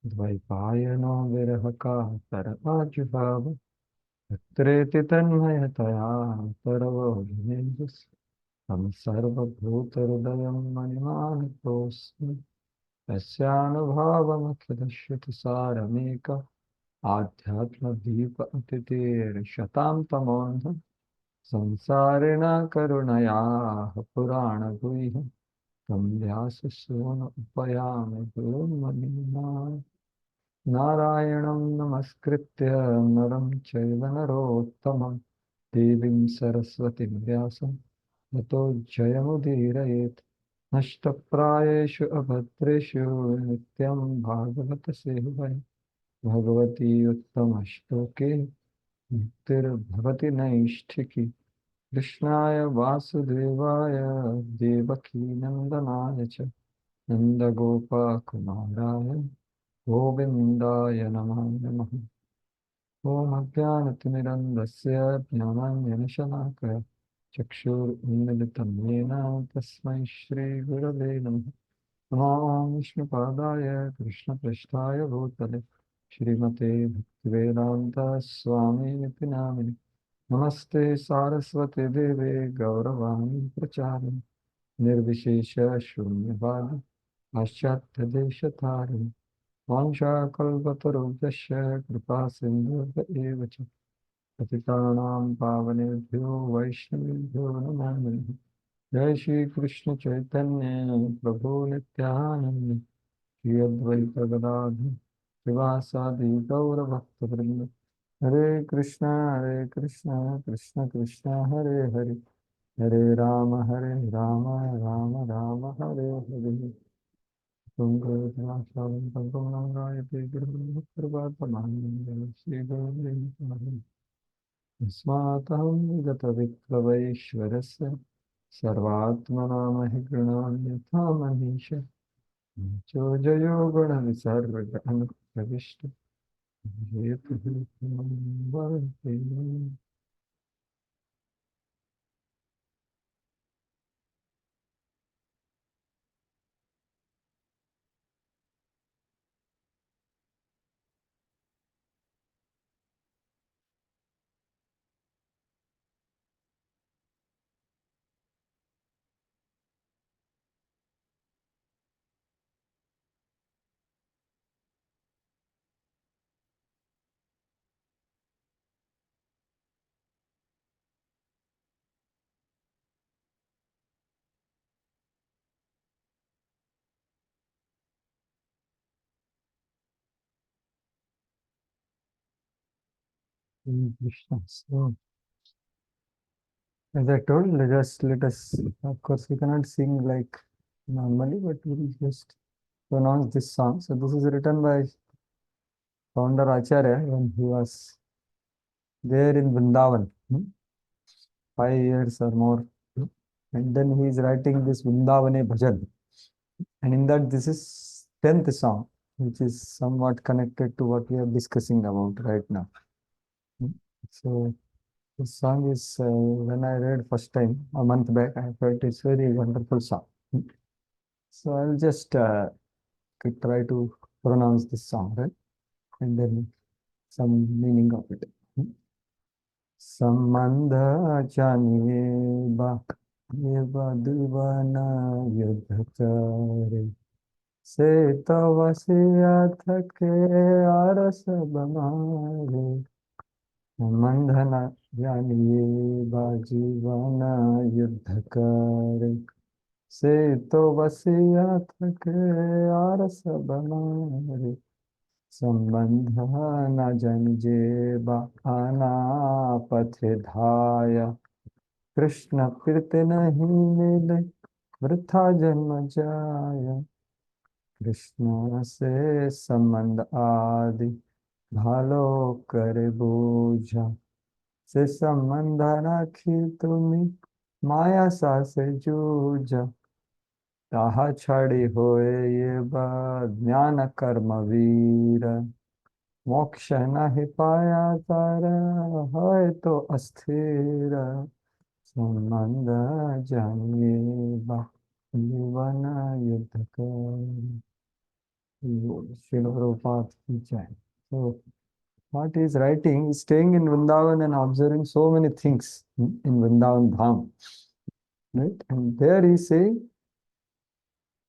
द्वैपायनो विरह कातर आजुहाव तत्रेति तन्मयतया तरवोऽभिनेदुस् तं सर्वभूतहृदयं मणिमानतोऽस्मि तस्यानुभावमखिलश्रुतिसारमेक आध्यात्मदीप अतिथिर्षतां तमोऽन्ध संसारिणा करुणयाः पुराणगुह्य तं व्याससून उपयामि गुरुर्मणिना नारायणं नमस्कृत्य नरं चैव नरोत्तमं देवीं सरस्वतीं व्यासं ततो जयमुदीरयेत् नष्टप्रायेषु अभद्रेषु नित्यं भागवत सेवया भगवती उत्तमश्लोके मुक्तिर्भवति नैष्ठिकी कृष्णाय वासुदेवाय देवकीनन्दनाय च नन्दगोपकुमाराय गोविन्दाय नमः नमः। ॐ अज्ञानतिमिरन्धस्य ज्ञानाञ्जनशलाकया चक्षुरुन्मिलितं येन तस्मै श्रीगुरवे नमः। नमो विष्णुपादाय कृष्णपृष्ठाय भूतले श्रीमते भक्तिवेदान्त स्वामिनिति नामिने नमस्ते सारस्वती देवे गौरवाणी प्रचारिणे निर्विशेष शून्यवादी पाश्चात्यदेशतारिणे वाञ्छाकल्पतरुभ्यश्च कृपा सिन्धुभ्य एव च पतितानां पावनेभ्यो वैष्णवेभ्यो नमो नमः। जय श्री कृष्ण चैतन्य प्रभु नित्यानंद श्री अद्वैत गदाधर श्रीवासादि गौरभक्तवृंद हरे Krishna Krishna Krishna Hare Hare Hare Ram Ram Ram Hare Hare तस्मात्हं गतविप्लवैश्वरस्य सर्वात्मनामहि गृणान्यथा Manish चोजयो गुणविसर्ग अनुप्रविष्ट हेतुभूतमं Krishna. So, as I told, let us, of course, we cannot sing like normally, but we will just pronounce this song. So, this is written by founder-acharya when he was there in Vrindavan, 5 years or more. And then he is writing this Vrindavane Bhajan. And in that, this is 10th song, which is somewhat connected to what we are discussing about right now. So, this song is, when I read first time, a month back, I felt it's very wonderful song. So, I'll just try to pronounce this song, right? And then some meaning of it. Sambandha janiye ba ye badvana yudhakare se tavasya thake aras bamare Sambandhana janiye ba jivana yudhakare se tavasya thake aras bamare संबंध न जनिजे बहाना पथ धाया कृष्ण प्रीत नहीं मिले वृथा जन्म जाया कृष्ण से संबंध आदि भालो कर बूझा से संबंध राखी तुम्हें माया सा से जूझा ताहा छड़ी होए ये बा ज्ञान कर्म वीर मोक्ष नहीं पाया तारा है तो अस्थिर संबंध जानिए बा Nirvana Yudhaka. Srila Prabhupada ki jai. So, what he is writing is staying in Vrindavan and observing so many things in Vrindavan Dham. Right? And there he is saying,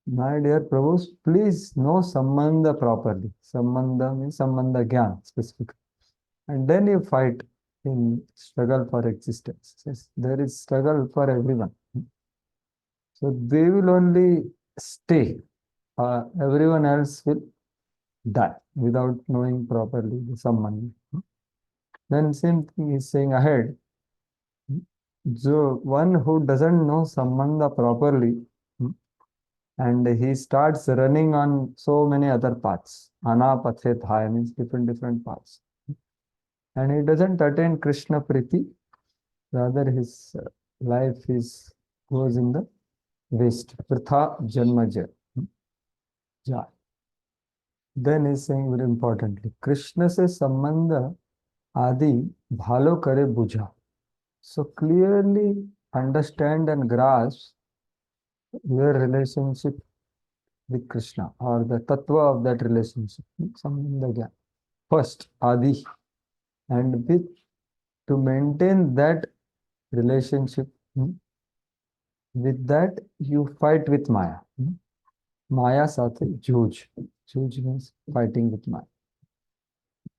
my dear Prabhus, please know Sambandha properly. Sambandha means Sambandha Gyan specifically. And then you fight in struggle for existence. Yes, there is struggle for everyone. So they will only stay. Everyone else will die without knowing properly the Sambandha. Then same thing is saying ahead. So one who doesn't know Sambandha properly, and he starts running on so many other paths. Anapathe thaya means different paths. And he doesn't attain Krishna Priti, rather his life goes in the waste. Pritha Janmaja. Yeah. Then he's saying very importantly, Krishna se sambandha adi bhalo kare buja. So clearly understand and grasp your relationship with Krishna or the tattva of that relationship. Sambandha gyan. First, adi. And to maintain that relationship, with that you fight with Maya. Maya sathe juj. Juj means fighting with Maya.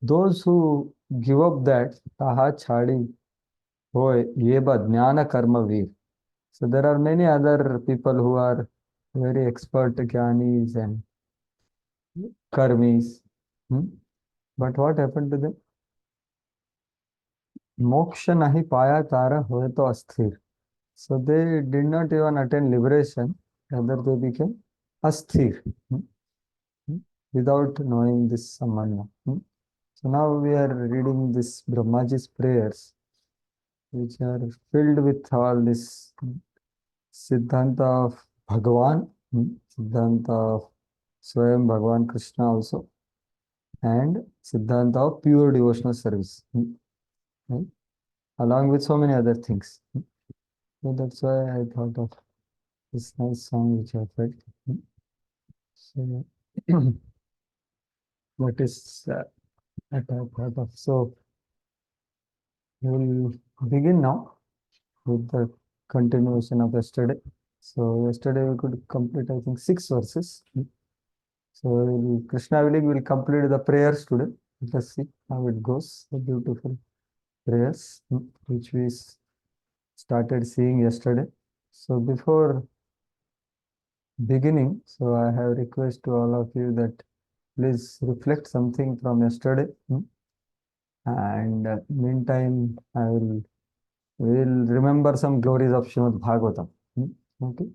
Those who give up that, taha chadi hoy yeba jnana karma veer. So there are many other people who are very expert jnanis and karmis. But what happened to them? Moksha nahi paya tara hoye to asthir. So they did not even attain liberation, rather they became asthir without knowing this Samanya. So now we are reading this Brahmaji's prayers, which are filled with all this Siddhanta of Bhagavan, Siddhanta of Swayam Bhagavan Krishna also, and Siddhanta of pure devotional service, right? Along with so many other things. So that's why I thought of this nice song which I felt. So that is what I thought of. So we will begin now with the continuation of yesterday. So yesterday we could complete, I think, 6 verses. So Krishna willing, will complete the prayers today. Let us see how it goes. The beautiful prayers which we started seeing yesterday. So before beginning, so I have a request to all of you that please reflect something from yesterday. And meantime, we will remember some glories of Srimad Bhagavatam. Okay.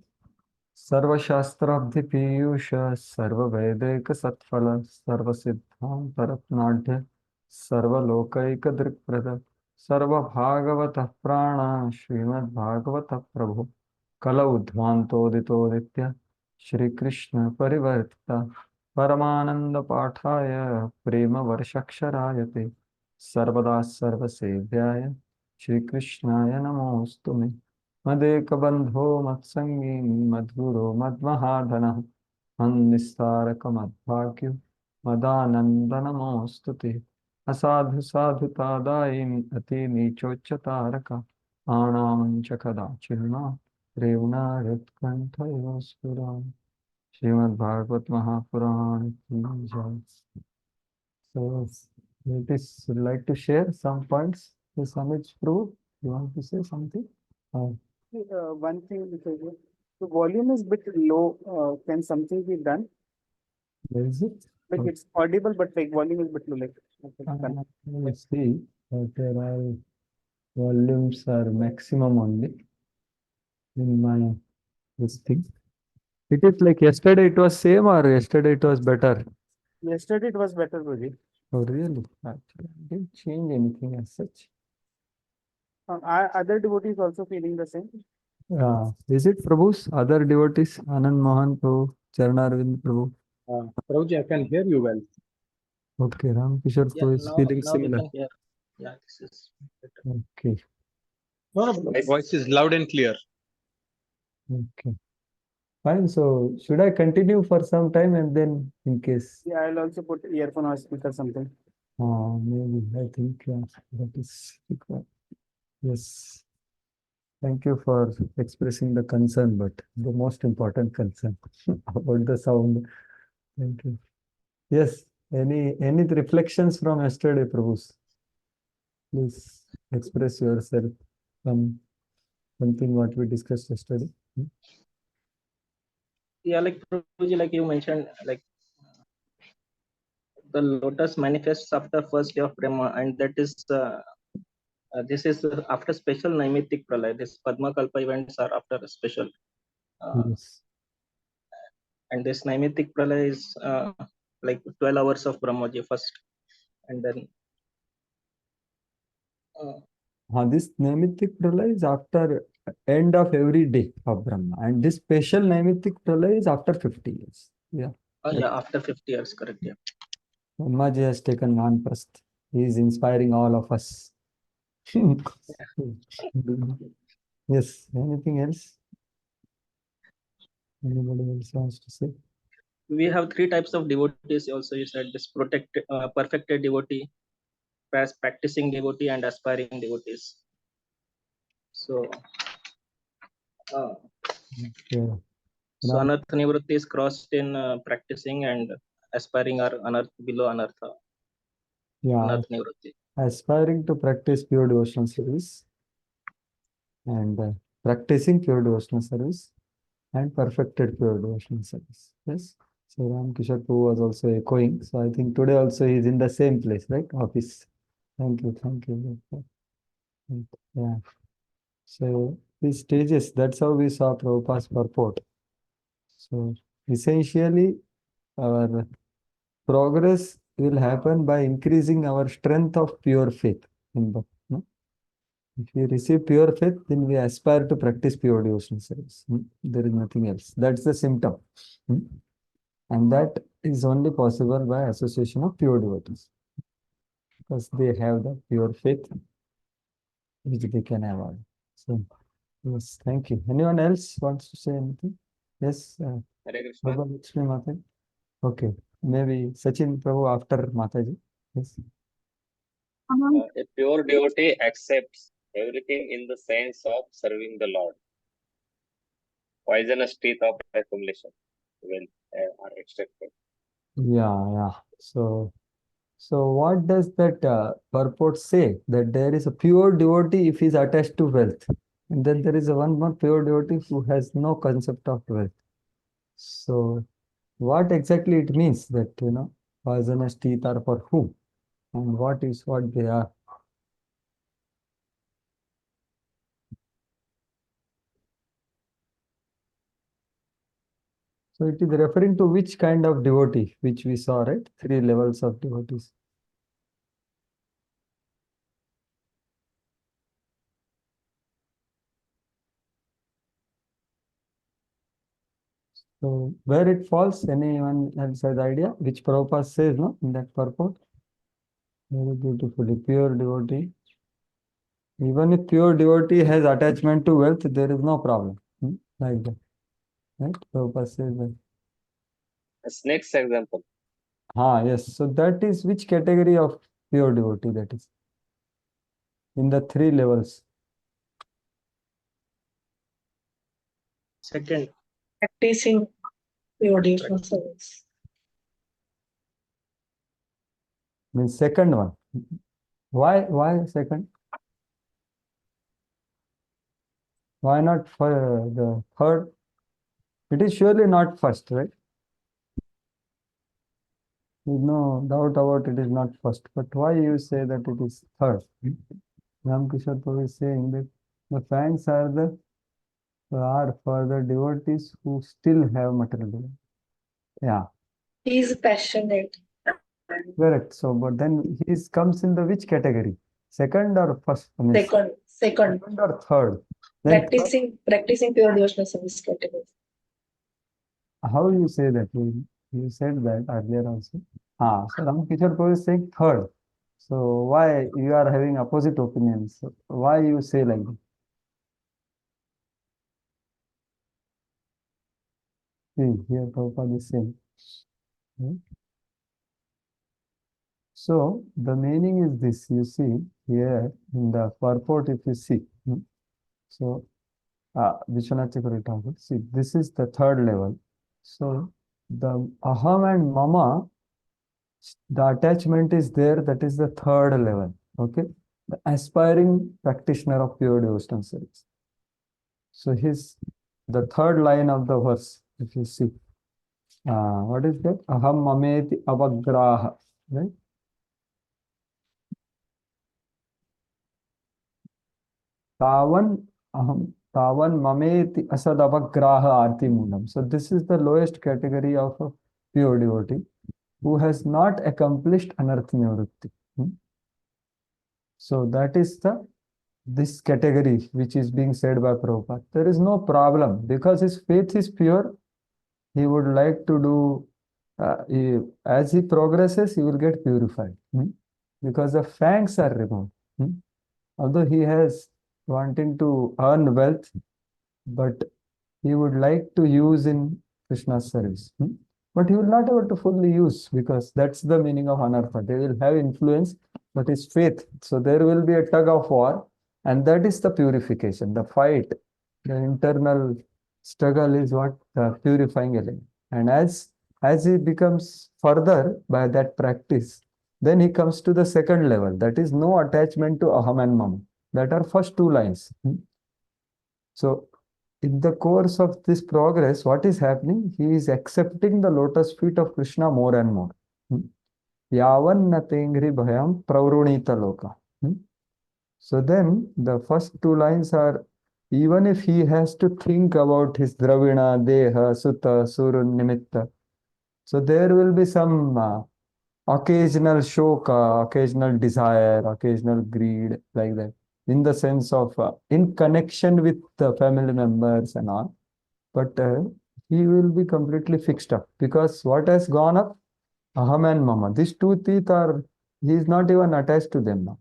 Sarva Shastrabdhi Piyusha Sarva Vedeka Satphala Sarva Siddhanta Ratnadhya Sarva Lokaika Drikprada Sarva Bhagavata Prana Srimad Bhagavata Prabhu Kala Udhvanto Ditoditya Shri Krishna Parivartita Paramananda Pathaya Prema Varshaksharayate Sarvada Sarva Sevhyaya Shri Krishnaya Namostume मदेकबन्धो मत्संगी मद्गुरो मद्महाधनः मन्निस्तारकमद्भाग्यो मदानन्दनमोऽस्तुते असाधु साधुतादायिनि अतिनीचोच्चतारक आणां च कदाचिन्मा रेवणा हृत्कण्ठयो स्फुरामि श्रीमद्भागवत महापुराण की जय. So it is like to share some points. The Samaj Prabhu, you want to say something? One thing, because the volume is bit low. Can something be done? Where is it? Like it's audible, but like volume is bit low. Like Let's see. There are volumes are maximum only in my this thing. It is like yesterday it was same or yesterday it was better? yesterday it was better, Guruji. Oh really? Actually, I didn't change anything as such. Other devotees also feeling the same. Is it Prabhu's other devotees? Anand Mohan Prabhu, Charanarvind Prabhu. Prabhuji, I can hear you well. Okay, Ram Kishore Prabhu is feeling similar. Yeah, this is better. Okay. No, my voice is loud and clear. Okay. Fine. So should I continue for some time and then in case? Yeah, I'll also put earphone or speaker something. Maybe I think that is required. Yes. Thank you for expressing the concern, but the most important concern about the sound. Thank you. Yes. Any reflections from yesterday, Prabhus? Please express yourself from something what we discussed yesterday. Yeah, like Prabhuji, like you mentioned, like the lotus manifests after first day of Brahma, and that is this is after special Naimitic Pralaya. This Padma Kalpa events are after a special, Yes. and this Naimitic Pralaya is like 12 hours of Brahmaji first, and then This Naimittic Pralaya is after end of every day of Brahma, and this special Naimittic Pralaya is after 50 years. Yeah. yeah, after 50 years, correct? Yeah. Brahmaji has taken Vanprasth. He is inspiring all of us. Yes. Anything else? Anybody else wants to say? We have three types of devotees. Also, you said this perfected devotee, practicing devotee, and aspiring devotees. So, Yeah. so anartha nivritti is crossed in practicing, and aspiring are below anartha. Yeah. Anartha nivritti. Aspiring to practice pure devotional service and practicing pure devotional service and perfected pure devotional service. Yes. So Ram Kishore Prabhu was also echoing. So I think today also he is in the same place, right? Office. Thank you. Thank you. Yeah. So these stages, that's how we saw Prabhupada's purport. So essentially, our progress will happen by increasing our strength of pure faith in Bhakti. No? If we receive pure faith, then we aspire to practice pure devotional service. There is nothing else. That's the symptom. And that is only possible by association of pure devotees. Because they have the pure faith which they can avoid. So, yes, thank you. Anyone else wants to say anything? Yes, Hare Krishna. Baba Lakshmi Mataji. Okay, maybe Sachin Prabhu after Mataji. Yes. A pure devotee accepts everything in the sense of serving the Lord. Poisonous teeth of accumulation will are extracted. Yeah. So what does that purport say? That there is a pure devotee if he is attached to wealth. And then there is a one more pure devotee who has no concept of wealth. So what exactly it means that, poisonous teeth are for whom? And what they are? So it is referring to which kind of devotee, which we saw, right? 3 levels of devotees. So where it falls, anyone else has idea? Which Prabhupada says, no, in that purport? Very beautifully, pure devotee. Even if pure devotee has attachment to wealth, there is no problem. Like that. Right? Prabhupada says that. A snake's example. Yes. So that is which category of pure devotee that is? In the 3 levels. Second, Practicing pure devotional service. Means second one. Why second? Why not for the third? It is surely not first, right? There is no doubt about it is not first. But why you say that it is third? Ramkishore Prabhu is saying that the fans are for the devotees who still have material devotion. Yeah, He is passionate. correct. So, but then he comes in the which category? Second or first? I mean, Second second or third? Then practicing pure devotional service category. how you say that? You said that earlier also. So Ramkishore Prabhu is saying third. So why you are having opposite opinions? So why you say like that? See, here Prabhupada is saying. So the meaning is this, you see here in the purport, if you see. So Vishwanath Chakravarti Thakur, see, this is the third level. So the aham and mama, the attachment is there, that is the third level. Okay, the aspiring practitioner of pure devotional service. So the third line of the verse, if you see, what is that? Aham mameti avagraha, right? Tavan mameti asad avagraha arti moolam. So this is the lowest category of a pure devotee who has not accomplished anartha nivritti. So that is this category which is being said by Prabhupada. There is no problem because his faith is pure. He would like to do, as he progresses, he will get purified because the fangs are removed. Although he has wanting to earn wealth, but he would like to use in Krishna's service. But he will not able to fully use because that's the meaning of anartha. They will have influence, but his faith. So there will be a tug of war, and that is the purification, the fight, the internal struggle is what the purifying element. And as he becomes further by that practice, then he comes to the second level. That is no attachment to aham and mam. That are first two lines. So in the course of this progress, what is happening? He is accepting the lotus feet of Krishna more and more. Yavan natengri bhayam pravrunita loka. So then the first two lines are, even if he has to think about his dravina, deha, sutta, surun, nimitta. So there will be some occasional shoka, occasional desire, occasional greed, like that. In the sense of in connection with the family members and all, but he will be completely fixed up because what has gone up, aham and mama, these two teeth are, he is not even attached to them now.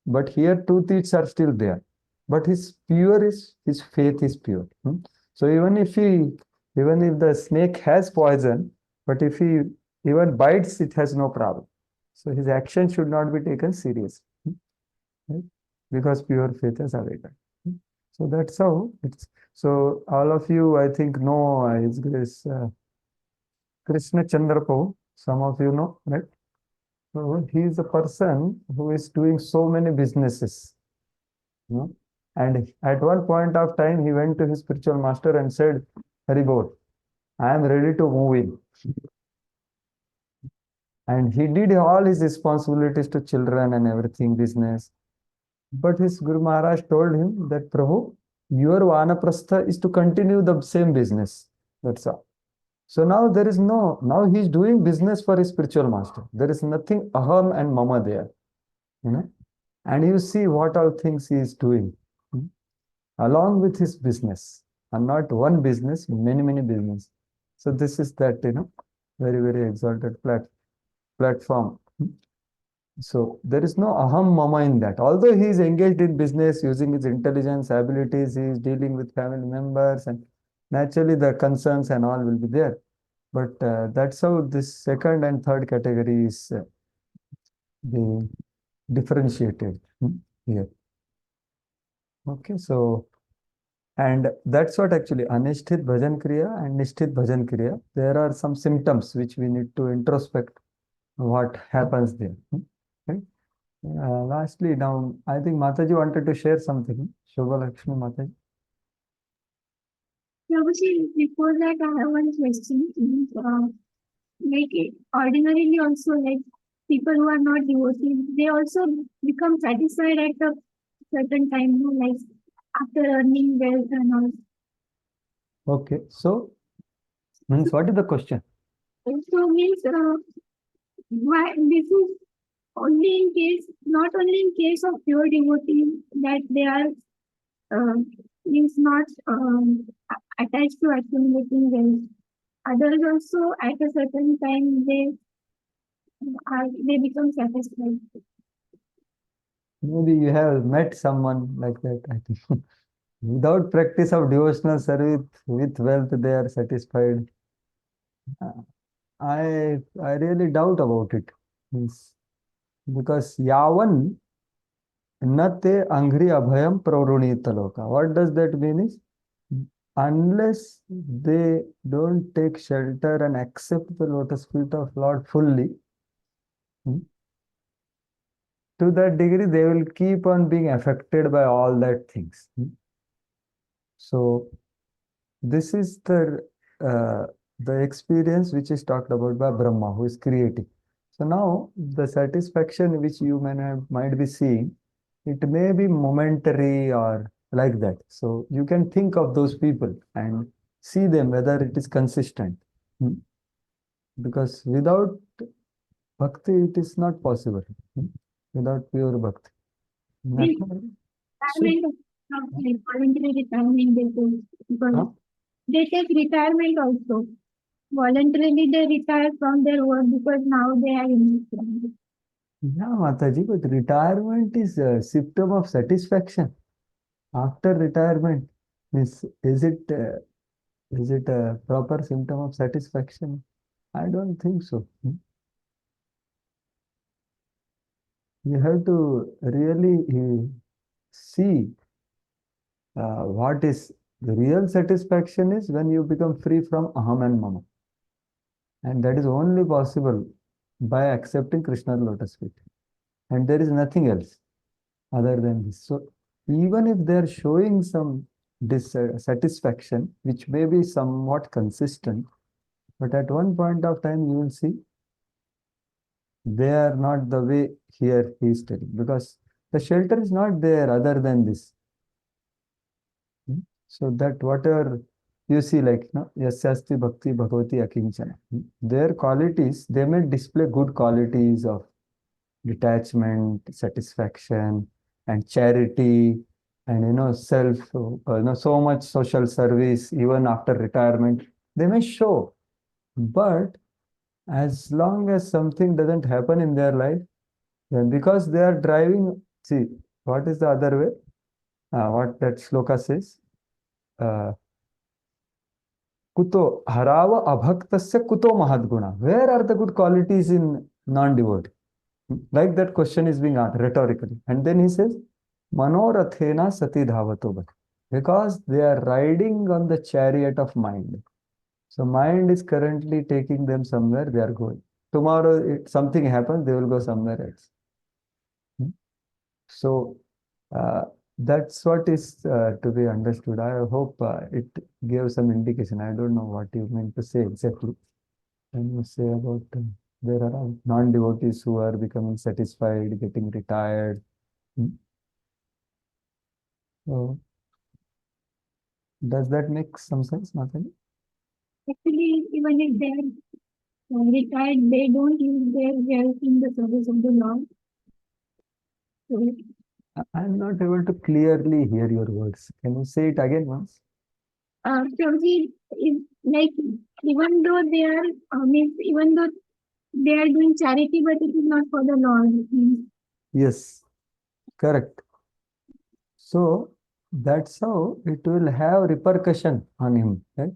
But here two teeth are still there, but his faith is pure. So even if the snake has poison, but if he even bites, it has no problem. So his action should not be taken seriously. Right? Because pure faith has awakened. So that's how it's. So all of you, I think, know His Grace Krishna Chandra Prabhu. Some of you know, right? So he is a person who is doing so many businesses. And at one point of time, he went to his spiritual master and said, Haribol, I am ready to move in. And he did all his responsibilities to children and everything, business. But his Guru Maharaj told him that, Prabhu, your Vanaprastha is to continue the same business. That's all. So now now he is doing business for his spiritual master. There is nothing aham and mama there. And you see what all things he is doing along with his business. And not one business, many business. So this is that, very, very exalted platform. So there is no aham mama in that. Although he is engaged in business, using his intelligence, abilities, he is dealing with family members, and naturally the concerns and all will be there. But that's how this second and third category is being differentiated here. Okay, so, and that's what actually Anishthit Bhajan Kriya and Nishthit Bhajan Kriya, there are some symptoms which we need to introspect what happens there. Right? Lastly, now I think Mataji wanted to share something. Shobha Lakshmi Mataji. Prabhuji, before that, I have one question. Ordinarily also, like people who are not devotees, they also become satisfied at a certain time, like after earning wealth and all. Okay, so means what is the question? So means why this is only in case, not only in case of pure devotees that they are means not attached to accumulating wealth. Others also at a certain time they become satisfied. Maybe you have met someone like that, I think. Without practice of devotional service, with wealth, they are satisfied. I really doubt about it. Means, because yavan nate angri abhayam prarunitaloka. What does that mean is, unless they don't take shelter and accept the lotus feet of Lord fully, to that degree they will keep on being affected by all that things. So this is the experience which is talked about by Brahma, who is creating. So now the satisfaction which you might be seeing, it may be momentary or like that. So you can think of those people and see them whether it is consistent. Because without bhakti, it is not possible. Without pure bhakti. This Nothing. retirement of like voluntary retirement they take, because Huh? they take retirement also. Voluntarily they retire from their work because now they have enough money. Yeah, Mataji, but retirement is a symptom of satisfaction. After retirement, is it a proper symptom of satisfaction? I don't think so. You have to really see what is the real satisfaction is when you become free from aham and mama. And that is only possible by accepting Krishna's lotus feet. And there is nothing else other than this. So even if they are showing some dissatisfaction, which may be somewhat consistent, but at one point of time you will see they are not the way here he is telling, because the shelter is not there other than this. So that whatever you see, like yasyasti bhakti bhagavati akinchana, their qualities, they may display good qualities of detachment, satisfaction, and charity, and self, so much social service even after retirement. They may show, but as long as something doesn't happen in their life, then because they are driving, see, what is the other way? What that shloka says? Kuto harava abhaktasya kuto mahadguna. Where are the good qualities in non-devotee? Like that question is being asked rhetorically. And then he says, Manorathena sati dhavato bhakti. Because they are riding on the chariot of mind. So mind is currently taking them somewhere they are going. Tomorrow something happens, they will go somewhere else. So that's what is to be understood. I hope it gave some indication. I don't know what you meant to say exactly. When you say about there are non-devotees who are becoming satisfied, getting retired. So does that make some sense, Nathan? Actually, even if they are retired, they don't use their wealth in the service of the Lord. So, I'm not able to clearly hear your words. Can you say it again once? Prabhuji is like, even though they are, even though they are doing charity, but it is not for the Lord. Yes, correct. So that's how it will have repercussion on him, right?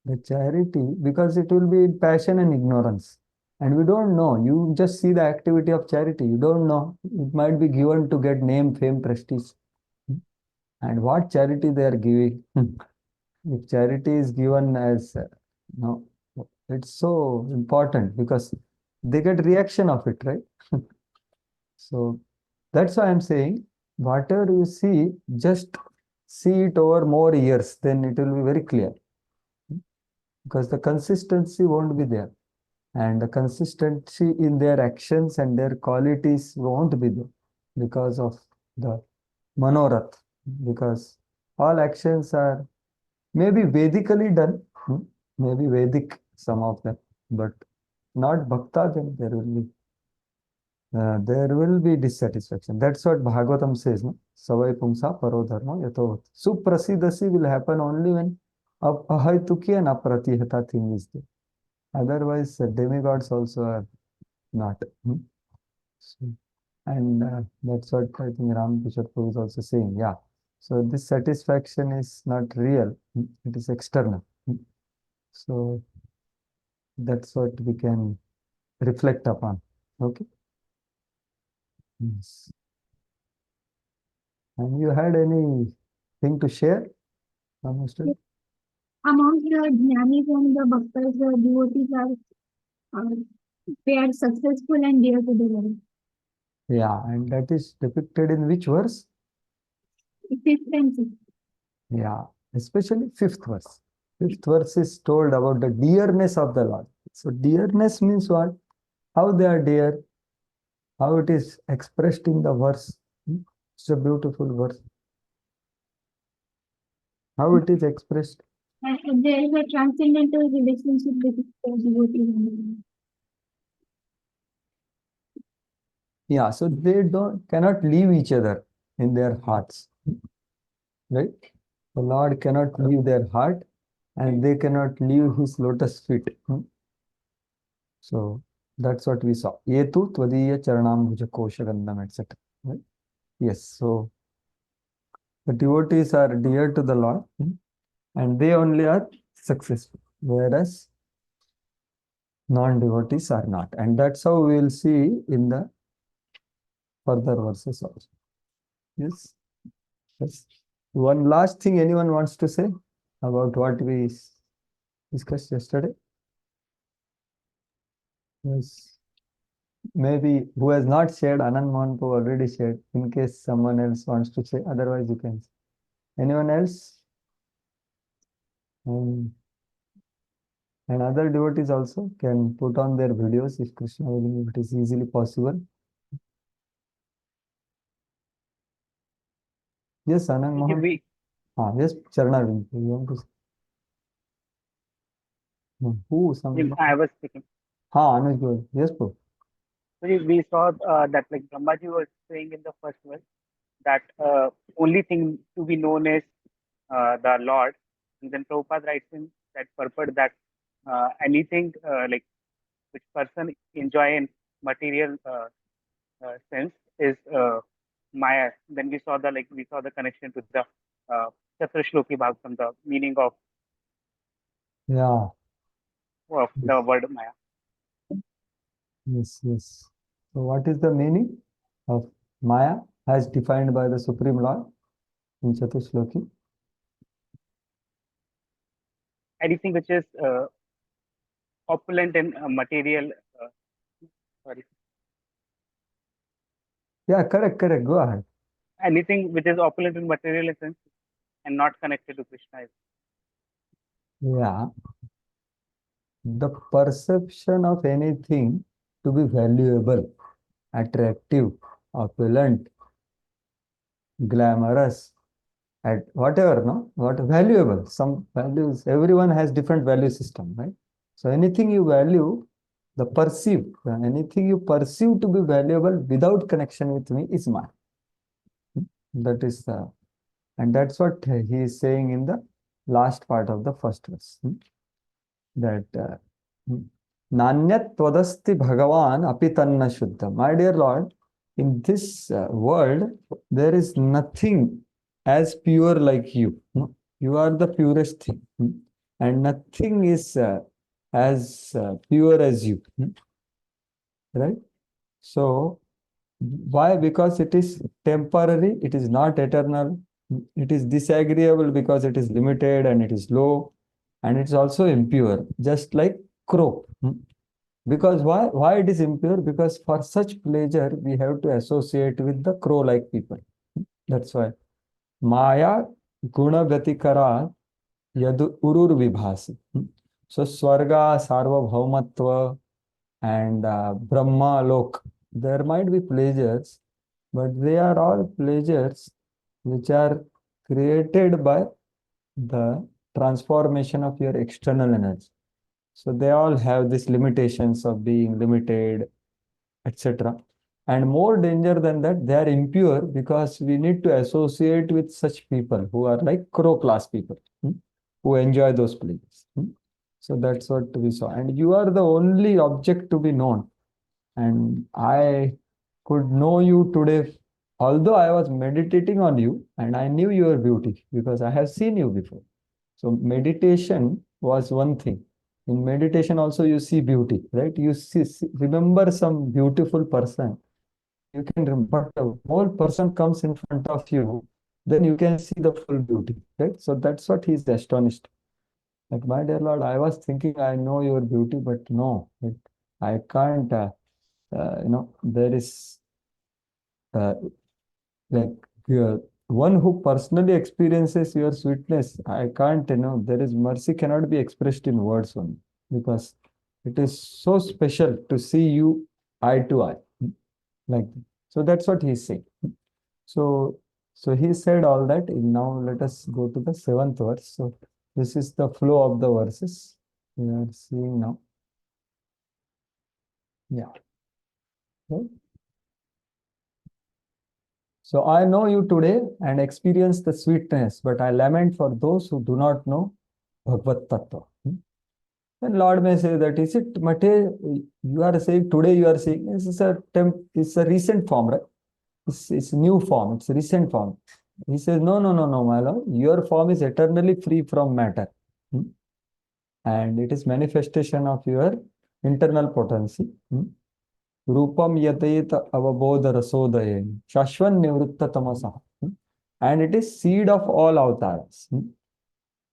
The charity, because it will be in passion and ignorance. And we don't know. You just see the activity of charity. You don't know. It might be given to get name, fame, prestige. And what charity they are giving. If charity is given as, no, it's so important because they get reaction of it, right? So that's why I'm saying, whatever you see, just see it over more years, then it will be very clear. Because the consistency won't be there. And the consistency in their actions and their qualities won't be there because of the manorath. Because all actions are maybe Vedically done, maybe Vedic, some of them, but not Bhakta, then there will be dissatisfaction. That's what Bhagavatam says, no? Savai pumsa paro dharma yato. Suprasidasi will happen only when ahaituki and apratihata thing is there. Otherwise, demigods also are not. So, and that's what I think Ramkishore Prabhu is also saying. Yeah. So this satisfaction is not real. It is external. So that's what we can reflect upon. Okay. Yes. And you had anything to share, Mr.? Amongst the jnanis and the bhaktas, the devotees are they are successful and dear to the Lord. Yeah, and that is depicted in which verse? Fifth and sixth. Yeah, especially fifth verse. Fifth verse is told about the dearness of the Lord. So dearness means what? How they are dear, how it is expressed in the verse. It's a beautiful verse. How it is expressed. And there is a transcendental relationship between the devotees and the Lord. Yeah, so they cannot leave each other in their hearts. Right? The Lord cannot leave their heart and they cannot leave his lotus feet. So that's what we saw. Yetu tvadiya charanambhuja koshagandam, etc. Right? Yes, so the devotees are dear to the Lord and they only are successful, whereas non-devotees are not. And that's how we will see in the further verses also. Yes. Yes. One last thing anyone wants to say about what we discussed yesterday? Yes. Maybe who has not shared, Anand Mohanpu already shared, in case someone else wants to say, otherwise you can. Anyone else? And other devotees also can put on their videos if Krishna willing, it is easily possible. Yes, Anand Mohan. Yes, Charna, you want to say? No, who? I was speaking. Anuj, go ahead. Yes, bro. We saw that like Brahmaji was saying in the first verse that only thing to be known is the Lord. And then Prabhupada writes in that purport that anything like which person enjoy in material sense is Maya. Then we saw the connection to the Chaturshloki Bhagavatam, the meaning of the word Maya. Yes, yes. So what is the meaning of Maya as defined by the Supreme Lord in Chaturshloki? Anything which is opulent in material. Sorry. Yeah, correct. Go ahead. Anything which is opulent in material sense and not connected to Krishna. Yeah. The perception of anything to be valuable, attractive, opulent, glamorous, at whatever, no? What valuable, some values, everyone has different value system, right? So anything you value, anything you perceive to be valuable without connection with me is mine. That is and that's what he is saying in the last part of the first verse. That Nanyat Tvadasti Bhagavan Apitanna Shuddha. My dear Lord, in this world, there is nothing as pure like you. You are the purest thing. And nothing is as pure as you. Right? So, why? Because it is temporary, it is not eternal. It is disagreeable because it is limited and it is low. And it's also impure, just like crow. Because why it is impure? Because for such pleasure, we have to associate with the crow-like people. That's why. Maya guna vyatikara yadu urur vibhasi. So Swarga, Sarvabhaumatva, and Brahma Lok, there might be pleasures, but they are all pleasures which are created by the transformation of your external energy. So they all have these limitations of being limited, etc. And more danger than that, they are impure because we need to associate with such people who are like crow class people, who enjoy those pleasures. So that's what we saw. And you are the only object to be known. And I could know you today, although I was meditating on you and I knew your beauty because I have seen you before. So meditation was one thing. In meditation also you see beauty, right? You remember some beautiful person. You can remember, but the whole person comes in front of you, then you can see the full beauty, right? So that's what he's astonished. Like, my dear Lord, I was thinking I know your beauty, but no, I can't, there is uh, like one who personally experiences your sweetness. I can't, there is mercy cannot be expressed in words only, because it is so special to see you eye to eye. Like, so that's what he's saying. So, he said all that. Now let us go to the 7th verse. So this is the flow of the verses we are seeing now. Yeah. Okay. So I know you today and experience the sweetness, but I lament for those who do not know Bhagavad Tattva. Then Lord may say that, is it Mate, you are saying today, you are saying this is it's a recent form, right? It's new form, it's a recent form. He says, no, my Lord, your form is eternally free from matter. And it is manifestation of your internal potency. Rupam yatayita avabodha rasodaye shashvan nivritta tamasa. And it is seed of all avatars.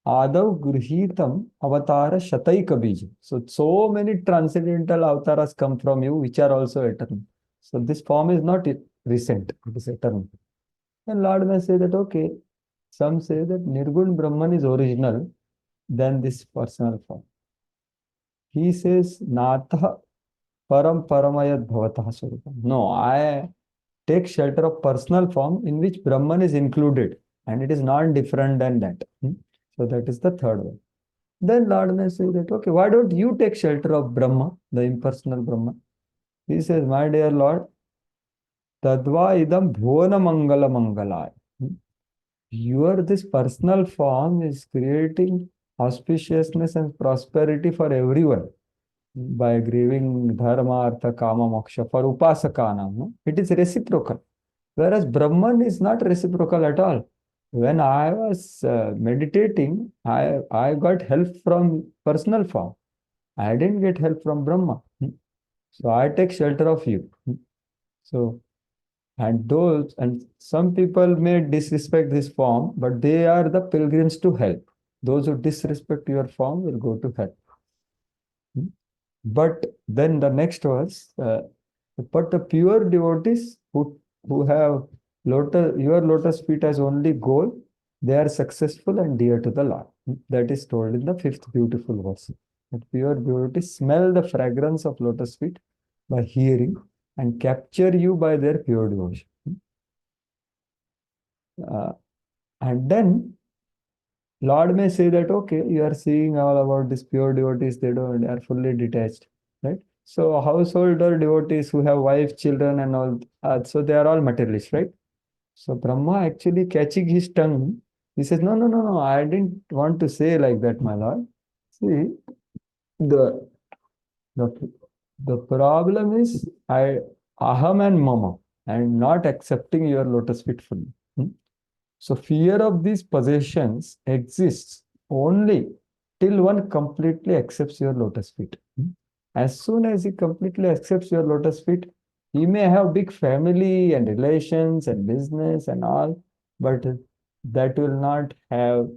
Adav gruhitam avatara shataika bija. So many transcendental avatars come from you, which are also eternal. So this form is not recent, it is eternal. And Lord may say that, okay, some say that Nirgun Brahman is original than this personal form. He says, Natha param paramayat bhavatah swarupam. No, I take shelter of personal form in which Brahman is included, and it is not different than that. So that is the third one. Then Lord may say that, okay, why don't you take shelter of Brahma, the impersonal Brahma? He says, my dear Lord, tadva idam bhuvana mangala mangalaya. This personal form is creating auspiciousness and prosperity for everyone by giving dharma, artha, kama, moksha for upasakana. No? It is reciprocal. Whereas Brahman is not reciprocal at all. When I was meditating, I got help from personal form. I didn't get help from Brahma. So I take shelter of you. So, and some people may disrespect this form, but they are the pilgrims to hell. Those who disrespect your form will go to hell. But then the next verse, but the pure devotees who have your lotus feet as only goal, they are successful and dear to the Lord. That is told in the 5th beautiful verse. That pure devotees smell the fragrance of lotus feet by hearing and capture you by their pure devotion. And then Lord may say that, okay, you are seeing all about these pure devotees, they are fully detached, right? So householder devotees who have wife, children and all, so they are all materialists, right? So Brahma actually catching his tongue, he says, no, I didn't want to say like that, my Lord. See, the problem is aham and mama, and not accepting your lotus feet fully. So fear of these possessions exists only till one completely accepts your lotus feet. As soon as he completely accepts your lotus feet, he may have big family and relations and business and all, but that will not have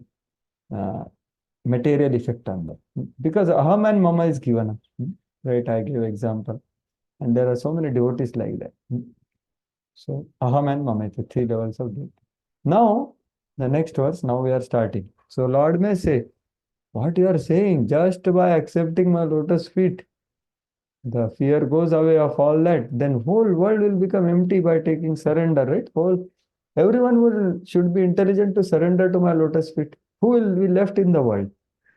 material effect on them. Because aham and mama is given up. Right, I give example. And there are so many devotees like that. So aham and mama, the 3 levels of devotee. Now, the next verse, now we are starting. So Lord may say, what you are saying, just by accepting my lotus feet, the fear goes away of all that, then whole world will become empty by taking surrender, right? Everyone should be intelligent to surrender to my lotus feet. Who will be left in the world?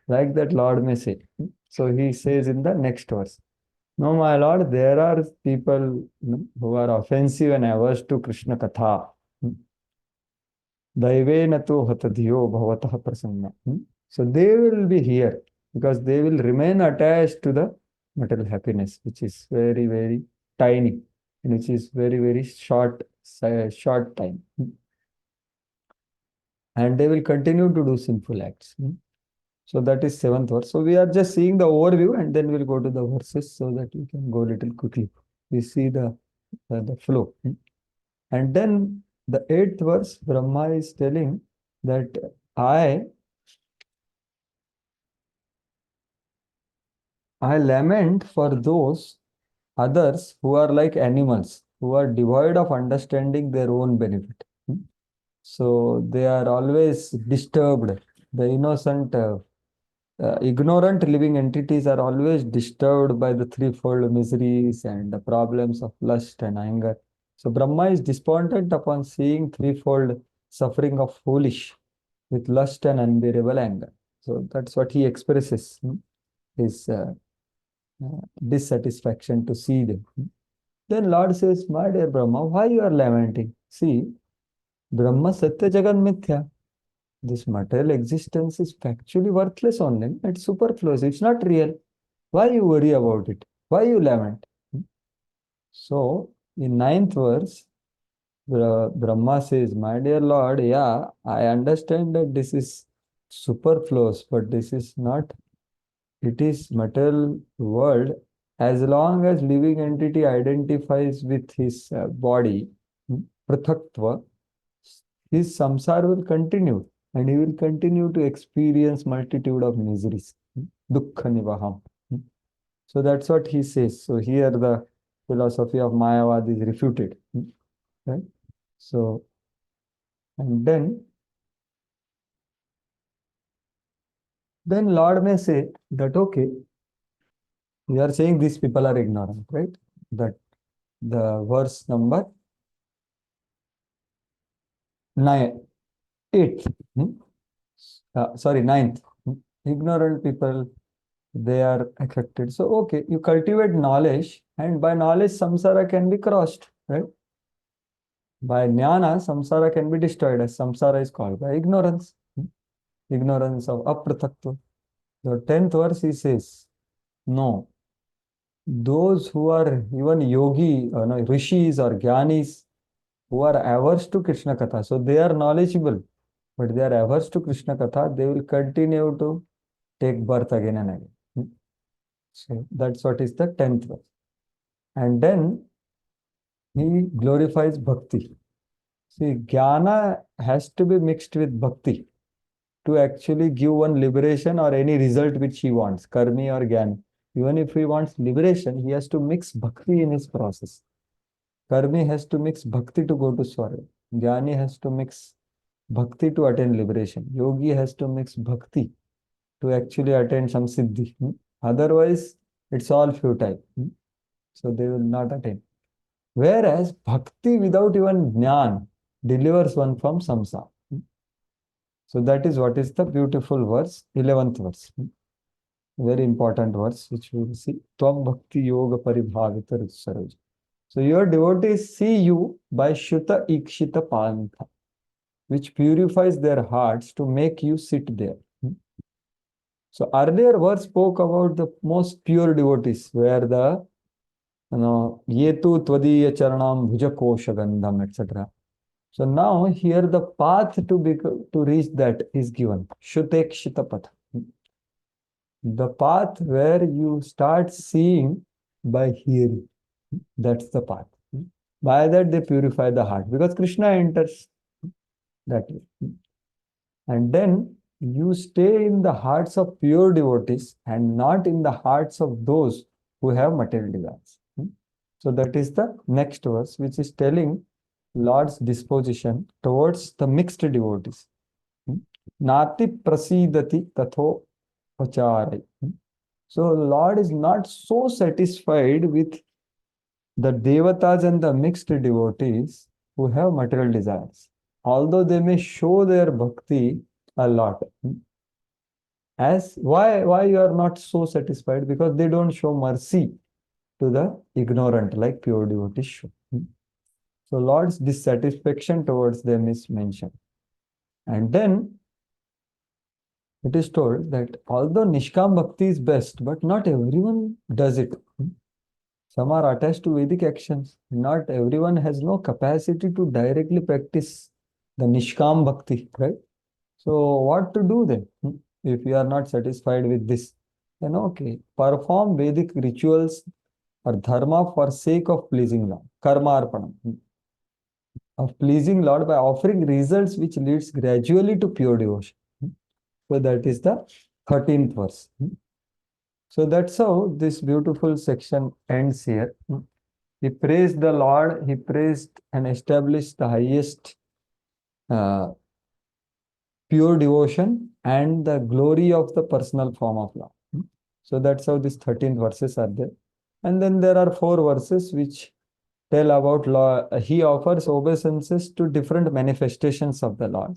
Like that Lord may say. So he says in the next verse, no, my Lord, there are people who are offensive and averse to Krishna Katha. Daivena tu hatadhyo bhavatah prasanna. So they will be here because they will remain attached to the material happiness, which is very, very tiny, and which is very, very short time. And they will continue to do sinful acts. So that is 7th verse. So we are just seeing the overview and then we'll go to the verses so that we can go a little quickly. We see the flow. And then the 8th verse, Brahma is telling that I lament for those others who are like animals, who are devoid of understanding their own benefit. So they are always disturbed. The innocent, ignorant living entities are always disturbed by the threefold miseries and the problems of lust and anger. So Brahma is despondent upon seeing threefold suffering of foolish with lust and unbearable anger. So that's what he expresses, his dissatisfaction to see them. Then Lord says, my dear Brahma, why you are lamenting? See, Brahma Satya Jagan Mithya. This material existence is factually worthless only. It's superfluous. It's not real. Why you worry about it? Why you lament? So, in 9th verse, Brahma says, my dear Lord, yeah, I understand that this is superfluous, but this is not, it is material world. As long as living entity identifies with his body, prathaktva, his samsara will continue and he will continue to experience multitude of miseries. Dukkha nivaham. So that's what he says. So here the philosophy of Mayavad is refuted. Right? So, and then Lord may say that, okay, we are saying these people are ignorant, right? That the verse number 8th, sorry, 9th. Ignorant people, they are affected. So, okay, you cultivate knowledge, and by knowledge, samsara can be crossed, right? By jnana, samsara can be destroyed, as samsara is called by ignorance. Ignorance of apratakta. The 10th verse, he says, no, those who are even yogi, no, rishis or jnanis, who are averse to Krishna Katha, so they are knowledgeable, but they are averse to Krishna Katha, they will continue to take birth again and again. So that's what is the 10th verse. And then he glorifies bhakti. See, jnana has to be mixed with bhakti to actually give one liberation or any result which he wants, karmi or jnani. Even if he wants liberation, he has to mix bhakti in his process. Karmi has to mix bhakti to go to Swarga. Jnani has to mix bhakti to attain liberation. Yogi has to mix bhakti to actually attain some siddhi. Otherwise, it's all futile. So they will not attain. Whereas bhakti without even jnana delivers one from samsara. So that is what is the beautiful verse, 11th verse. Very important verse, which we will see. Tvam bhakti yoga paribhavita saroj. So your devotees see you by Shuta Ikshita Pantha, which purifies their hearts to make you sit there. So earlier verse spoke about the most pure devotees, where the Yetu Tvadiya Charanam Bhujakosha Gandham, etc. So now here the path to reach that is given. Shutekshita Patha. The path where you start seeing by hearing. That's the path. By that they purify the heart, because Krishna enters that way. And then you stay in the hearts of pure devotees and not in the hearts of those who have material desires. So that is the next verse, which is telling Lord's disposition towards the mixed devotees. Nati prasidati tatho acharai. So Lord is not so satisfied with the devatas and the mixed devotees who have material desires, although they may show their bhakti a lot. As why you are not so satisfied? Because they don't show mercy to the ignorant like pure devotees show. So Lord's dissatisfaction towards them is mentioned. And then it is told that although Nishkam Bhakti is best, but not everyone does it. Some are attached to Vedic actions. Not everyone has no capacity to directly practice the Nishkam Bhakti, right? So what to do then? if you are not satisfied with this, then okay, perform Vedic rituals or dharma for sake of pleasing Lord, karma arpanam, of pleasing Lord by offering results which leads gradually to pure devotion. So that is the 13th verse. So that's how this beautiful section ends here. He praised the Lord, he praised and established the highest pure devotion and the glory of the personal form of Lord. So that's how these 13 verses are there. And then there are 4 verses which tell about Lord. He offers obeisances to different manifestations of the Lord.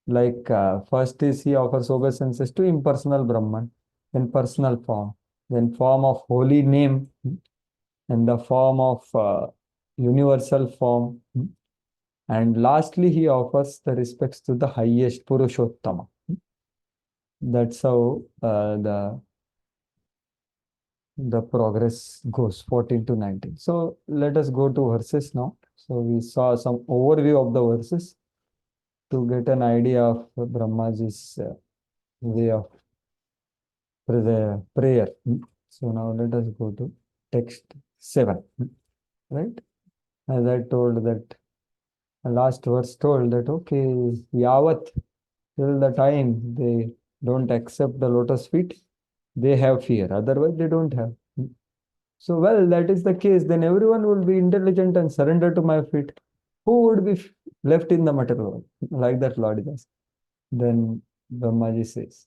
Like first is he offers obeisances to impersonal Brahman, then personal form, then form of holy name, and the form of universal form. And lastly, he offers the respects to the highest Purushottama. That's how the progress goes, 14 to 19. So let us go to verses now. So we saw some overview of the verses to get an idea of Brahmaji's way of prayer. So now let us go to text 7. Right? As I told that, last verse told that, okay, Yavat, till the time they don't accept the lotus feet, they have fear. Otherwise, they don't have. So, well, that is the case. Then everyone will be intelligent and surrender to my feet. Who would be left in the material world? Like that Lord is asking. Then Brahmaji says,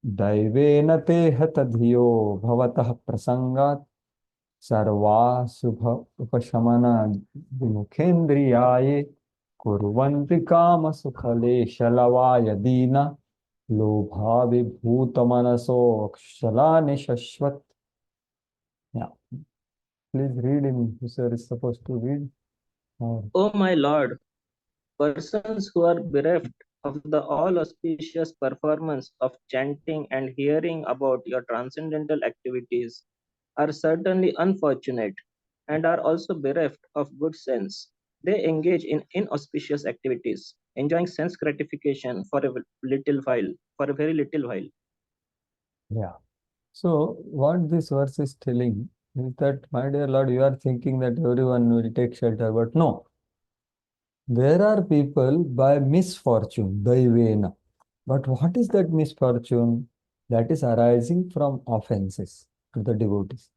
Daivena te hatadhiyo bhavatah prasangat sarva subha upashamana vimukhendriyaye kurvanti kama sukhale shalavaya dina lobha vibhutamanaso akshalani shashvat. Yeah. Please read in whoever is supposed to read. O my Lord, persons who are bereft of the all auspicious performance of chanting and hearing about your transcendental activities are certainly unfortunate and are also bereft of good sense. They engage in inauspicious activities, enjoying sense gratification for a very little while. Yeah. So what this verse is telling is that, my dear Lord, you are thinking that everyone will take shelter, but no. There are people by misfortune, daivena. But what is that misfortune? That is arising from offenses to the devotees.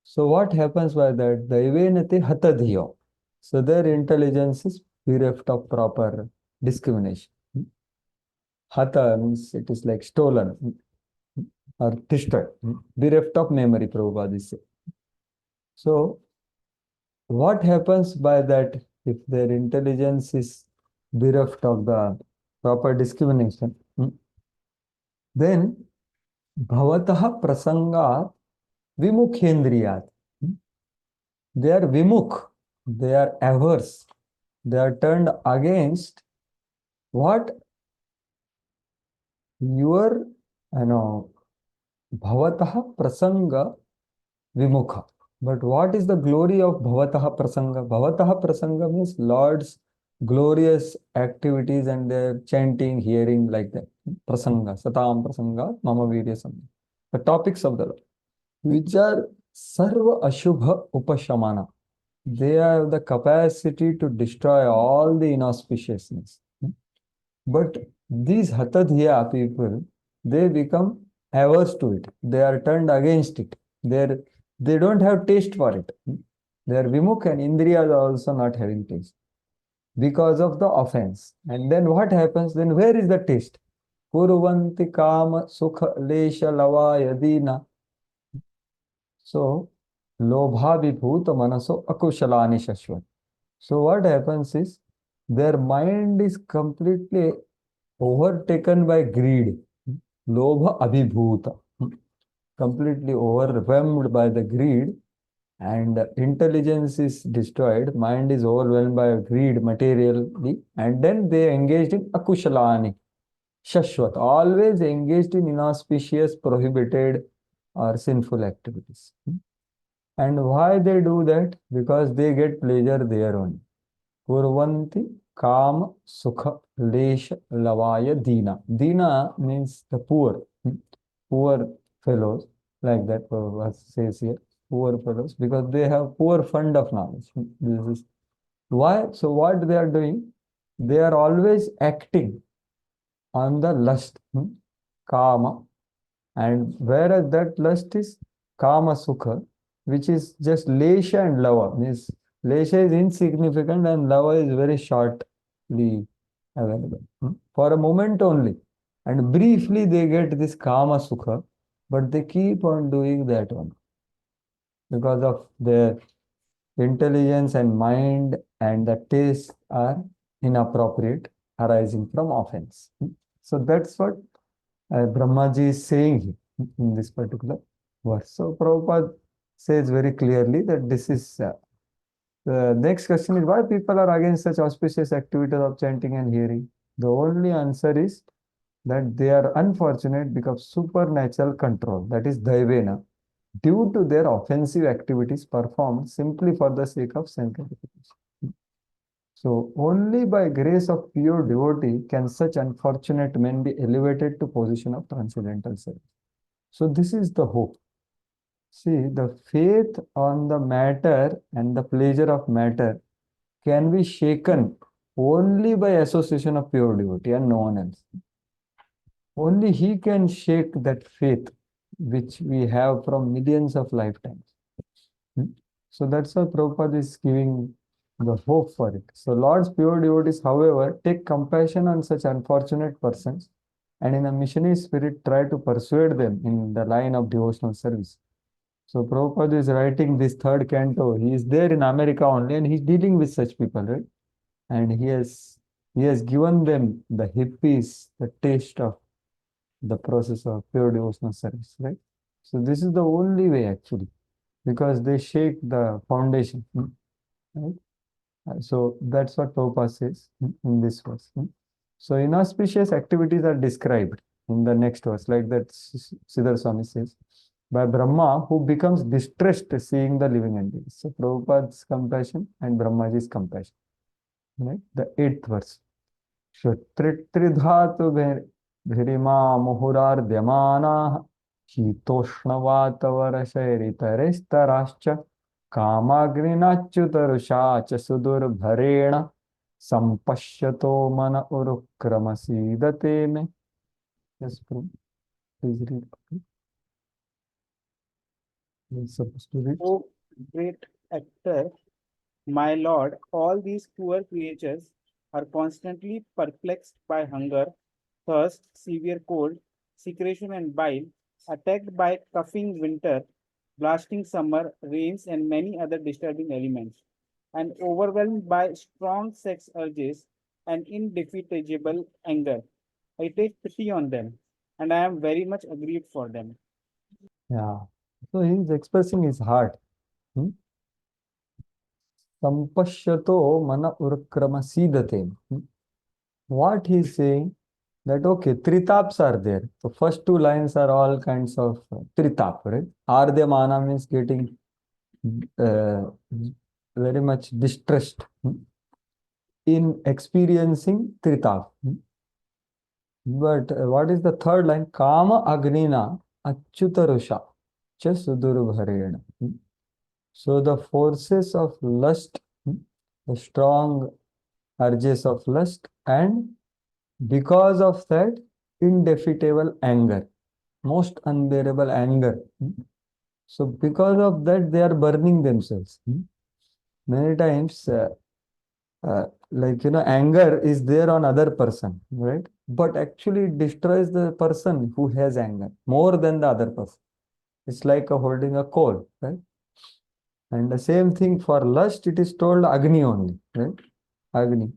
So what happens by that? Daivenate hatadhiyo. So their intelligence is bereft of proper discrimination. Hatha means it is like stolen or destroyed, bereft of memory, Prabhupada is saying. So what happens by that if their intelligence is bereft of the proper discrimination? Then bhavatah prasangat vimukhendriyat. They are vimukh, they are averse, they are turned against what your, bhavatah prasanga vimukha. But what is the glory of bhavatah prasanga? Bhavatah prasanga means Lord's glorious activities and their chanting, hearing, like that. Prasanga, satam prasanga, mama virya samya. The topics of the Lord, which are sarva ashubha upashamana. They have the capacity to destroy all the inauspiciousness. But these hatadhya people, they become averse to it. They are turned against it. They don't have taste for it. They are vimukh, and indriyas are also not having taste because of the offense. And then what happens? Then where is the taste? Kurvanti kama sukha lesha lava yadina. So, lobha vibhuta manaso akushalani shashvat. So what happens is, their mind is completely overtaken by greed. Lobha abhibhuta. Completely overwhelmed by the greed, and intelligence is destroyed. Mind is overwhelmed by greed materially, and then they engaged in akushalani. Shashvat. Always engaged in inauspicious, prohibited, or sinful activities. And why they do that? Because they get pleasure there only. Kurvanti Kama Sukha Lesha Lavaya Dina. Dina means the poor, poor fellows, like that verse says here, poor fellows, because they have poor fund of knowledge. This is why. So what they are doing? They are always acting on the lust, kama, and whereas that lust is kama sukha, which is just lesha and lava. Means lesha is insignificant and lava is very shortly available, for a moment only, and briefly they get this kama sukha, but they keep on doing that one because of their intelligence and mind, and the taste are inappropriate, arising from offense. So that's what Brahmaji is saying here in this particular verse. So Prabhupada says very clearly that this is the next question is, why people are against such auspicious activities of chanting and hearing? The only answer is that they are unfortunate because supernatural control, that is Daivena, due to their offensive activities performed simply for the sake of sense gratification. So only by grace of pure devotee can such unfortunate men be elevated to position of transcendental service. So this is the hope. See, the faith on the matter and the pleasure of matter can be shaken only by association of pure devotee and no one else. Only he can shake that faith which we have from millions of lifetimes. So that's why Prabhupada is giving the hope for it. So Lord's pure devotees, however, take compassion on such unfortunate persons and in a missionary spirit try to persuade them in the line of devotional service. So Prabhupada is writing this third canto. He is there in America only and he's dealing with such people, right? And he has given them, the hippies, the taste of the process of pure devotional service, right? So this is the only way actually, because they shake the foundation, right? So that's what Prabhupada says in this verse. So inauspicious activities are described in the next verse, like that Siddhar Swami says, by Brahma, who becomes distressed seeing the living entities. So Prabhupada's compassion and Brahmaji's compassion, right? The 8th verse. Tridhatu bhirima muhurardhyamana शीतोष्णवातवरशैरितरेस्तराश्च कामाग्निनाच्युतरुषा च सुदुर्भरेण सम्पश्यतो मन उरुक्रमसीदते मे. Yes, please read. You're supposed to read. O great actor, my lord, all these poor creatures are constantly perplexed by hunger, thirst, severe cold, secretion and bile, attacked by coughing winter, blasting summer, rains, and many other disturbing elements, and overwhelmed by strong sex urges and indefeasible anger. I take pity on them, and I am very much aggrieved for them. Yeah. So he is expressing his heart. Sampashyato mana urkramasidate. What he is saying, that okay, tritaps are there. The first two lines are all kinds of tritap, right? Ardhyamana means getting very much distressed in experiencing tritap. But what is the third line? Kama agnina achyutarusha cha sudurbharena. So the forces of lust, the strong urges of lust, and because of that, indefeasible anger, most unbearable anger. So because of that, they are burning themselves. Many times, anger is there on other person, right? But actually it destroys the person who has anger more than the other person. It's like holding a coal, right? And the same thing for lust, it is told Agni only, right? Agni.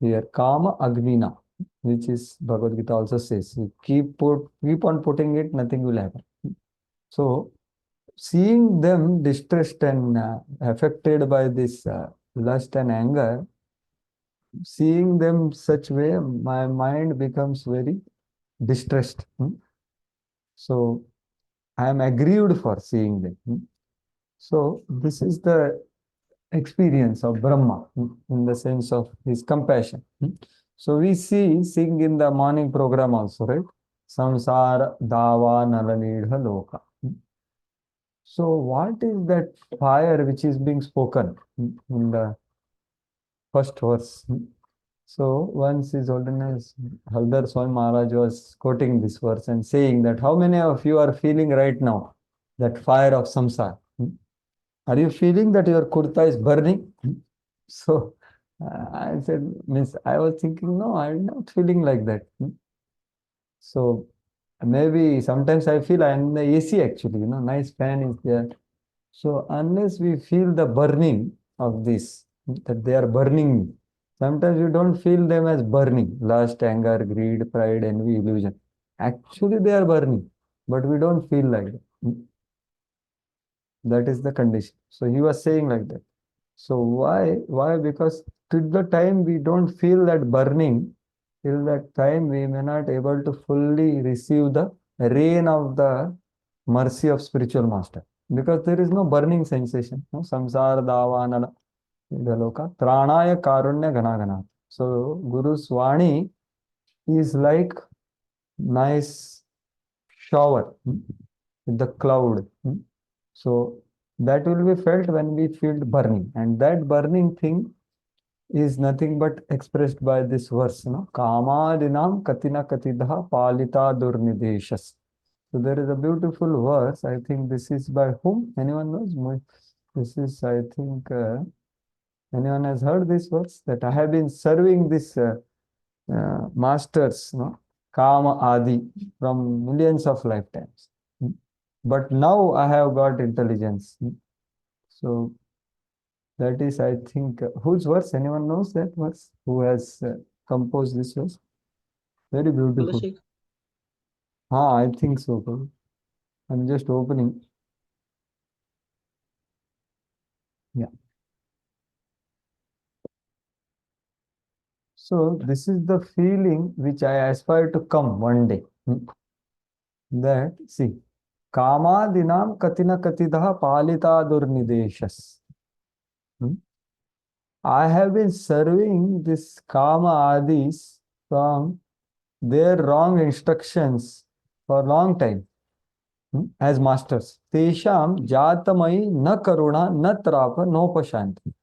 Here, Kama Agnina, which is Bhagavad Gita also says, you keep on putting it, nothing will happen. So, seeing them distressed and affected by this lust and anger, seeing them such way, my mind becomes very distressed. So, I am aggrieved for seeing them. So, this is the experience of Brahma in the sense of his compassion. So we sing in the morning program also, right? Samsara Dava Nalalidha Loka. So what is that fire which is being spoken in the first verse? So once His Holiness Haldar Swami Maharaj was quoting this verse and saying that how many of you are feeling right now that fire of samsara? Are you feeling that your kurta is burning? So I said, Miss, I was thinking, no, I'm not feeling like that. So maybe sometimes I feel I'm in the AC actually, nice fan is there. So unless we feel the burning of this, that they are burning me, sometimes you don't feel them as burning. Lust, anger, greed, pride, envy, illusion. Actually, they are burning, but we don't feel like that. That is the condition. So he was saying like that. So why? Why? Because till the time we don't feel that burning, till that time we may not able to fully receive the rain of the mercy of spiritual master. Because there is no burning sensation. No? Samsara davanala idaloka tranaya karunya gana. So Guru's Vani is like nice shower with the cloud. So that will be felt when we feel burning, and that burning thing is nothing but expressed by this verse, Kamadinam katina katidha palita durnideshas. So there is a beautiful verse. I think this is by whom? Anyone knows? This is, I think, anyone has heard this verse? That I have been serving this masters, Kama Adi, from millions of lifetimes. But now I have got intelligence. So that is, I think, whose verse? Anyone knows that verse? Who has composed this verse? Very beautiful. I think so, Prabhu. I'm just opening. Yeah. So this is the feeling which I aspire to come one day. That, see, Kamadinam katina katidaha palita durnideshas. I have been serving this Kama Adis from their wrong instructions for a long time as masters. Tesham jatamai na karuna na trapa no pashanti.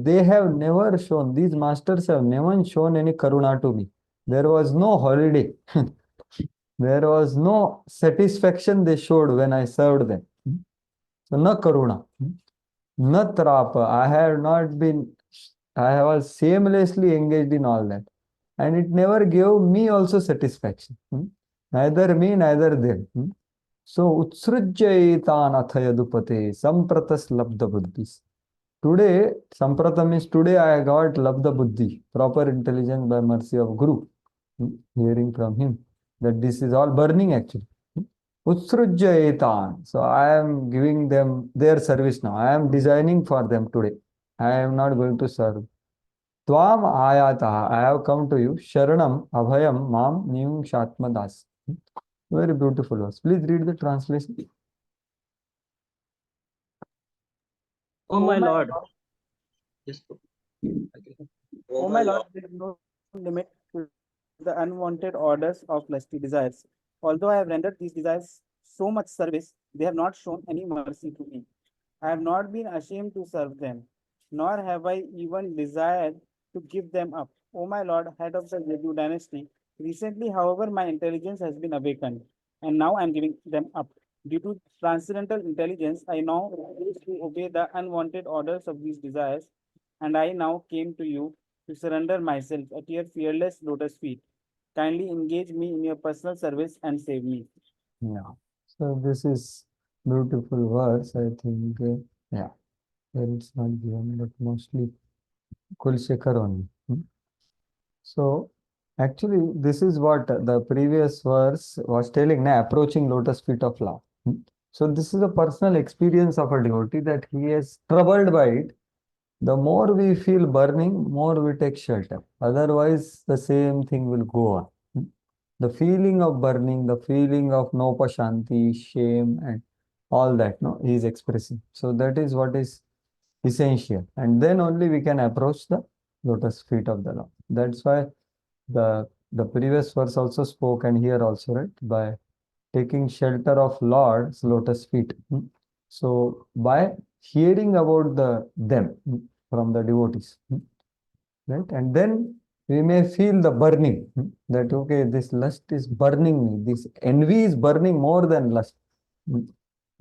They have never shown, these masters have never shown any karuna to me. There was no holiday. There was no satisfaction they showed when I served them. So, na karuna. Natrapa, I was shamelessly engaged in all that. And it never gave me also satisfaction. Neither me, neither them. So, utsrujjaitan athayadupate, sampratas labda buddhis. Today, samprata means today I got labda buddhi, proper intelligence by mercy of Guru. Hearing from him that this is all burning actually. Utsrujjayetan. So I am giving them their service now. I am designing for them today. I am not going to serve. Tvam ayataha. I have come to you. Sharanam abhayam mam nim shatmadas. Very beautiful verse. Please read the translation. Oh my Lord. Yes. Oh my Lord, there is no limit to the unwanted orders of lusty desires. Although I have rendered these desires so much service, they have not shown any mercy to me. I have not been ashamed to serve them, nor have I even desired to give them up. O my Lord, head of the Yadu dynasty, recently, however, my intelligence has been awakened, and now I am giving them up. Due to transcendental intelligence, I now refuse to obey the unwanted orders of these desires, and I now came to you to surrender myself at your fearless lotus feet. Kindly engage me in your personal service and save me. Yeah. So this is beautiful verse. I think, yeah, there it's not given, but mostly Kulshekar only. So actually, this is what the previous verse was telling, approaching lotus feet of love. So this is a personal experience of a devotee that he is troubled by it. The more we feel burning, more we take shelter. Otherwise, the same thing will go on. The feeling of burning, the feeling of no pashanti, shame, and all that, he is expressing. So that is what is essential. And then only we can approach the lotus feet of the Lord. That's why the previous verse also spoke, and here also, right? By taking shelter of Lord's lotus feet. So by hearing about them from the devotees, right? And then we may feel the burning, that okay, this lust is burning me, this envy is burning more than lust.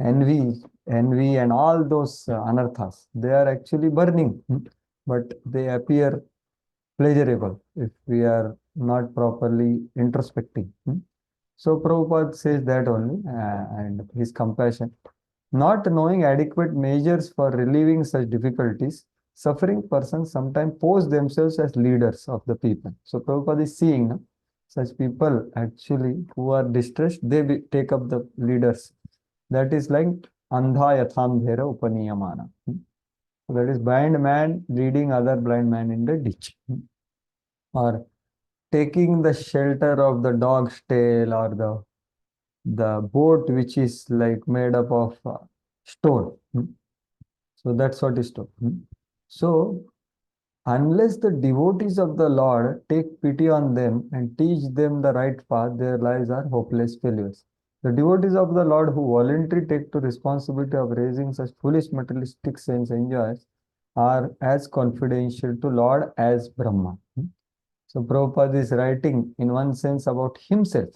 Envy and all those anarthas, they are actually burning, but they appear pleasurable if we are not properly introspecting. So Prabhupada says that only, and his compassion. Not knowing adequate measures for relieving such difficulties, suffering persons sometimes pose themselves as leaders of the people. So Prabhupada is seeing such people actually who are distressed, they take up the leaders. That is like andha yathamdhera upaniyamana. So that is blind man leading other blind man in the ditch. Or taking the shelter of the dog's tail, or the boat which is like made up of stone. So that's what is stone. So unless the devotees of the Lord take pity on them and teach them the right path, their lives are hopeless failures. The devotees of the Lord who voluntarily take to responsibility of raising such foolish materialistic sense enjoys are as confidential to Lord as Brahma. So Prabhupada is writing in one sense about himself,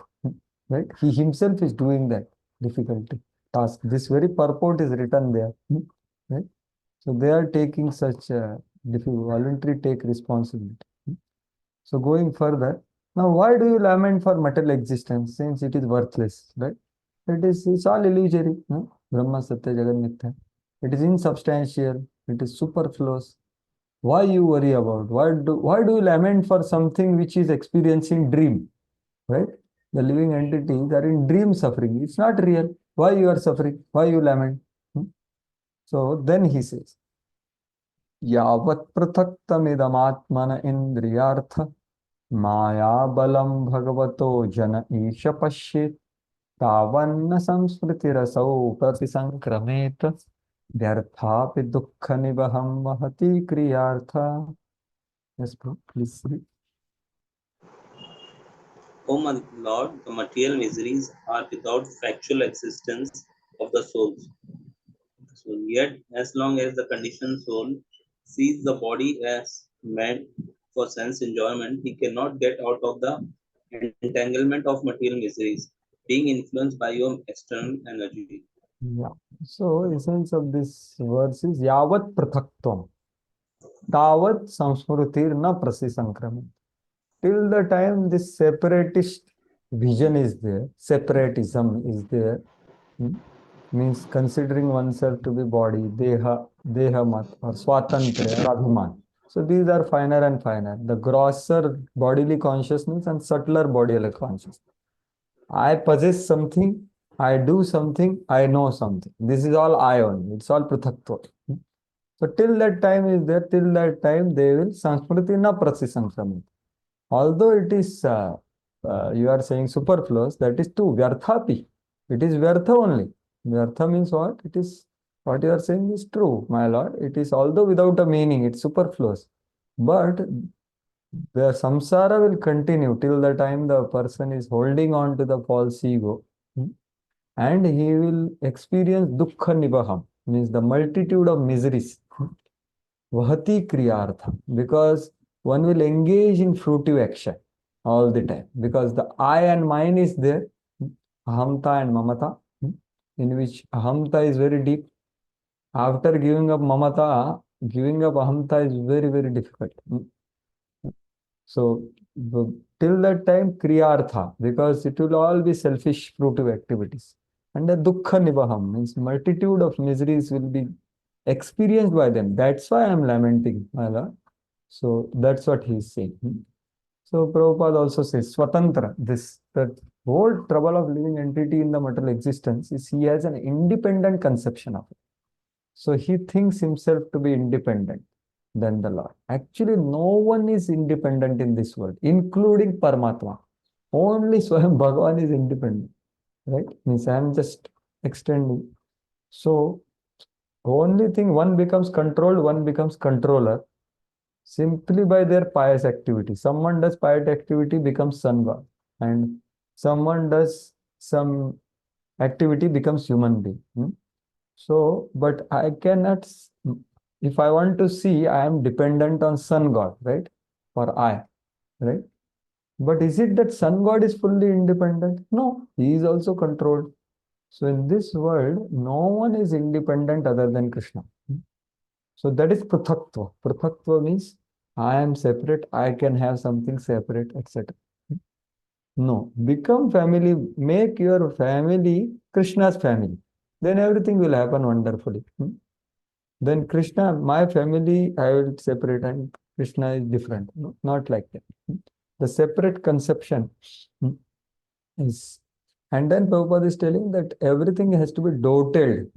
right? He himself is doing that difficulty task. This very purport is written there, right? So they are taking such voluntary take responsibility. So going further, now why do you lament for material existence since it is worthless, right? It's all illusory, no? Brahma Satya Jagat Mithya. It is insubstantial, it is superfluous. Why you worry about? Why do you lament for something which is experiencing dream? Right? The living entities are in dream suffering. It's not real. Why you are suffering? Why you lament? So then he says, Yavat prathaktamidam indriyartha maya balam bhagavato jana isha pashit tavanna samsmritirasau pratisankrameta vyarthapi dukkha nibaham mahati kriyartha. Yes, bro, please read. O my Lord, the material miseries are without factual existence of the souls. So yet, as long as the conditioned soul sees the body as meant for sense enjoyment, he cannot get out of the entanglement of material miseries, being influenced by your external energy. Yeah. So essence of this verse is Yavat Prathaktam. Tavat Samsmrutir na prasisankramit. Till the time this separatist vision is there, separatism is there, means considering oneself to be body, deha mat, or swatantra, or abhiman. So these are finer and finer. The grosser bodily consciousness and subtler bodily consciousness. I possess something, I do something, I know something. This is all I own. It's all prataktva. So till that time is there, till that time they will sansmriti na prasisankramit. Although it is, you are saying superfluous, that is true. Vyarthapi. It is vyartha only. Vyartha means what? It is, what you are saying is true, my lord. It is, although without a meaning, it's superfluous. But the samsara will continue till the time the person is holding on to the false ego. And he will experience dukkha nibaham, means the multitude of miseries. Vahati kriyartha, because one will engage in fruitive action all the time, because the I and mine is there, ahamta and mamata, in which ahamta is very deep. After giving up mamata, giving up ahamta is very, very difficult. So till that time, kriyartha, because it will all be selfish fruitive activities. And the dukkha nibaham, means multitude of miseries will be experienced by them. That's why I am lamenting, my lord. So that's what he is saying. So Prabhupada also says, Swatantra, the whole trouble of living entity in the material existence is he has an independent conception of it. So he thinks himself to be independent than the Lord. Actually, no one is independent in this world, including Paramatma. Only Swayam Bhagavan is independent, right? Means I am just extending. So Only thing, one becomes controlled, one becomes controller simply by their pious activity. Someone does pious activity, becomes sun god, and someone does some activity, becomes human being. So, but I cannot, if I want to see, I am dependent on sun god, right? For I, right? But is it that sun god is fully independent? No, he is also controlled. So in this world, no one is independent other than Krishna. So that is pruthaktva. Pruthaktva means I am separate, I can have something separate, etc. No, become family, make your family Krishna's family. Then everything will happen wonderfully. Then Krishna, my family, I will separate, and Krishna is different. No, not like that. The separate conception is, and then Prabhupada is telling that everything has to be dotted.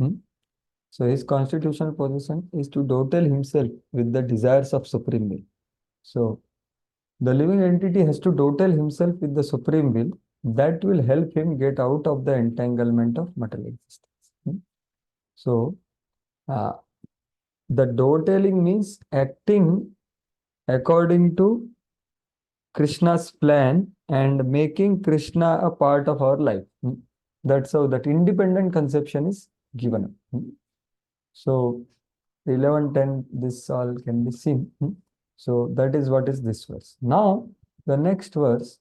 So his constitutional position is to dotel himself with the desires of Supreme Will. So the living entity has to dotel himself with the Supreme Will. That will help him get out of the entanglement of material existence. So the doteling means acting according to Krishna's plan and making Krishna a part of our life. That's how that independent conception is given. So 11:10, this all can be seen. So that is what is this verse. Now, the next verse,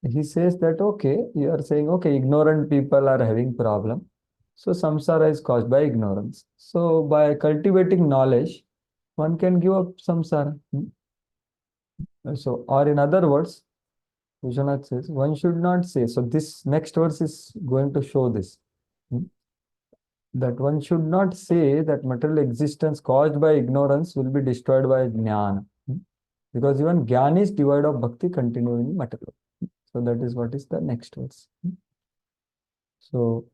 he says that, okay, you are saying, okay, ignorant people are having problem. So samsara is caused by ignorance. So by cultivating knowledge, one can give up samsara. So, or in other words, Vishwanath says, one should not say. So this next verse is going to show this. That one should not say that material existence caused by ignorance will be destroyed by jnana. Because even jnana is devoid of bhakti continuing in material. So that is what is the next verse. So,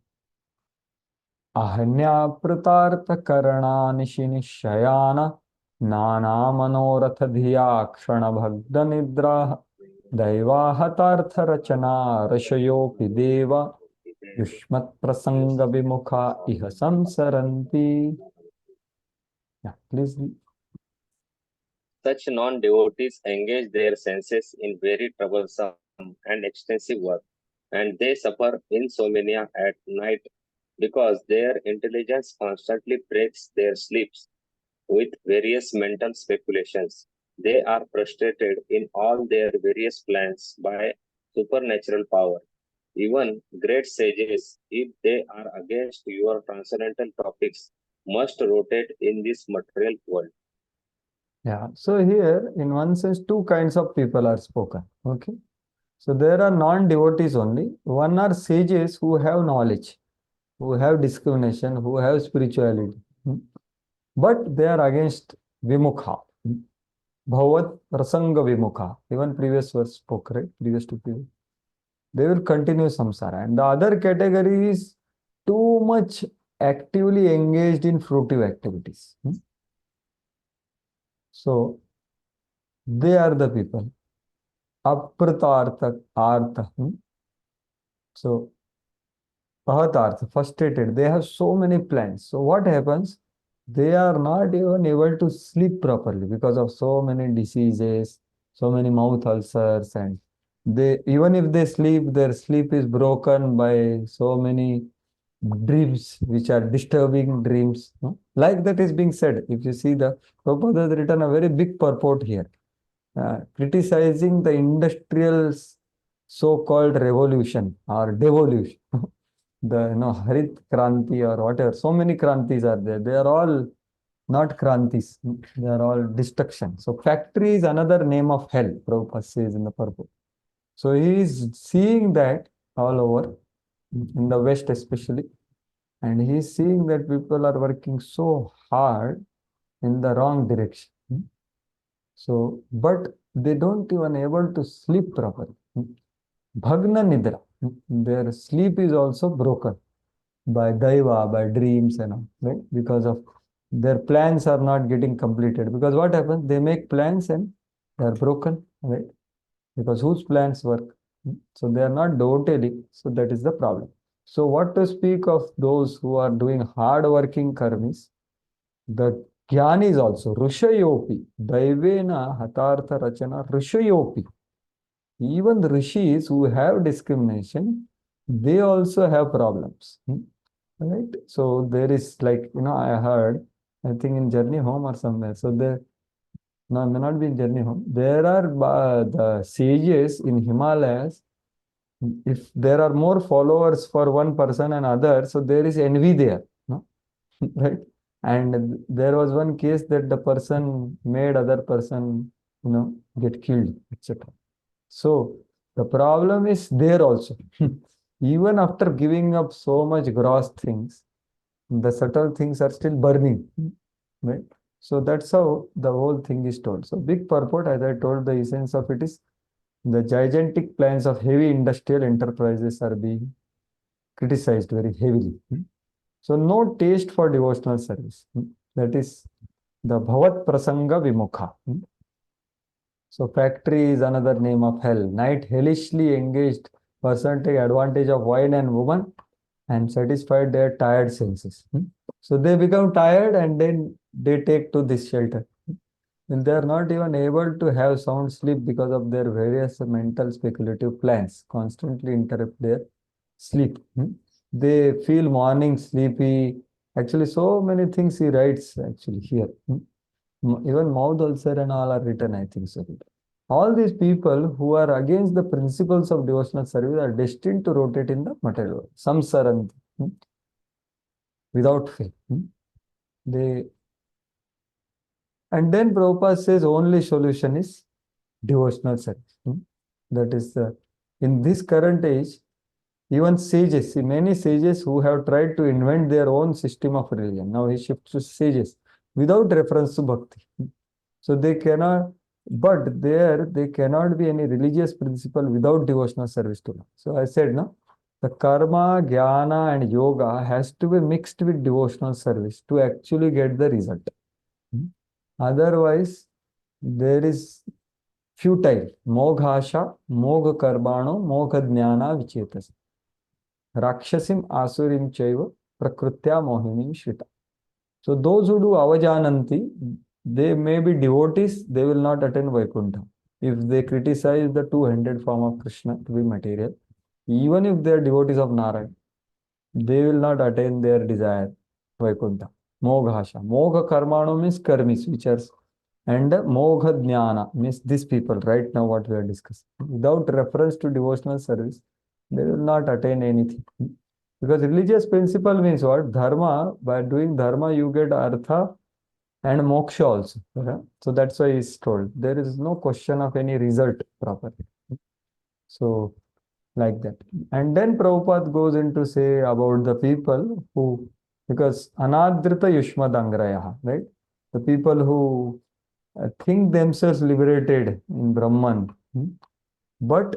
ahanya pratartha karana nishini shayana nana manoratha dhiya kshana bhagda nidra daivahatartha rachana rashayopi deva yushmat prasanga vimukha iha samsaranti. Yeah, please. Such non-devotees engage their senses in very troublesome and extensive work, and they suffer insomnia at night because their intelligence constantly breaks their sleeps with various mental speculations. They are frustrated in all their various plans by supernatural power. Even great sages, if they are against your transcendental topics, must rotate in this material world. Yeah, so here in one sense, two kinds of people are spoken. Okay, so there are non-devotees only. One are sages who have knowledge, who have discrimination, who have spirituality, but they are against vimukha, bhavat prasanga vimukha. Even previous verse spoke, right? Previous to previous. They will continue samsara. And the other category is too much actively engaged in fruitive activities. So they are the people. Apratartha artha. So ahatartha, frustrated. They have so many plans. So what happens? They are not even able to sleep properly because of so many diseases, so many mouth ulcers, and they, even if they sleep, their sleep is broken by so many dreams which are disturbing dreams. Like that is being said. If you see, the Prabhupada has written a very big purport here, criticizing the industrial so-called revolution or devolution. The Harit Kranti or whatever, so many Krantis are there. They are all not Krantis, they are all destruction. So factory is another name of hell, Prabhupada says in the purport. So he is seeing that all over, in the West especially, and he is seeing that people are working so hard in the wrong direction. So, but they don't even able to sleep properly. Bhagna Nidra, their sleep is also broken by daiva, by dreams and all, right? Because of their plans are not getting completed. Because what happens? They make plans and they are broken, right? Because whose plans work? So they are not dotating. So that is the problem. So what to speak of those who are doing hard-working karmis? The Jnanis also, Rishayopi, Daivena Hatartha Rachana, Rishayopi. Even the rishis who have discrimination, they also have problems. Right? So there is like, I heard, I think in Journey Home or somewhere. So there, no, may not be in Journey Home. There are the sages in Himalayas. If there are more followers for one person and other, so there is envy there, no? Right? And there was one case that the person made other person, get killed, etc. So the problem is there also. Even after giving up so much gross things, the subtle things are still burning, right? So that's how the whole thing is told. So big purport, as I told, the essence of it is the gigantic plans of heavy industrial enterprises are being criticized very heavily. So no taste for devotional service. That is the Bhavat Prasanga Vimukha. So factory is another name of hell. Night hellishly engaged person take advantage of wine and woman and satisfied their tired senses. So they become tired and then they take to this shelter. And they are not even able to have sound sleep because of their various mental speculative plans constantly interrupt their sleep. They feel morning sleepy. Actually, so many things he writes actually here. Even mouth ulcer and all are written, I think so. All these people who are against the principles of devotional service are destined to rotate in the material world. Samsaranti, without faith. And then Prabhupada says only solution is devotional service. That is, in this current age, even sages, see many sages who have tried to invent their own system of religion. Now he shifts to sages without reference to bhakti. So they cannot, but there cannot be any religious principle without devotional service to Lord. So I said, no, the karma, jnana and yoga has to be mixed with devotional service to actually get the result. Otherwise, there is futile. Moghasha, mogha karbano, mogha jnana vichetas. Rakshasim asurim chaiva prakrutya mohinim shrita. So those who do avajananti, they may be devotees, they will not attain Vaikuntha. If they criticize the two-handed form of Krishna to be material, even if they are devotees of Narayan, they will not attain their desired Vaikuntha. Moghasha. Mogha karmano means karmis, which are, and mogha jnana means these people, right now what we are discussing. Without reference to devotional service, they will not attain anything. Because religious principle means what? Dharma, by doing dharma, you get artha and moksha also. Right? So that's why it's told. There is no question of any result properly. So, like that. And then Prabhupada goes into say about the people who, because anadrita yushmad angrayaha, right? The people who think themselves liberated in Brahman, but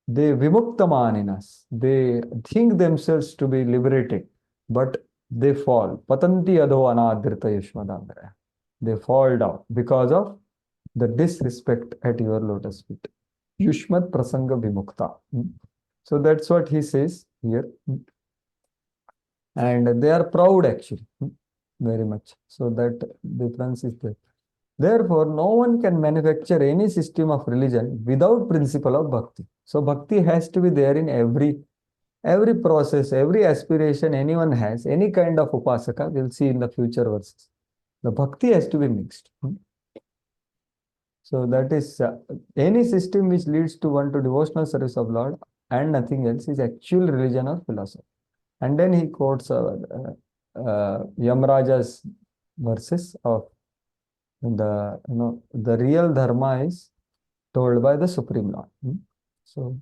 they vimuktamaninas, they think themselves to be liberated, but they fall. Patanti adho anadrita yushmad angraya. They fall down because of the disrespect at your lotus feet. Yushmat prasanga vimukta. So that's what he says here. And they are proud actually, very much. So that difference is there. Therefore, no one can manufacture any system of religion without principle of bhakti. So bhakti has to be there in every process, every aspiration anyone has, any kind of upasaka, we'll see in the future verses. The bhakti has to be mixed. So that is any system which leads to one to devotional service of Lord and nothing else is actual religion or philosophy. And then he quotes Yamraja's verses of the real dharma is told by the Supreme Lord. So,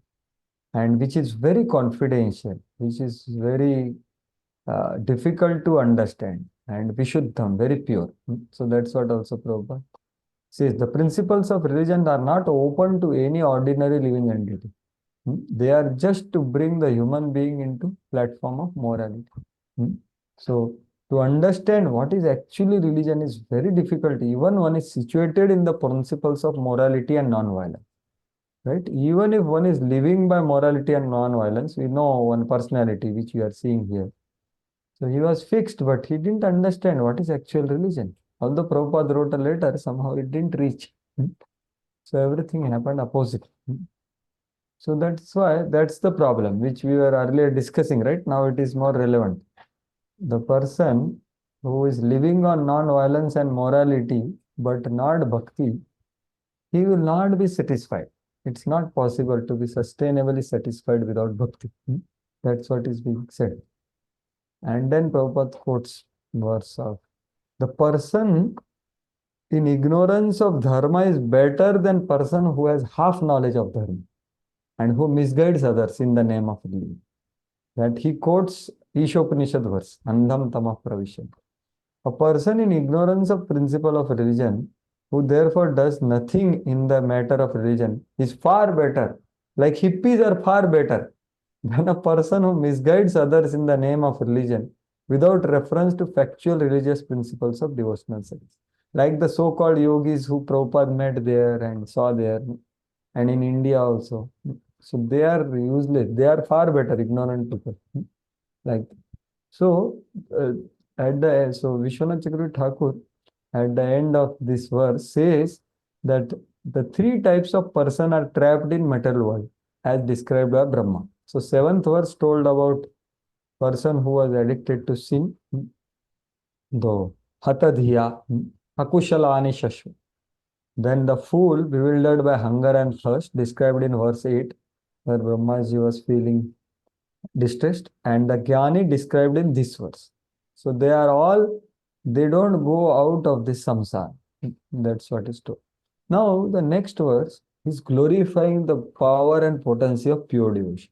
and which is very confidential, which is very difficult to understand, and Vishuddham, very pure. So that's what also Prabhupada says. The principles of religion are not open to any ordinary living entity. They are just to bring the human being into platform of morality. So to understand what is actually religion is very difficult, even one is situated in the principles of morality and non-violence. right? Even if one is living by morality and non-violence, we know one personality which we are seeing here. So he was fixed, but he didn't understand what is actual religion. Although Prabhupada wrote a letter, somehow it didn't reach. So everything happened opposite. So that's why, that's the problem which we were earlier discussing, right? Now it is more relevant. The person who is living on non-violence and morality, but not bhakti, he will not be satisfied. It's not possible to be sustainably satisfied without bhakti. That's what is being said. And then Prabhupada quotes verse of, the person in ignorance of dharma is better than person who has half knowledge of dharma and who misguides others in the name of religion. That he quotes Ishopanishad verse, Andham Tamah Pravishyam. A person in ignorance of principle of religion, who therefore does nothing in the matter of religion, is far better. Like hippies are far better than a person who misguides others in the name of religion without reference to factual religious principles of devotional service. Like the so-called yogis who Prabhupada met there and saw there, and in India also. So they are useless. They are far better, ignorant people. Like, so so Vishwanath Chakravarti Thakur at the end of this verse says that the three types of person are trapped in material world as described by Brahma. So seventh verse told about person who was addicted to sin, though hatadhiya, akushalani shashva. Then the fool bewildered by hunger and thirst described in verse 8, where Brahmaji was feeling distressed, and the jnani described in this verse. So they are all, they don't go out of this samsara. That's what is told. Now the next verse is glorifying the power and potency of pure devotion.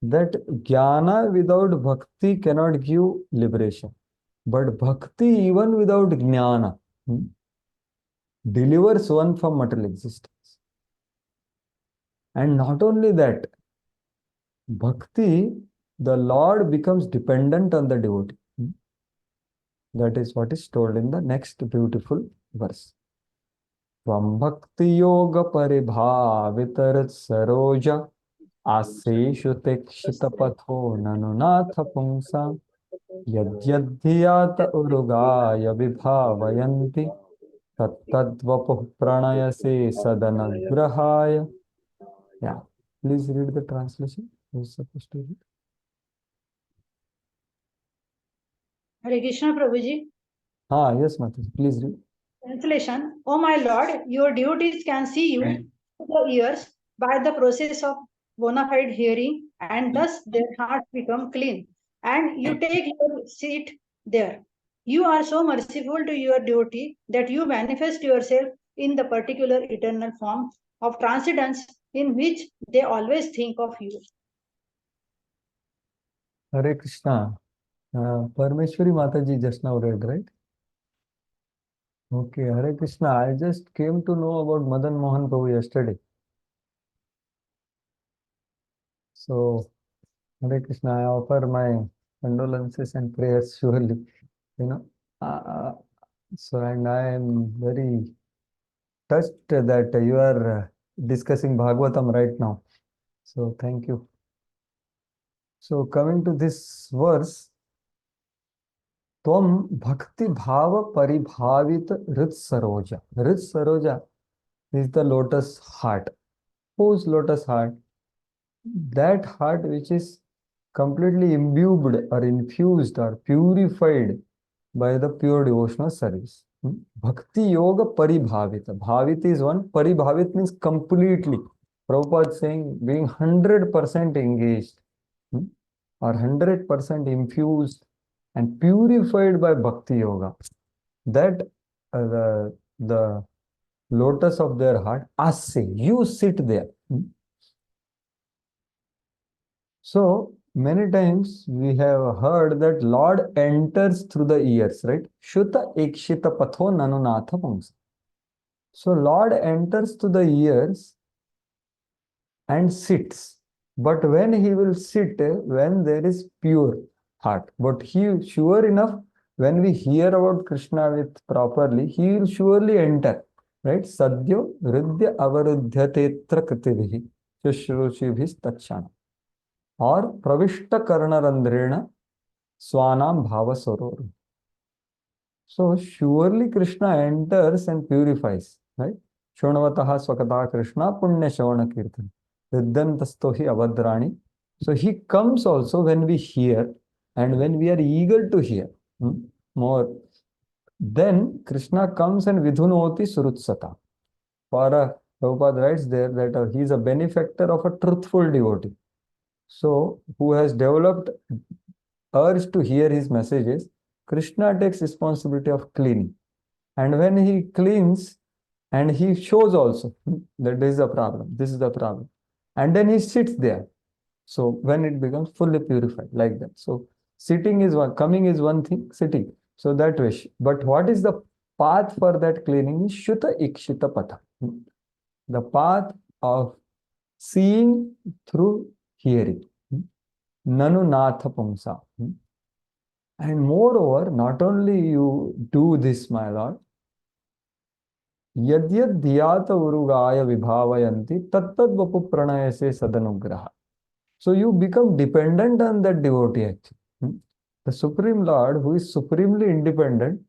That jnana without bhakti cannot give liberation. But bhakti even without jnana delivers one from material existence. And not only that, bhakti, the Lord becomes dependent on the devotee. That is what is told in the next beautiful verse. Tvam bhakti yoga paribhavitarat saroja aseshu tekshita patho nanunatha pungsa yadyadhyata urugaya vibhavayanti tattadvapuh pranayase sadanagrahaya. Yeah, please read the translation. Who's supposed to read? Hare Krishna, Prabhuji. Yes, Mataji, please read. Translation. Oh my Lord, your devotees can see you through the ears by the process of bona fide hearing, and thus their hearts become clean. And you take your seat there. You are so merciful to your devotee that you manifest yourself in the particular eternal form of transcendence in which they always think of you. Hare Krishna. Parmeshwari Mataji just now read, right? Okay, Hare Krishna. I just came to know about Madan Mohan Prabhu yesterday. So, Hare Krishna, I offer my condolences and prayers surely. So, and I am very touched that you are discussing Bhagavatam right now. So, thank you. So, coming to this verse, Tvam bhakti bhava paribhavita rit saroja. Rit saroja is the lotus heart. Whose lotus heart? That heart which is completely imbued or infused or purified by the pure devotional service. Bhakti yoga paribhavita. Bhavita is one. Paribhavit means completely. Prabhupada saying being 100% engaged or 100% infused and purified by bhakti yoga. That the lotus of their heart, asse, you sit there. So many times we have heard that Lord enters through the ears, right? Shuta ekshita patho nanunatha pumsa. So Lord enters through the ears and sits. But when he will sit, when there is pure heart. But he, sure enough, when we hear about Krishna with properly, he will surely enter. right? Sadhyo hridya avaruddhyatetra kritivihi shushrushibhis tachana. Or pravishta karnarandrena swanam bhava soror. So surely Krishna enters and purifies, right? Shonavataha swakata Krishna punya shavana kirtan. Riddhantasto hi avadrani. So he comes also when we hear and when we are eager to hear more. Then Krishna comes and vidhunoti surutsata. For Prabhupada writes there that he is a benefactor of a truthful devotee. So who has developed urge to hear his messages, Krishna takes responsibility of cleaning. And when he cleans, and he shows also that this is a problem, this is the problem. And then he sits there. So when it becomes fully purified, like that. So sitting is one, coming is one thing, sitting. So that way. But what is the path for that cleaning? Is Shuta Ikshita Patha. The path of seeing through hearing. Nanu Natha Pumsa. And moreover, not only you do this, my Lord, Yadyad dhyata urugaya vibhavayanti tattad vapu pranayase sadanugraha. So you become dependent on that devotee actually. The Supreme Lord, who is supremely independent,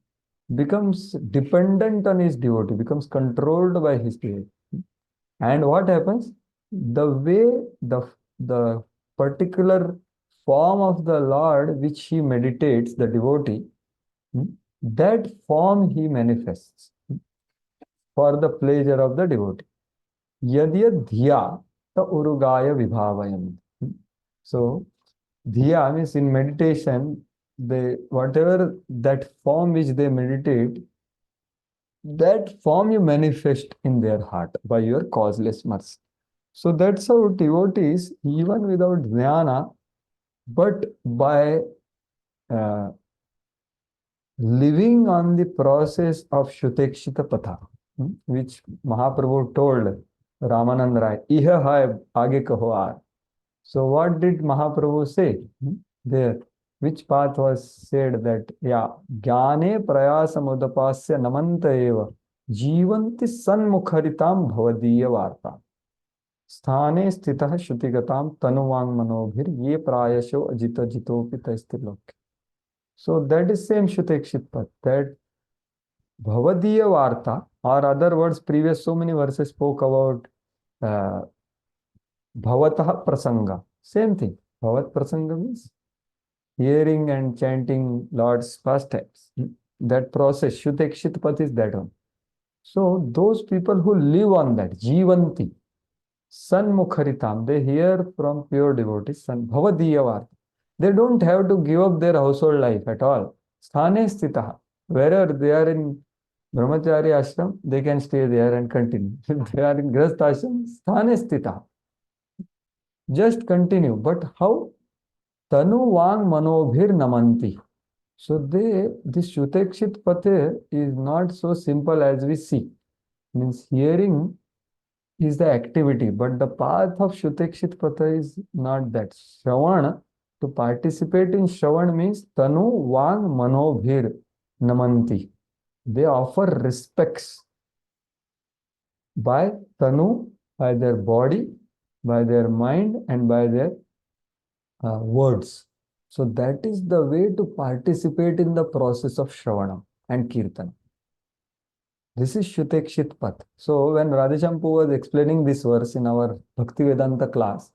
becomes dependent on his devotee, becomes controlled by his devotee. And what happens? The way the particular form of the Lord which he meditates, the devotee, that form he manifests for the pleasure of the devotee. Yadya dhya ta urugaya vibhavayam. So dhya means in meditation, they whatever that form which they meditate, that form you manifest in their heart by your causeless mercy. So that's how devotees, even without jnana, but by living on the process of Shutekshita Patha, which Mahaprabhu told Ramanand Rai, Iha hai aage kaho aar. So what did Mahaprabhu say there? Which path was said that, yeah, Jnane prayasamudapasya namanta eva jivanti sanmukharitam bhavadiya varta. Sthane stitah shutigatam tanuvang manobhir ye prayasho ajita jitopita istilok. So that is same Shutekshit path, that bhavadiya varta, or other words, previous so many verses spoke about bhavatah prasanga. Same thing. Bhavat prasanga means hearing and chanting Lord's pastimes. That process, Shutekshit path is that one. So those people who live on that, Jivanti, Sanmukharitam, they hear from pure devotees, San Bhavadiya Varta. They don't have to give up their household life at all. Sthane stitaha. Wherever they are in Brahmachari ashram, they can stay there and continue. If they are in Grihastha ashram, sthane stitaha. Just continue. But how? Tanu vang manobhir namanti. So this Shutekshit Pathe is not so simple as we see. Means hearing is the activity, but the path of Shutekshit Pathe is not that. Shravana, to participate in Shravan means Tanu vang manobhir namanti. They offer respects by Tanu, by their body, by their mind, and by their words. So that is the way to participate in the process of Shravana and Kirtana. This is Shutekshit Path. So when Radheshampu was explaining this verse in our Bhaktivedanta class,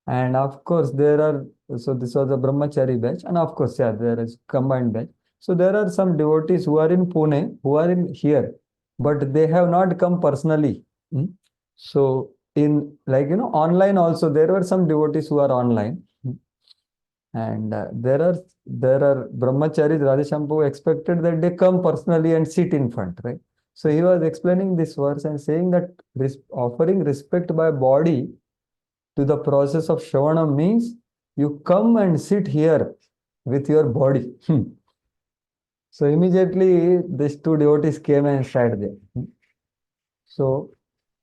and of course there are, so this was a Brahmachari batch, and of course, yeah, there is combined batch. So there are some devotees who are in Pune, who are in here, but they have not come personally. So in, like, online also, there were some devotees who are online. And there are brahmacharis. Radheshampu expected that they come personally and sit in front, right? So he was explaining this verse and saying that offering respect by body to the process of Shravana means you come and sit here with your body. So immediately these two devotees came and sat there. So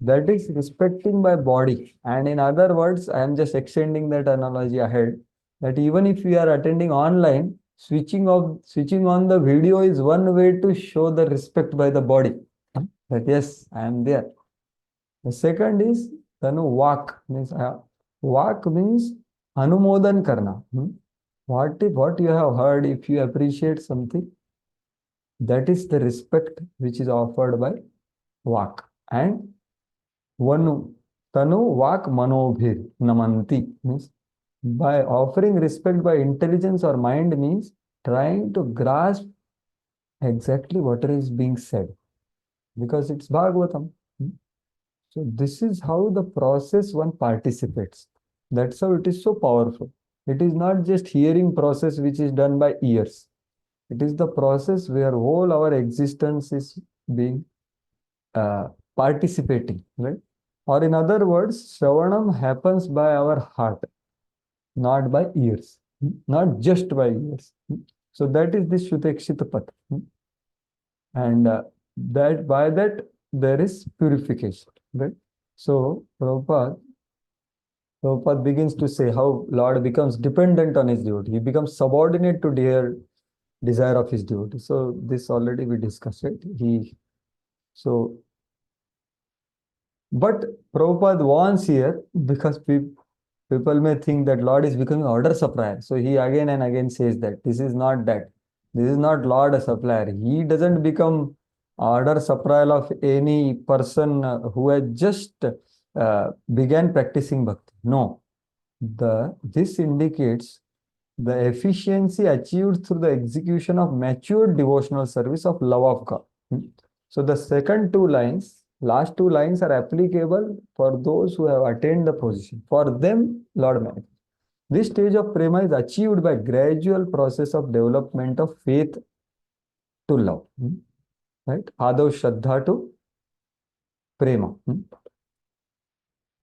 that is respecting by body. And in other words, I am just extending that analogy ahead, that even if we are attending online, switching on the video is one way to show the respect by the body. that yes, I am there. The second is Tanu Vak, means Vak means Anumodan Karna. What you have heard, if you appreciate something, that is the respect which is offered by Vak. And Vanu, Tanu Vak Manobhir Namanti, means by offering respect by intelligence or mind, means trying to grasp exactly what is being said, because it's Bhagavatam. So this is how the process one participates. That's how it is so powerful. It is not just hearing process which is done by ears. It is the process where whole our existence is being participating, right? Or in other words, Shravanam happens by our heart, not by ears, not just by ears. So that is the Shutekshita Path. And that by that there is purification, right? So Prabhupada begins to say how Lord becomes dependent on his devotee. He becomes subordinate to their desire of his devotee. So this already we discussed it. But Prabhupada wants here, because people may think that Lord is becoming order supplier. So he again and again says that this is not that. This is not Lord a supplier. He doesn't become order supplier of any person who has just began practicing bhakti. No. This indicates the efficiency achieved through the execution of matured devotional service of love of God. So the last two lines are applicable for those who have attained the position. For them, Lord manifests. This stage of prema is achieved by gradual process of development of faith to love. Right? Adav Shraddha to prema.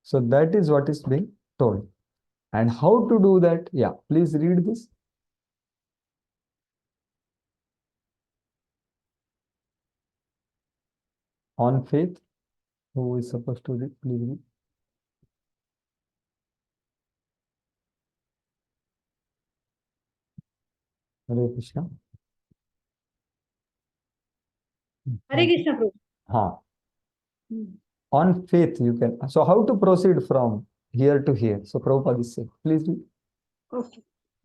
So that is what is being told. And how to do that? Yeah, please read this. On faith. Who is supposed to read? Please read. Hare Krishna. Hare Krishna Prabhu. Haan. On faith you can. So how to proceed from here to here? So Prabhupada is saying, please read. Okay.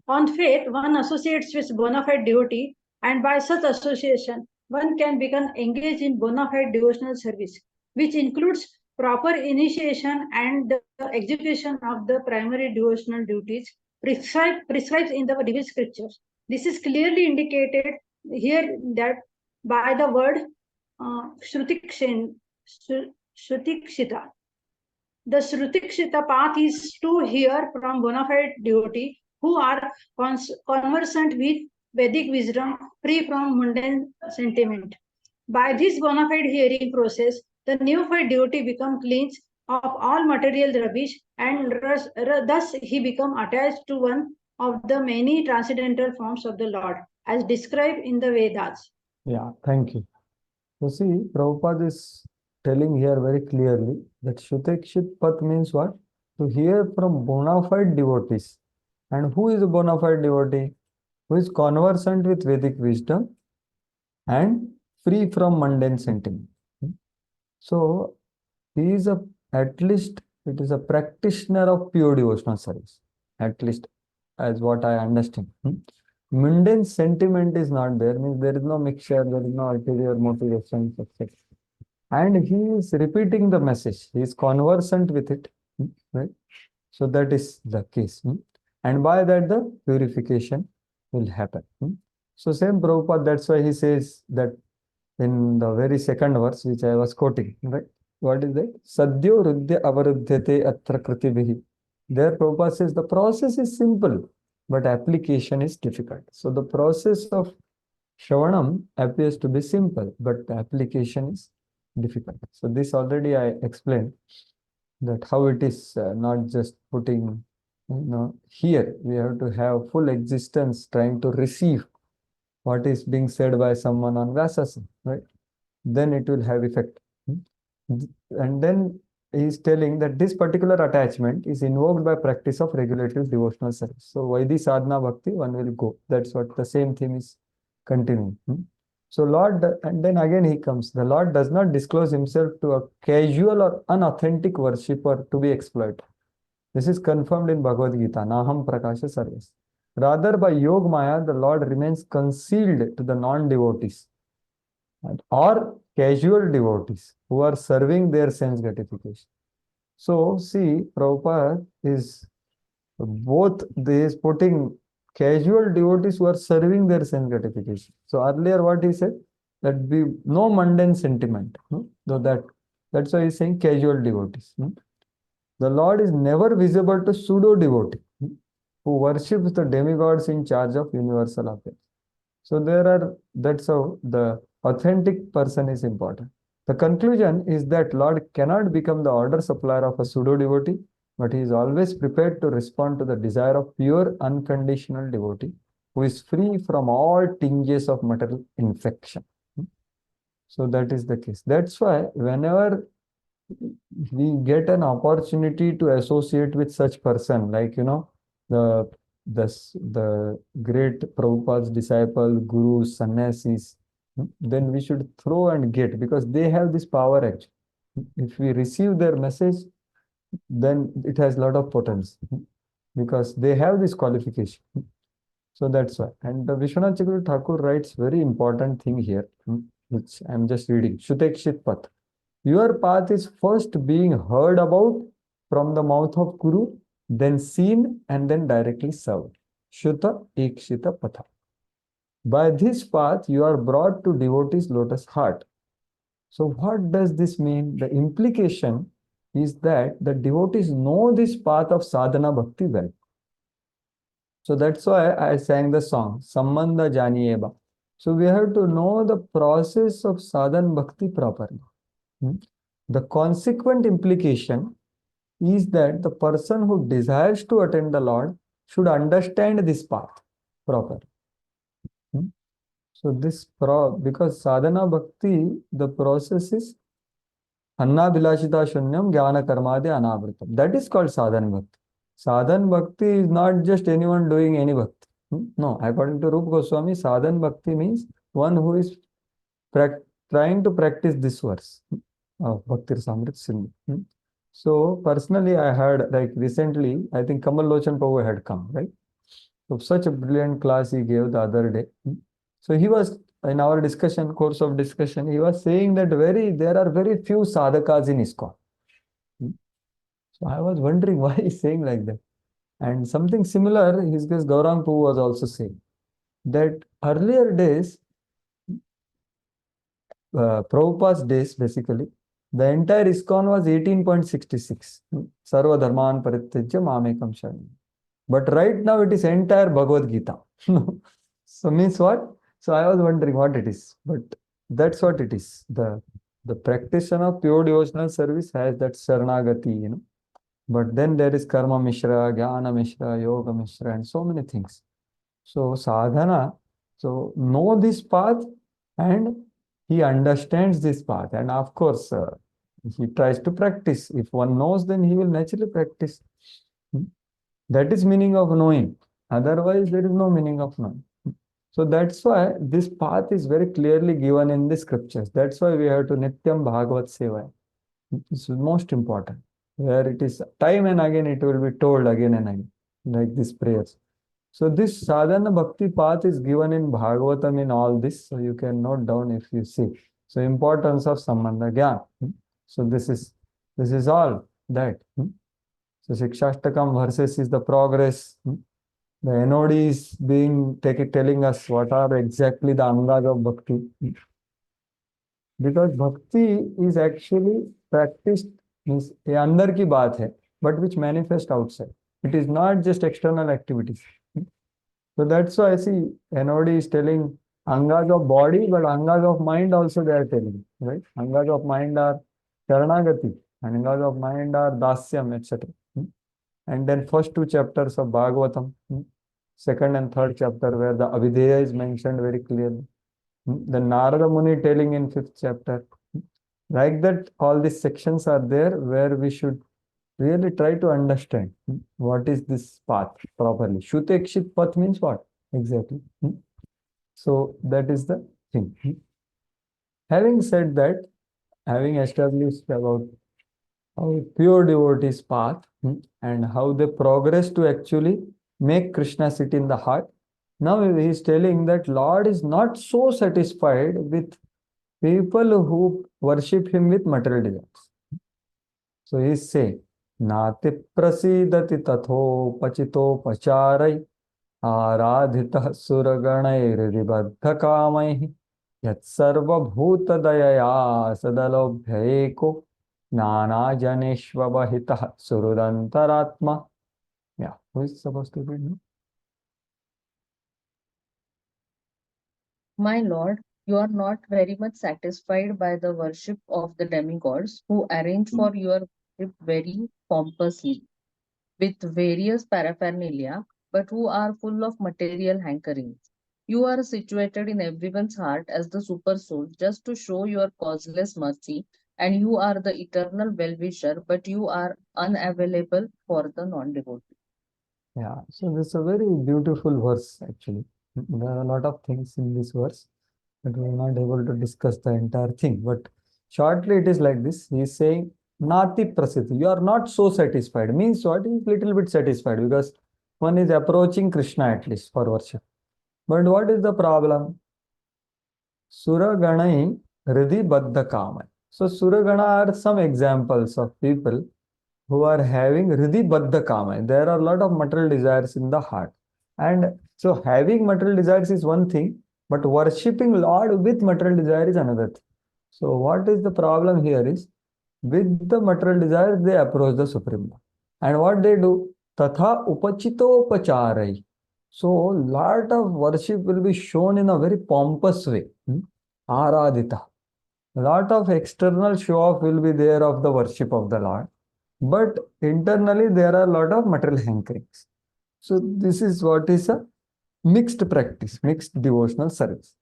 On faith, one associates with bona fide devotee, and by such association, one can become engaged in bona fide devotional service, which includes proper initiation and the execution of the primary devotional duties prescribed in the divine scriptures. This is clearly indicated here that by the word Shrutikshita. The Shrutikshita path is to hear from bona fide devotee who are conversant with Vedic wisdom, free from mundane sentiment. By this bona fide hearing process, the neophyte devotee becomes cleansed of all material rubbish, and thus he becomes attached to one of the many transcendental forms of the Lord, as described in the Vedas. Yeah, thank you. So see, Prabhupada is telling here very clearly that Shutekshit Path means what? To hear from bona fide devotees. And who is a bona fide devotee? Who is conversant with Vedic wisdom and free from mundane sentiment. So he is at least it is a practitioner of pure devotional service, at least as what I understand. Mundane sentiment is not there, means there is no mixture, there is no ulterior motivation, etc. And he is repeating the message, he is conversant with it, right? So that is the case. And by that the purification will happen. So same Prabhupada, that's why he says that in the very second verse which I was quoting, right? What is that? Sadhyo Ruddhya Avaruddhyate Atra Kritibhihi. There Prabhupada says the process is simple, but application is difficult. So the process of Shravanam appears to be simple, but the application is difficult. So this already I explained, that how it is not just putting, here we have to have full existence trying to receive what is being said by someone on Vyasasana, right? Then it will have effect. And then he is telling that this particular attachment is invoked by practice of regulative devotional service. So Vaidhi Sadhana Bhakti, one will go. That's what the same theme is continuing. So Lord, and then again he comes, the Lord does not disclose himself to a casual or unauthentic worshipper to be exploited. This is confirmed in Bhagavad Gita, Naham Prakasha Sarvas. Rather, by Yog Maya, the Lord remains concealed to the non-devotees or casual devotees who are serving their sense gratification. So, see, Prabhupada is both, they is putting casual devotees who are serving their sense gratification. So, earlier what he said, that we no mundane sentiment. So that's why he's saying casual devotees. The Lord is never visible to pseudo devotee who worships the demigods in charge of universal affairs. So there are, that's how the authentic person is important. The conclusion is that Lord cannot become the order supplier of a pseudo devotee, but he is always prepared to respond to the desire of pure unconditional devotee who is free from all tinges of material infection. So that is the case. That's why whenever we get an opportunity to associate with such person, like the the great Prabhupada's disciple, gurus, sannyasis, then we should throw and get, because they have this power actually. If we receive their message, then it has a lot of potential because they have this qualification. So that's why. And the Vishwanath Chakravarti Thakur writes very important thing here, which I'm just reading. Shutekshit Path. Your path is first being heard about from the mouth of Guru, then seen, and then directly served. Shuta Ekshita Patha. By this path, you are brought to devotee's lotus heart. So what does this mean? The implication is that the devotees know this path of sadhana bhakti well. So that's why I sang the song, Sambandha Janiyeba. So we have to know the process of sadhana bhakti properly. The consequent implication is that the person who desires to attend the Lord should understand this path properly. So because sadhana bhakti, the process is Anna Bilashita Shunyam Jnana Karmadi Anavritam. That is called sadhana bhakti. Sadhana bhakti is not just anyone doing any bhakti. No, according to Rupa Goswami, sadhana bhakti means one who is trying to practice this verse of Bhakti Rasamrita Sindhu. So personally, I heard, like recently, I think Kamal Lochan Prabhu had come, right? So such a brilliant class he gave the other day. So he was, in our course of discussion, he was saying that there are very few sadhakas in ISKCON. So I was wondering why he's saying like that. And something similar, his guest Gaurang Prabhu was also saying that earlier days, Prabhupada's days basically, the entire ISKCON was 18.66. Sarva Dharman Parityajya Mamekam Sharanam. But right now it is entire Bhagavad Gita. So means what? So I was wondering what it is. But that's what it is. The practitioner of pure devotional service has that Sharanagati, But then there is Karma Mishra, Jnana Mishra, Yoga Mishra, and so many things. So sadhana, so know this path and he understands this path. And of course, he tries to practice. If one knows, then he will naturally practice. That is meaning of knowing. Otherwise, there is no meaning of knowing. So that's why this path is very clearly given in the scriptures. That's why we have to Nityam Bhagavat Seva. This is most important. Where it is time and again, it will be told again and again, like these prayers. So this sadhana bhakti path is given in Bhagavatam in all this. So you can note down if you see. So importance of Sambandha Gyan. So this is all that. So Shikshashtakam verses is the progress. The NOD is telling us what are exactly the angas of bhakti. Because bhakti is actually practiced, means ye andar ki baat hai, but which manifest outside. It is not just external activities. So that's why I see NOD is telling angas of body, but angas of mind also they are telling, right? Angas of mind are Sharanagati, angas of mind are Dasyam, etc. And then first two chapters of Bhagavatam, second and third chapter where the Avideya is mentioned very clearly. Then Narada Muni telling in fifth chapter. Like that, all these sections are there where we should really try to understand what is this path properly. Shutekshit path means what? Exactly. So that is the thing. Having said that, having established about how pure devotees path and how they progress to actually make Krishna sit in the heart, now he is telling that Lord is not so satisfied with people who worship him with material desires. So he is saying, Nati prasidati tatho pachito pacharai आराधितः सुरगणैर्विबद्धकामैः यत्सर्वभूतदयया सदलोभ्यैको नानाजनेष्वहितः सुहृदन्तरात्मा. Yeah, who is supposed to read now? My Lord, you are not very much satisfied by the worship of the demigods who arrange for your worship very pompously with various paraphernalia, but who are full of material hankerings. You are situated in everyone's heart as the super soul just to show your causeless mercy, and you are the eternal well-wisher, but you are unavailable for the non-devotee. Yeah, so this is a very beautiful verse actually. There are a lot of things in this verse, but we are not able to discuss the entire thing. But shortly it is like this. He is saying, Nati prasiddhi, you are not so satisfied. Means what? He is little bit satisfied because one is approaching Krishna at least for worship. But what is the problem? Suraganai Hridi Baddha Kamai. So Suragana are some examples of people who are having Hridi Baddha Kamai. There are a lot of material desires in the heart. And so having material desires is one thing, but worshipping Lord with material desire is another thing. So what is the problem here is, with the material desires, they approach the Supreme Lord. And what they do? Tatha upachitopacharai. So lot of worship will be shown in a very pompous way. Aradita. Lot of external show off will be there of the worship of the Lord. But internally there are a lot of material hankerings. So this is what is a mixed practice, mixed devotional service,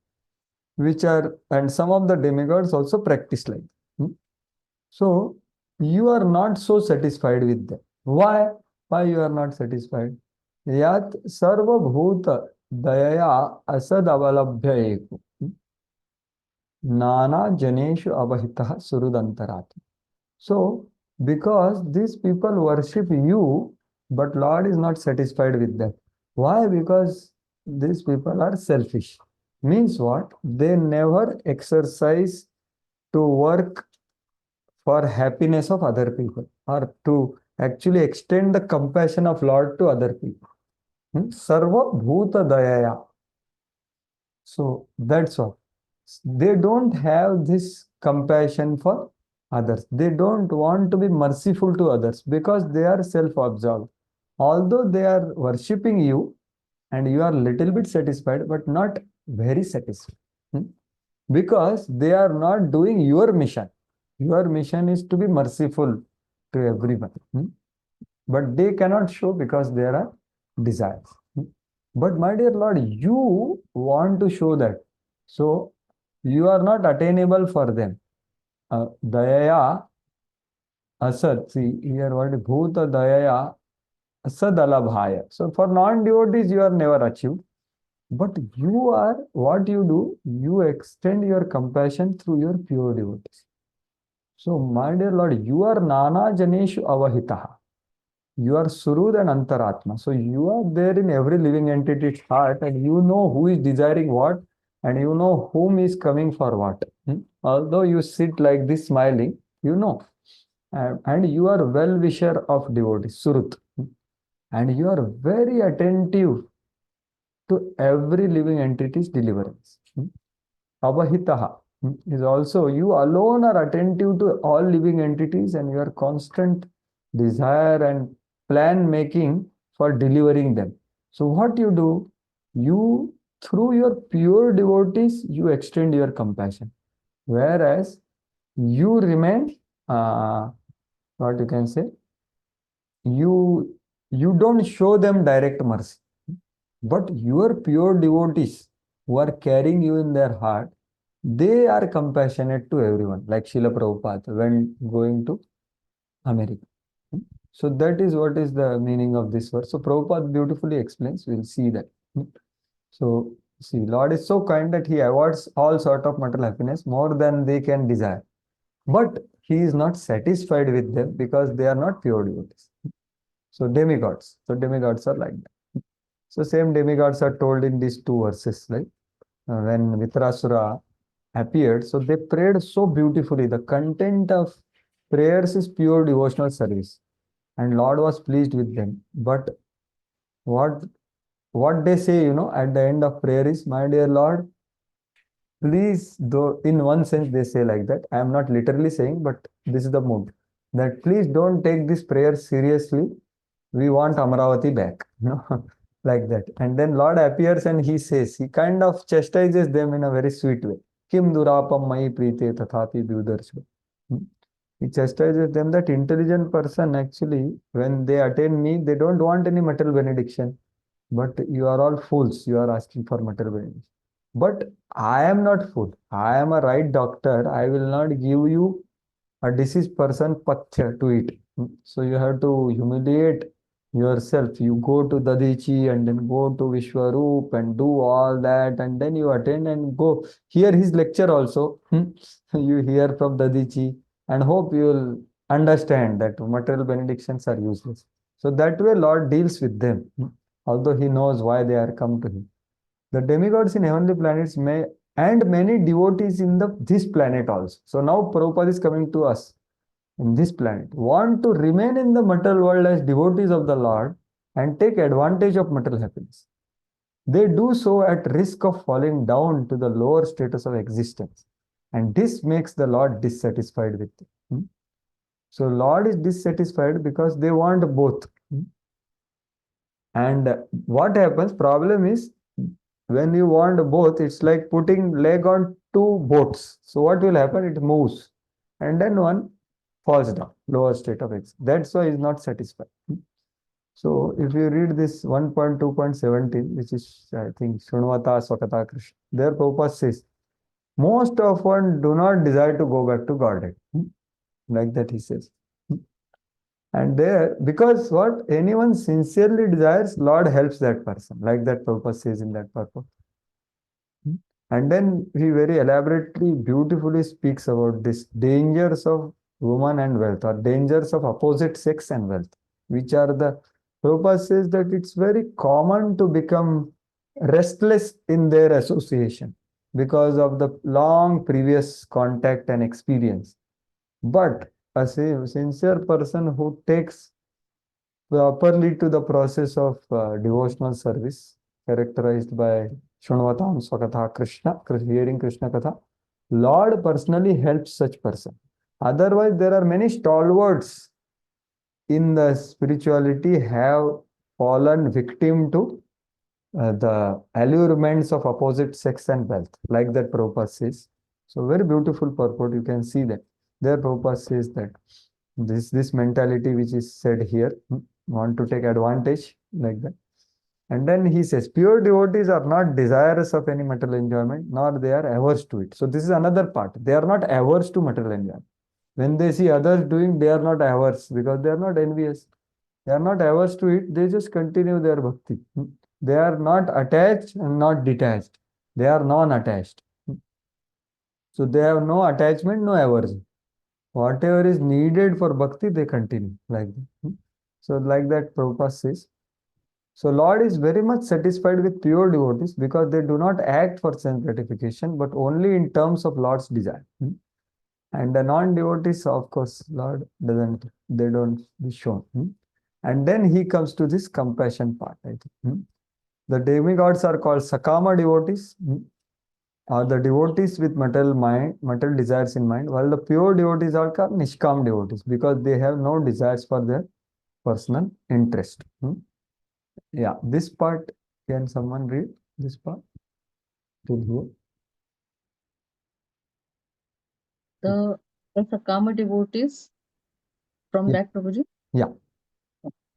which are, and some of the demigods also practice like that. So you are not so satisfied with them. Why? Why you are not satisfied? Yat sarva bhuta dayaya asad avalabhya eko nana janeshu avahitah surudantarat. So because these people worship you, but Lord is not satisfied with them. Why? Because these people are selfish. Means what? They never exercise to work for happiness of other people or to actually extend the compassion of Lord to other people. Sarva bhuta dayaya. So that's all. They don't have this compassion for others. They don't want to be merciful to others because they are self-absorbed. Although they are worshipping you and you are little bit satisfied, but not very satisfied. Because they are not doing your mission. Your mission is to be merciful to everyone. But they cannot show because there are desires. But my dear Lord, you want to show that. So you are not attainable for them. Dayaya asad. See here what is bhuta dayaya asad alabhaya. So for non-devotees you are never achieved. But you are, what you do, you extend your compassion through your pure devotees. So my dear Lord, you are nana janeshu avahitaha. You are Surud and Antaratma. So you are there in every living entity's heart and you know who is desiring what and you know whom is coming for what. Although you sit like this smiling, you know. And you are well-wisher of devotees, Surut. And you are very attentive to every living entity's deliverance. Avahitaha is also, you alone are attentive to all living entities and your constant desire and plan making for delivering them. So what you do, you through your pure devotees, you extend your compassion. Whereas you remain, what you can say, you don't show them direct mercy. But your pure devotees who are carrying you in their heart, they are compassionate to everyone, like Srila Prabhupada when going to America. So that is what is the meaning of this verse. So Prabhupada beautifully explains. We'll see that. So See, Lord is so kind that he awards all sort of material happiness more than they can desire. But he is not satisfied with them because they are not pure devotees. So demigods. So demigods are like that. So same demigods are told in these two verses, right? When Vitrasura appeared, so they prayed so beautifully. The content of prayers is pure devotional service, and Lord was pleased with them. But what what they say, at the end of prayer is, my dear Lord, please, though in one sense they say like that. I am not literally saying, but this is the mood. That please don't take this prayer seriously. We want Amaravati back, like that. And then Lord appears and he says, he kind of chastises them in a very sweet way. Kim durapam mai prite tathapi dudarsha. He chastises them that intelligent person actually, when they attain me, they don't want any material benediction. But you are all fools. You are asking for material benediction. But I am not fool. I am a right doctor. I will not give you a deceased person pathya to eat. So you have to humiliate yourself. You go to Dadichi and then go to Vishwaroop and do all that, and then you attend and go hear his lecture also. You hear from Dadichi and hope you will understand that material benedictions are useless. So that way Lord deals with them, although he knows why they are come to him. The demigods in heavenly planets may and many devotees in this planet also. So now Prabhupada is coming to us in this planet, want to remain in the material world as devotees of the Lord and take advantage of material happiness. They do so at risk of falling down to the lower status of existence. And this makes the Lord dissatisfied with them. So Lord is dissatisfied because they want both. And what happens, problem is, when you want both, it's like putting leg on two boats. So what will happen? It moves. And then one falls down, lower state of X. That's why he's not satisfied. So if you read this 1.2.17, which is, I think, Shunvata Swakata Krishna, there Prabhupada says, most often do not desire to go back to Godhead. Like that he says. And there, because what anyone sincerely desires, Lord helps that person. Like that Prabhupada says in that purport. And then he very elaborately, beautifully speaks about this dangers of woman and wealth, or dangers of opposite sex and wealth, which are the, Prabhupada says that it's very common to become restless in their association because of the long previous contact and experience. But a sincere person who takes properly to the process of devotional service, characterized by Shunvatam Swakatha Krishna, hearing Krishna Katha, Lord personally helps such person. Otherwise, there are many stalwarts in the spirituality have fallen victim to the allurements of opposite sex and wealth, like that Prabhupada says. So very beautiful purport, you can see that. There Prabhupada says that this mentality which is said here, want to take advantage, like that. And then he says, pure devotees are not desirous of any material enjoyment, nor they are averse to it. So this is another part. They are not averse to material enjoyment. When they see others doing, they are not averse because they are not envious. They are not averse to it. They just continue their bhakti. They are not attached and not detached. They are non-attached. So they have no attachment, no aversion. Whatever is needed for bhakti, they continue like that. So like that Prabhupada says. So Lord is very much satisfied with pure devotees because they do not act for sense gratification, but only in terms of Lord's desire. And the non-devotees, of course, Lord they don't be shown. And then he comes to this compassion part, I think. The demigods are called Sakama devotees, or the devotees with material desires in mind, while the pure devotees are called Nishkam devotees because they have no desires for their personal interest. Yeah, this part, can someone read this part? Till here. The Sakama devotees from Yeah. that Prabhuji? Yeah.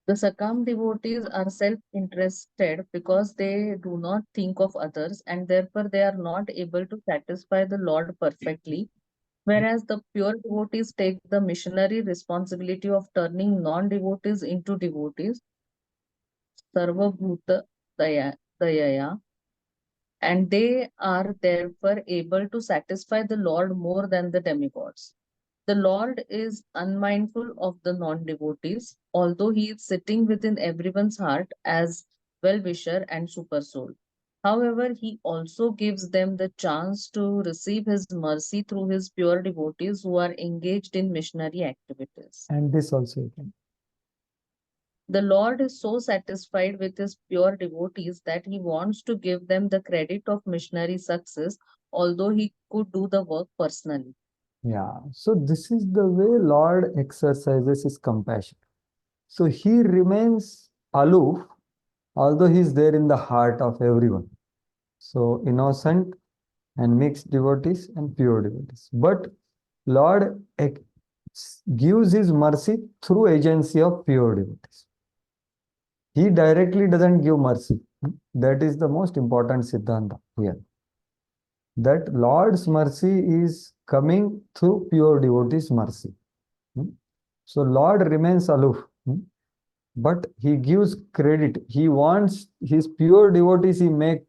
The Sakam devotees are self-interested because they do not think of others and therefore they are not able to satisfy the Lord perfectly. Whereas the pure devotees take the missionary responsibility of turning non-devotees into devotees, Sarvabhuta Dayaya, and they are therefore able to satisfy the Lord more than the demigods. The Lord is unmindful of the non-devotees, although he is sitting within everyone's heart as well-wisher and super soul. However, he also gives them the chance to receive his mercy through his pure devotees who are engaged in missionary activities. And this also you can. The Lord is so satisfied with his pure devotees that he wants to give them the credit of missionary success, although he could do the work personally. Yeah. So this is the way Lord exercises his compassion. So he remains aloof, although he is there in the heart of everyone. So innocent and mixed devotees and pure devotees. But Lord gives his mercy through agency of pure devotees. He directly doesn't give mercy. That is the most important Siddhanta here. That Lord's mercy is coming through pure devotees' mercy. So Lord remains aloof, but he gives credit. He wants his pure devotees, he make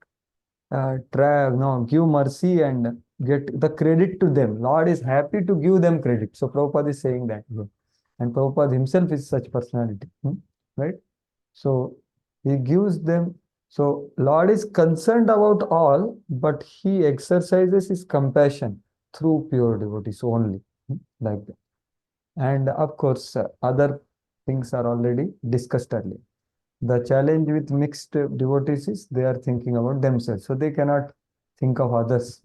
give mercy and get the credit to them. Lord is happy to give them credit. So Prabhupada is saying that here. And Prabhupada himself is such personality, right? So he gives them. So Lord is concerned about all, but he exercises his compassion through pure devotees only, like that. And of course, other things are already discussed earlier. The challenge with mixed devotees is they are thinking about themselves, so they cannot think of others.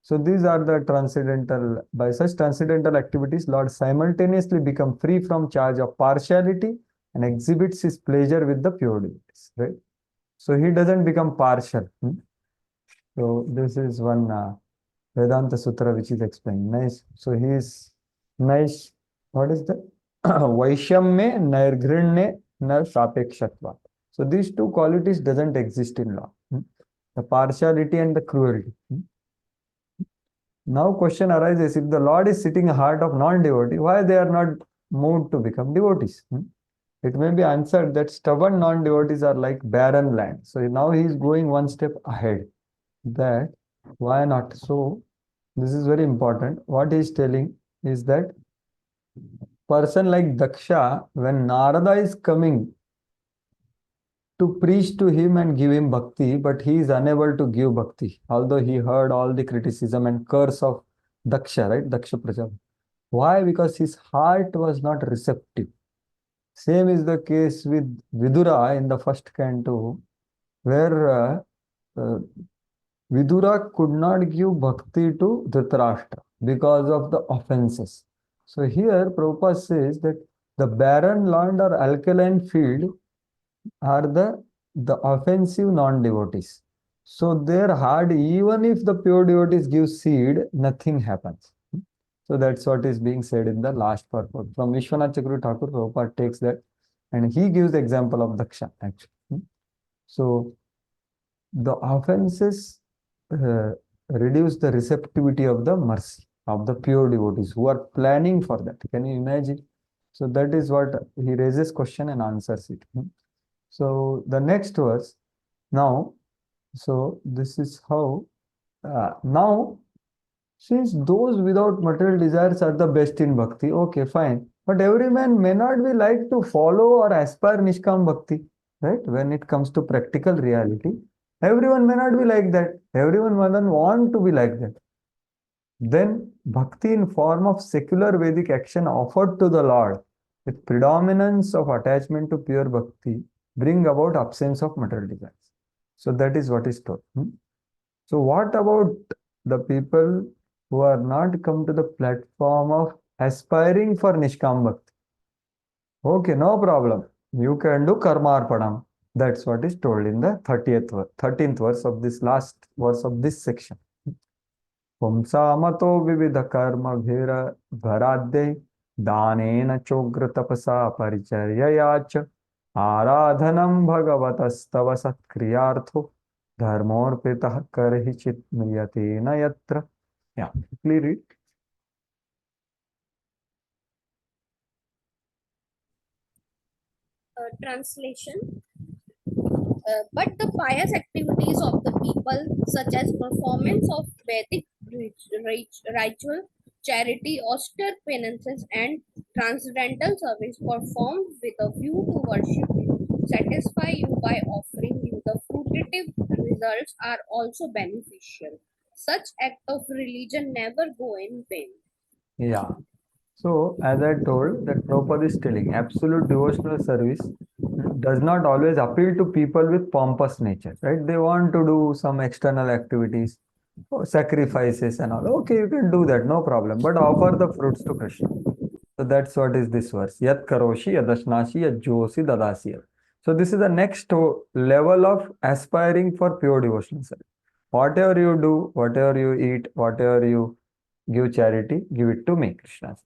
So these are the transcendental, by such transcendental activities, Lord simultaneously become free from charge of partiality and exhibits his pleasure with the pure devotees, right? So he doesn't become partial. So this is one Vedanta Sutra which is explained. Nice. So he is nice. What is that? Vaishamya, Nirghranye, Nar Sapekshvatva. So these two qualities doesn't exist in law. The partiality and the cruelty. Now question arises, if the Lord is sitting in the heart of non-devotee, why they are not moved to become devotees? It may be answered that stubborn non-devotees are like barren land. So now he is going one step ahead. That why not? So this is very important. What he is telling is that person like Daksha, when Narada is coming to preach to him and give him bhakti, but he is unable to give bhakti, although he heard all the criticism and curse of Daksha, right? Daksha Prajapati. Why? Because his heart was not receptive. Same is the case with Vidura in the first canto, where Vidura could not give bhakti to Dhritarashtra because of the offenses. So here Prabhupada says that the barren land or alkaline field are the offensive non-devotees. So their heart, even if the pure devotees give seed, nothing happens. So that's what is being said in the last purport. From Vishwanath Chakravarti Thakur, Prabhupada takes that and he gives the example of Daksha actually. So the offenses reduce the receptivity of the mercy of the pure devotees who are planning for that. Can you imagine? So that is what he raises question and answers it. So the next verse now, so this is how now since those without material desires are the best in bhakti, okay, fine. But every man may not be like to follow or aspire Nishkam Bhakti, right? When it comes to practical reality, everyone may not be like that. Everyone doesn't want to be like that. Then bhakti in form of secular Vedic action offered to the Lord with predominance of attachment to pure bhakti bring about absence of material desires. So that is what is told. So what about the people who are not come to the platform of aspiring for Nishkam Bhakti? Okay, no problem. You can do Karmarpanam. That's what is told in the 13th verse of this last verse of this section. Pumsamato vividha karma bhira bharadde danena chogra tapasa paricharyaya आराधनम भगवतस्तव सत्क्रियार्थो धर्मोर्पितः करहि चित्मयते न यत्र. Yeah, please read. Translation. But the pious activities of the people, such as performance of Vedic ritual, charity, austere penances, and transcendental service performed with a view to worship you, satisfy you by offering you the fruitive results are also beneficial. Such act of religion never go in vain. Yeah. So, as I told, that Prabhupada is telling absolute devotional service does not always appeal to people with pompous nature, right? They want to do some external activities, or sacrifices and all. Okay, you can do that, no problem. But offer the fruits to Krishna. So that's what is this verse. Yat karoshi yadashnashi yajjosi dadasya. So this is the next level of aspiring for pure devotional service. Whatever you do, whatever you eat, whatever you give charity, give it to me, Krishna says.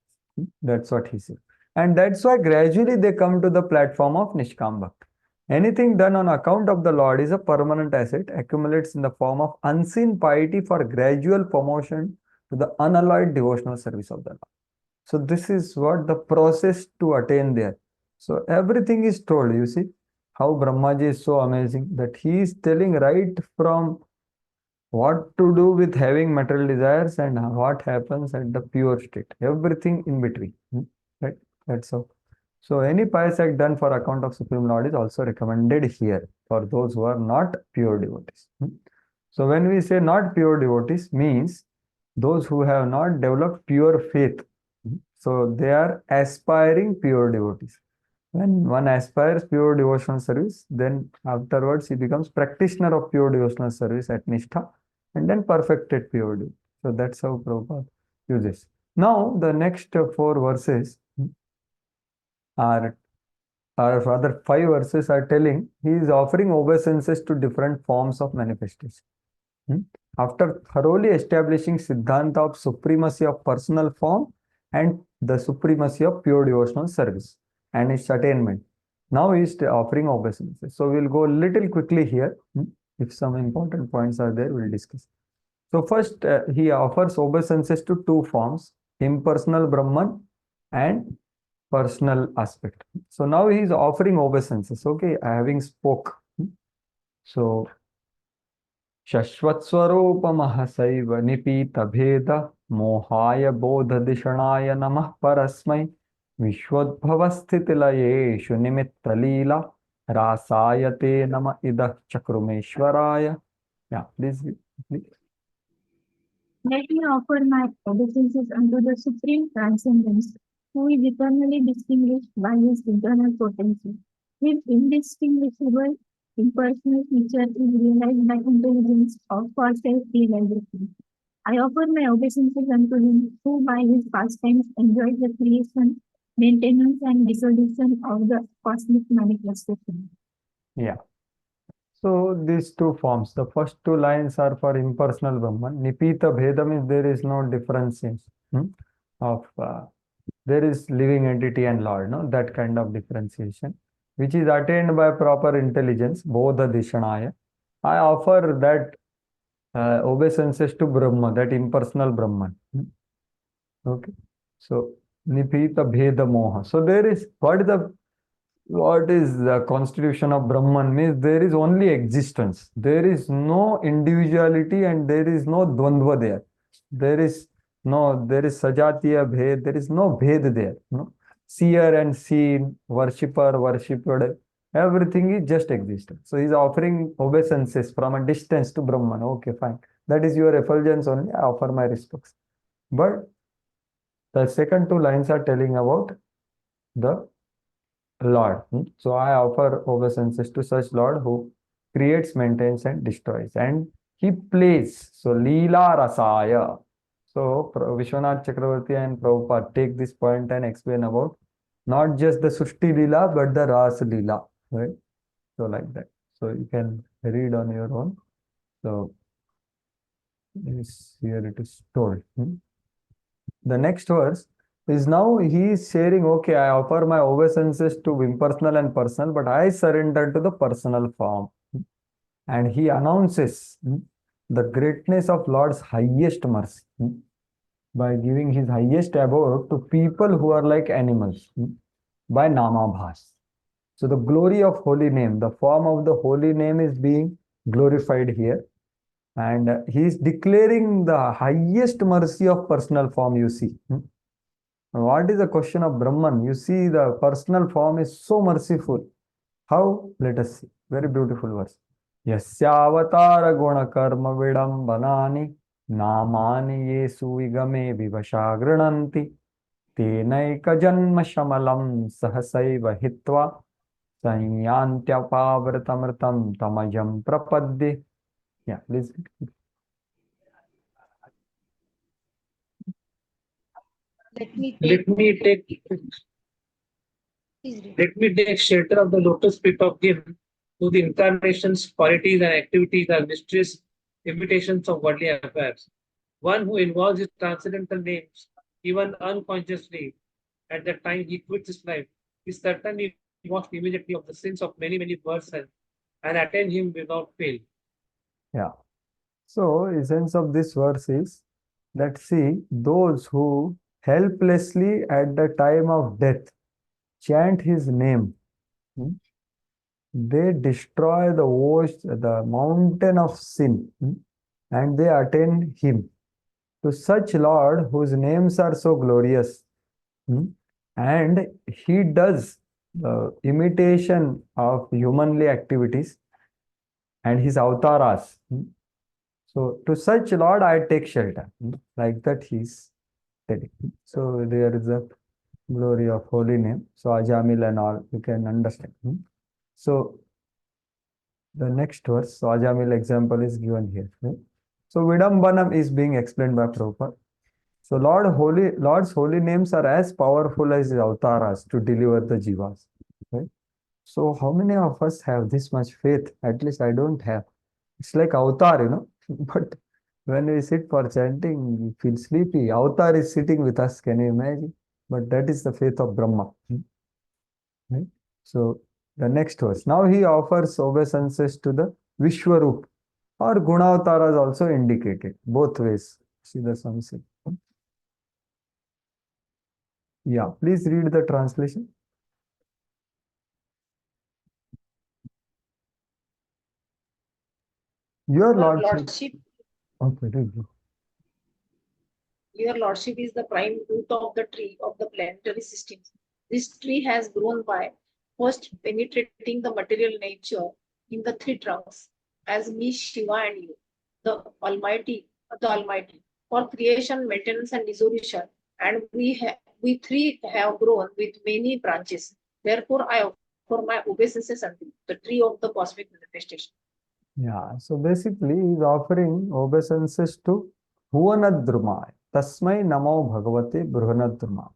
That's what he said. And that's why gradually they come to the platform of Nishkam Bhakti. Anything done on account of the Lord is a permanent asset, accumulates in the form of unseen piety for gradual promotion to the unalloyed devotional service of the Lord. So this is what the process to attain there. So everything is told, you see, how Brahmaji is so amazing that he is telling right from what to do with having material desires and what happens at the pure state. Everything in between. Right? That's all. So any pious act done for account of Supreme Lord is also recommended here for those who are not pure devotees. So when we say not pure devotees means those who have not developed pure faith. So they are aspiring pure devotees. When one aspires pure devotional service, then afterwards he becomes practitioner of pure devotional service at Nishtha and then perfected pure devotee. So that's how Prabhupada uses. Now the next four verses are other five verses are telling he is offering obeisances to different forms of manifestation. After thoroughly establishing Siddhanta of supremacy of personal form and the supremacy of pure devotional service and its attainment, now he is offering obeisances. So we'll go a little quickly here. If some important points are there, we'll discuss. So first, he offers obeisances to two forms, impersonal Brahman and personal aspect. So now he is offering obeisances. Okay, having spoke. So Shashvatswarupamah saiva nipita bheda mohaya bodha dishanaya namah parasmai vishwadbhavasthitilayeshu nimitta leela rasayate nama idah chakrumeshwaraya. Yeah, please. Let me offer my obeisances unto the Supreme Transcendence, who is eternally distinguished by his internal potency. His indistinguishable, impersonal feature is realized by intelligence of for self-realization. I offer my obeisances unto him, who by his pastimes enjoys the creation, maintenance, and dissolution of the cosmic manifestation. Yeah. So these two forms, the first two lines are for impersonal Brahman. Nipita Bheda means there is no difference of there is living entity and Lord, no, that kind of differentiation, which is attained by proper intelligence, Bodha Dishanaya. I offer that obeisances to Brahma, that impersonal Brahman. Okay. So Nipita Bheda Moha. So there is what is the constitution of Brahman means there is only existence. There is no individuality and there is no dvandva there. There is sajatiya bhed, there is no bhed there. No? Seer and seen, worshipper, worshipped, everything is just existence. So he is offering obeisances from a distance to Brahman. Okay, fine. That is your effulgence only. I offer my respects. But the second two lines are telling about the Lord. So I offer obeisances to such Lord who creates, maintains, and destroys. And he plays. So Leela Rasaya. So Vishwanath Chakravarti and Prabhupada take this point and explain about not just the Sushti Leela, but the Ras Leela. Right? So like that. So you can read on your own. So here it is told. The next verse is now he is sharing, okay, I offer my obeisances to impersonal and personal, but I surrender to the personal form. And he announces the greatness of Lord's highest mercy by giving his highest abode to people who are like animals by Namabhas. So the glory of holy name, the form of the holy name is being glorified here. And he is declaring the highest mercy of personal form, you see. What is the question of Brahman? You see, the personal form is so merciful. How? Let us see. Very beautiful verse. Yasyavatara guna karma vidambanani namani yesu vigame vivasha grananti tenaika janma shamalam sahasaiva hitva sanyantyapavritamritam tamajam prapadde. Yeah, please. Let me take shelter of the lotus feet of him who the incarnations, qualities, and activities are mysterious imitations of worldly affairs. One who involves his transcendental names, even unconsciously, at the time he quits his life, is certainly washed immediately of the sins of many, many births and attain him without fail. Yeah. So, essence of this verse is that see, those who helplessly at the time of death chant his name, they destroy the mountain of sin, and they attain him. To such Lord whose names are so glorious, and he does imitation of humanly activities and his avataras. So to such Lord I take shelter. Like that he's telling. So there is a glory of holy name. So Ajamil and all you can understand. So the next verse, so Ajamil example is given here. So Vidambanam is being explained by Prabhupada. So Lord's holy names are as powerful as his avataras to deliver the jivas. Right? So how many of us have this much faith? At least I don't have. It's like avatar, but when we sit for chanting, we feel sleepy. Avatar is sitting with us, can you imagine? But that is the faith of Brahma. Right? So the next verse. Now he offers obeisances to the Vishwarup or Gunavataras also indicated. Both ways. See the sunset. Yeah, please read the translation. Your Lordship. Okay, read. Your Lordship is the prime root of the tree of the planetary system. This tree has grown by first penetrating the material nature in the three trunks, as me, Shiva, and you, the Almighty, for creation, maintenance, and dissolution. And we three have grown with many branches. Therefore, I offer my obeisances unto the tree of the cosmic manifestation. Yeah, so basically he's offering obeisances to Bhuvanadhruma. Tasmai namo bhagavate Bhuvanadhruma.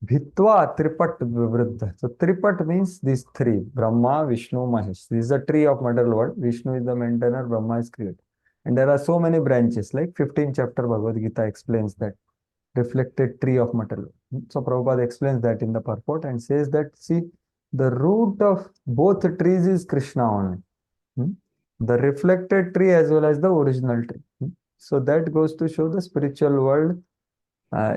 Bhitva tripat vivruddha. So tripat means these three, Brahma, Vishnu, Mahesh. This is the tree of material world. Vishnu is the maintainer, Brahma is creator. And there are so many branches, like 15th chapter Bhagavad Gita explains that reflected tree of material world. So Prabhupada explains that in the purport and says that, see, the root of both trees is Krishna only. The reflected tree as well as the original tree. So that goes to show the spiritual world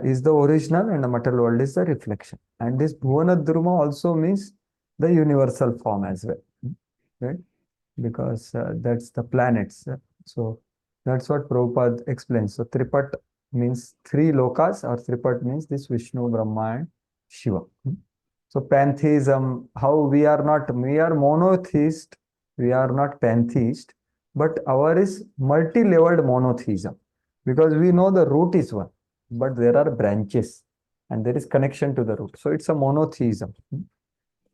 is the original and the material world is the reflection. And this Bhuvanadhruma also means the universal form as well, right? Because that's the planets. So that's what Prabhupada explains. So Tripat means three lokas, or Tripat means this Vishnu, Brahma and Shiva. So pantheism, how we are monotheist, we are not pantheist, but our is multi-leveled monotheism, because we know the root is one, but there are branches and there is connection to the root. So it's a monotheism.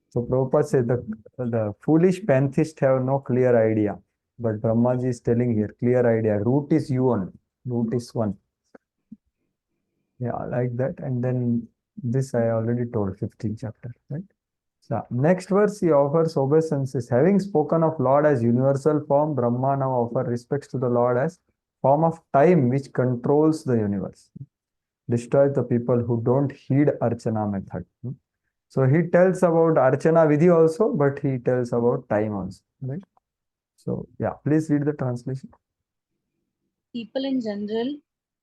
So Prabhupada said the foolish pantheists have no clear idea, but Brahmaji is telling here, clear idea, root is you only, root is one. Yeah, like that. And then this I already told, 15th chapter, right? So next verse, he offers obeisances. Having spoken of Lord as universal form, Brahma now offers respects to the Lord as form of time which controls the universe. Destroys the people who don't heed Archana method. So he tells about Archana Vidhi also, but he tells about time also, right? So yeah, please read the translation. People in general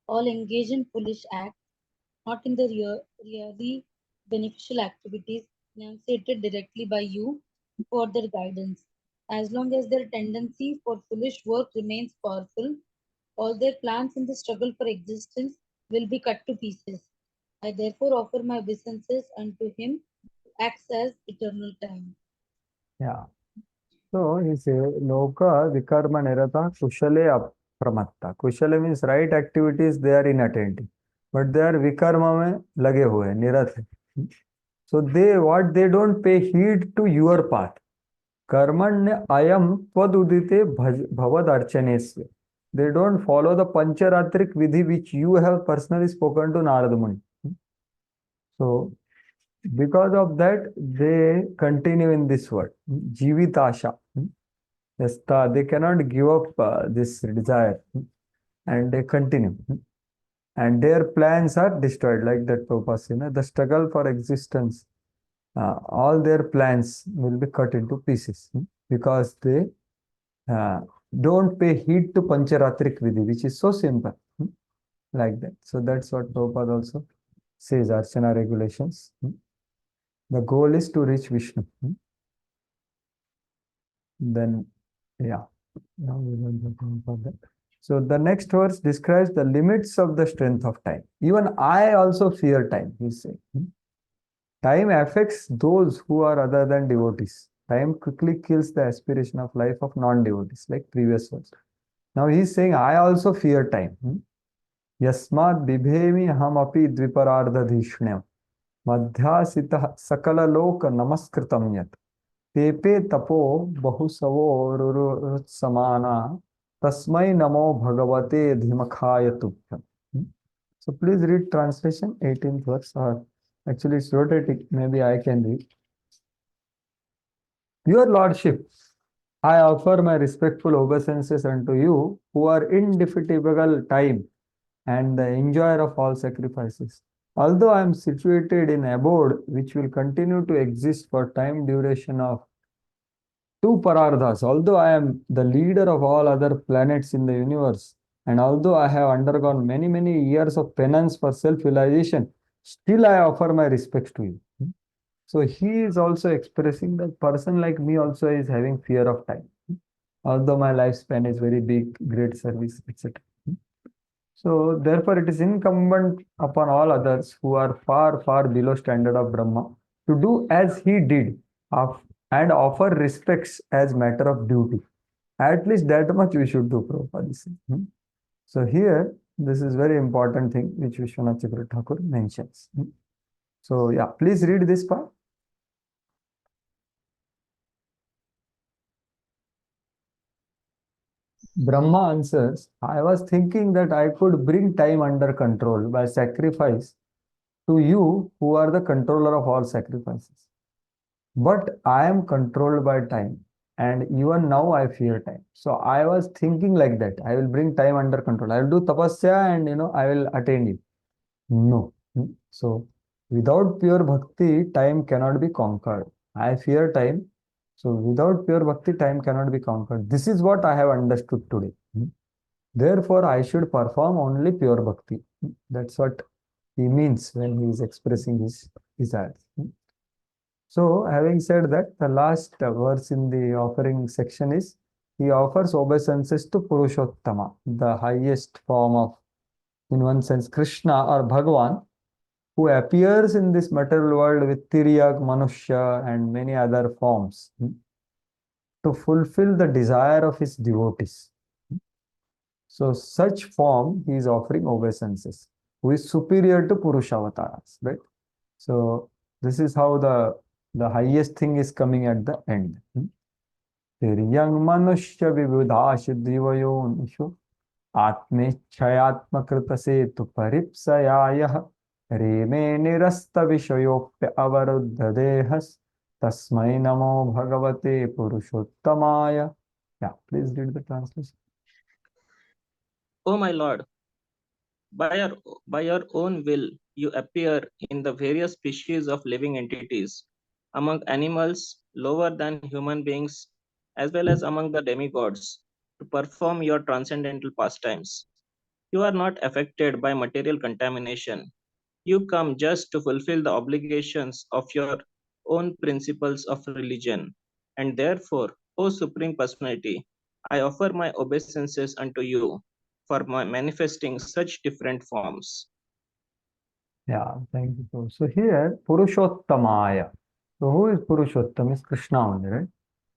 all engage in foolish acts, not in the really beneficial activities enunciated directly by you for their guidance. As long as their tendency for foolish work remains powerful, all their plans in the struggle for existence will be cut to pieces. I therefore offer my obeisances unto him who acts as eternal time. Yeah. So he say, Loka vikarma nirata kushale apramatta. Kushale means right activities, they are inattentive. But they are vikarma mein lage hue, nirat hai. So what they don't pay heed to your path. Karmanya ayam twadudite bhavad archanesya. They don't follow the pancharatrik vidhi which you have personally spoken to Narada Muni. So because of that, they continue in this world. Jivitasha. Yes, they cannot give up this desire and they continue. And their plans are destroyed, like that Prabhupada said, the struggle for existence, all their plans will be cut into pieces because they don't pay heed to Pancharatrik Vidhi, which is so simple, like that. So that's what Prabhupada also says, Archana regulations. The goal is to reach Vishnu. Then, yeah, now we will go for that. So the next verse describes the limits of the strength of time. Even I also fear time, he saying. Time affects those who are other than devotees. Time quickly kills the aspiration of life of non-devotees, like previous verse. Now he is saying, I also fear time. Yasmat bibhemi ham api dviparardhadhishnyam madhyasita sakala loka namaskritam yat tepe tapo bahusavo samana tasmai namo bhagavate dhimakhaya tubhyam. So please read translation 18th verse, or actually it's rotating, maybe I can read. Your Lordship, I offer my respectful obeisances unto you, who are indefatigable time and the enjoyer of all sacrifices. Although I am situated in abode which will continue to exist for time duration of 2 parardhas, although I am the leader of all other planets in the universe, and although I have undergone many years of penance for self-realization, still I offer my respects to you. So he is also expressing that person like me also is having fear of time, although my lifespan is very big, great service, etc. So therefore it is incumbent upon all others who are far below standard of Brahma to do as he did and offer respects as matter of duty. At least that much we should do, Prabhupada is saying. So here, this is very important thing which Vishwanath Chakravarti Thakur mentions. So yeah, please read this part. Brahma answers, I was thinking that I could bring time under control by sacrifice to you who are the controller of all sacrifices. But I am controlled by time and even now I fear time. So I was thinking like that, I will bring time under control. I will do tapasya and I will attain it. No. So without pure bhakti, time cannot be conquered. I fear time. So without pure bhakti, time cannot be conquered. This is what I have understood today. Therefore, I should perform only pure bhakti. That's what he means when he is expressing his desires. So, having said that, the last verse in the offering section is, he offers obeisances to Purushottama, the highest form of, in one sense, Krishna or Bhagavan, who appears in this material world with Tiryak, Manushya and many other forms to fulfill the desire of his devotees. So such form he is offering obeisances, who is superior to Purushavataras, right? So this is how the highest thing is coming at the end. Tiryang Manushya Vibhudash Divayonishu Atme Chayatmakrita Setu Paripsayaya Reme Nirasta Vishayopya Avaruddha Dehas Tasmai Namo Bhagavate Purushottamaya. Yeah, please read the translation. O my Lord, by your own will, you appear in the various species of living entities, among animals lower than human beings, as well as among the demigods, to perform your transcendental pastimes. You are not affected by material contamination. You come just to fulfill the obligations of your own principles of religion. And therefore, O Supreme Personality, I offer my obeisances unto you for my manifesting such different forms. Yeah, thank you. So here, Purushottamaya. So who is Purushottam? Is Krishna only, right?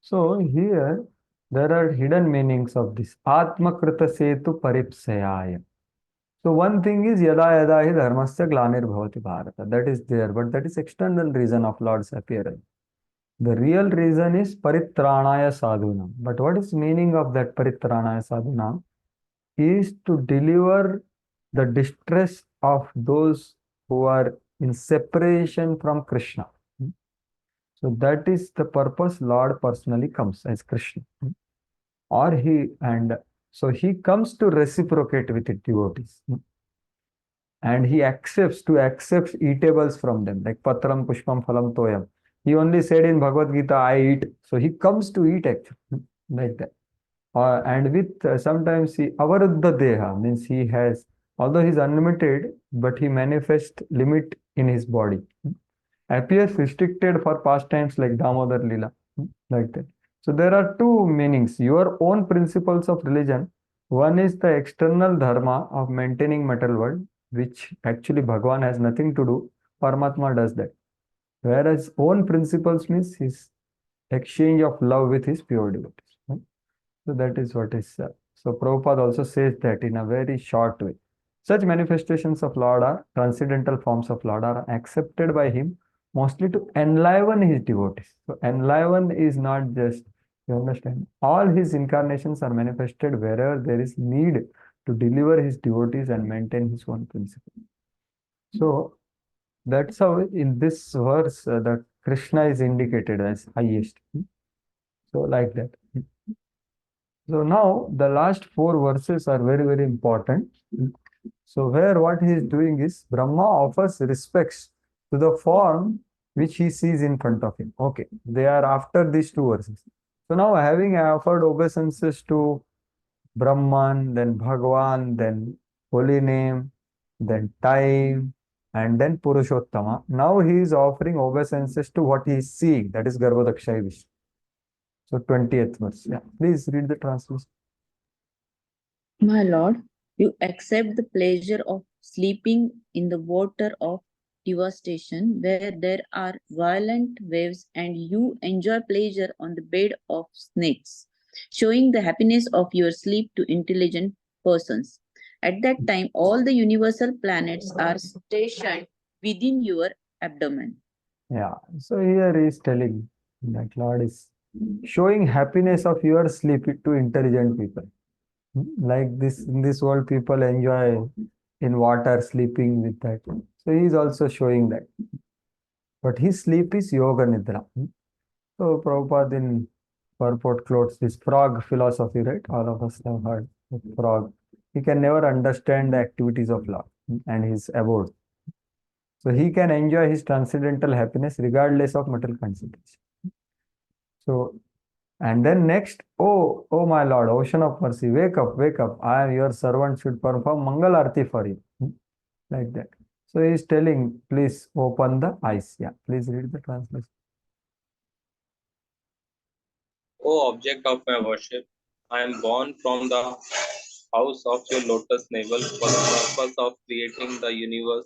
So here, there are hidden meanings of this. Atmakrita setu paripsayaya. So one thing is yada yada hi dharmasya glanir bharata. That is there, but that is external reason of Lord's appearance. The real reason is paritranaya sadhunam. But what is meaning of that paritranaya sadhunam? Is to deliver the distress of those who are in separation from Krishna. So that is the purpose Lord personally comes as Krishna. Or he comes to reciprocate with the devotees. And he accepts eatables from them, like patram, pushpam, phalam, toyam. He only said in Bhagavad Gita, I eat. So he comes to eat actually, like that. And with sometimes he avaruddha deha, means he has, although he is unlimited, but he manifests limit in his body. Appears restricted for pastimes like Damodar Lila, like that. So there are two meanings. Your own principles of religion. One is the external dharma of maintaining material world, which actually Bhagwan has nothing to do. Paramatma does that. Whereas own principles means his exchange of love with his pure devotees. Right? So that is what is. So Prabhupada also says that in a very short way. Such manifestations of Lord are transcendental forms of Lord are accepted by him mostly to enliven his devotees. So enliven is not just, you understand, all his incarnations are manifested wherever there is need to deliver his devotees and maintain his own principle. So that's how in this verse that Krishna is indicated as highest. So like that. So now the last four verses are very, very important. So where what he is doing is Brahma offers respects to the form which he sees in front of him. Okay, they are after these two verses. So now having offered obeisances to Brahman, then Bhagwan, then holy name, then time, and then Purushottama. Now he is offering obeisances to what he is seeing, that is Garbhodakshaya Vishnu. So 20th verse. Yeah, please read the translation. My lord, you accept the pleasure of sleeping in the water of devastation where there are violent waves, and you enjoy pleasure on the bed of snakes, showing the happiness of your sleep to intelligent persons. At that time, all the universal planets are stationed within your abdomen. Yeah, so here he is telling that Lord is showing happiness of your sleep to intelligent people. Like this, in this world, people enjoy in water sleeping with that. So he is also showing that. But his sleep is yoga nidra. So Prabhupada in purport quotes this frog philosophy, right? All of us have heard of frog. He can never understand the activities of Lord and his abode. So he can enjoy his transcendental happiness regardless of material consideration. So, and then next, oh my Lord, ocean of mercy, wake up, wake up. I am your servant, should perform Mangal Arti for you. Like that. So he is telling, please open the eyes. Yeah, please read the translation. O object of my worship, I am born from the house of your lotus navel for the purpose of creating the universe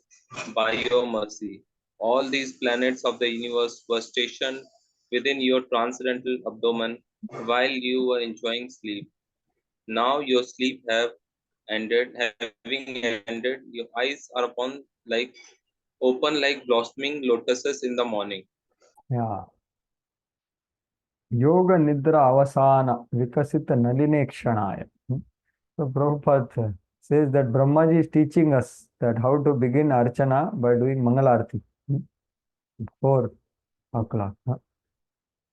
by your mercy. All these planets of the universe were stationed within your transcendental abdomen while you were enjoying sleep. Now your sleep have ended, having ended, your eyes are open like blossoming lotuses in the morning. Yeah. Yoga Nidra Avasana Vikasita Naline Kshanaya. So Prabhupada says that Brahmaji is teaching us that how to begin Archana by doing Mangalarti. 4 o'clock.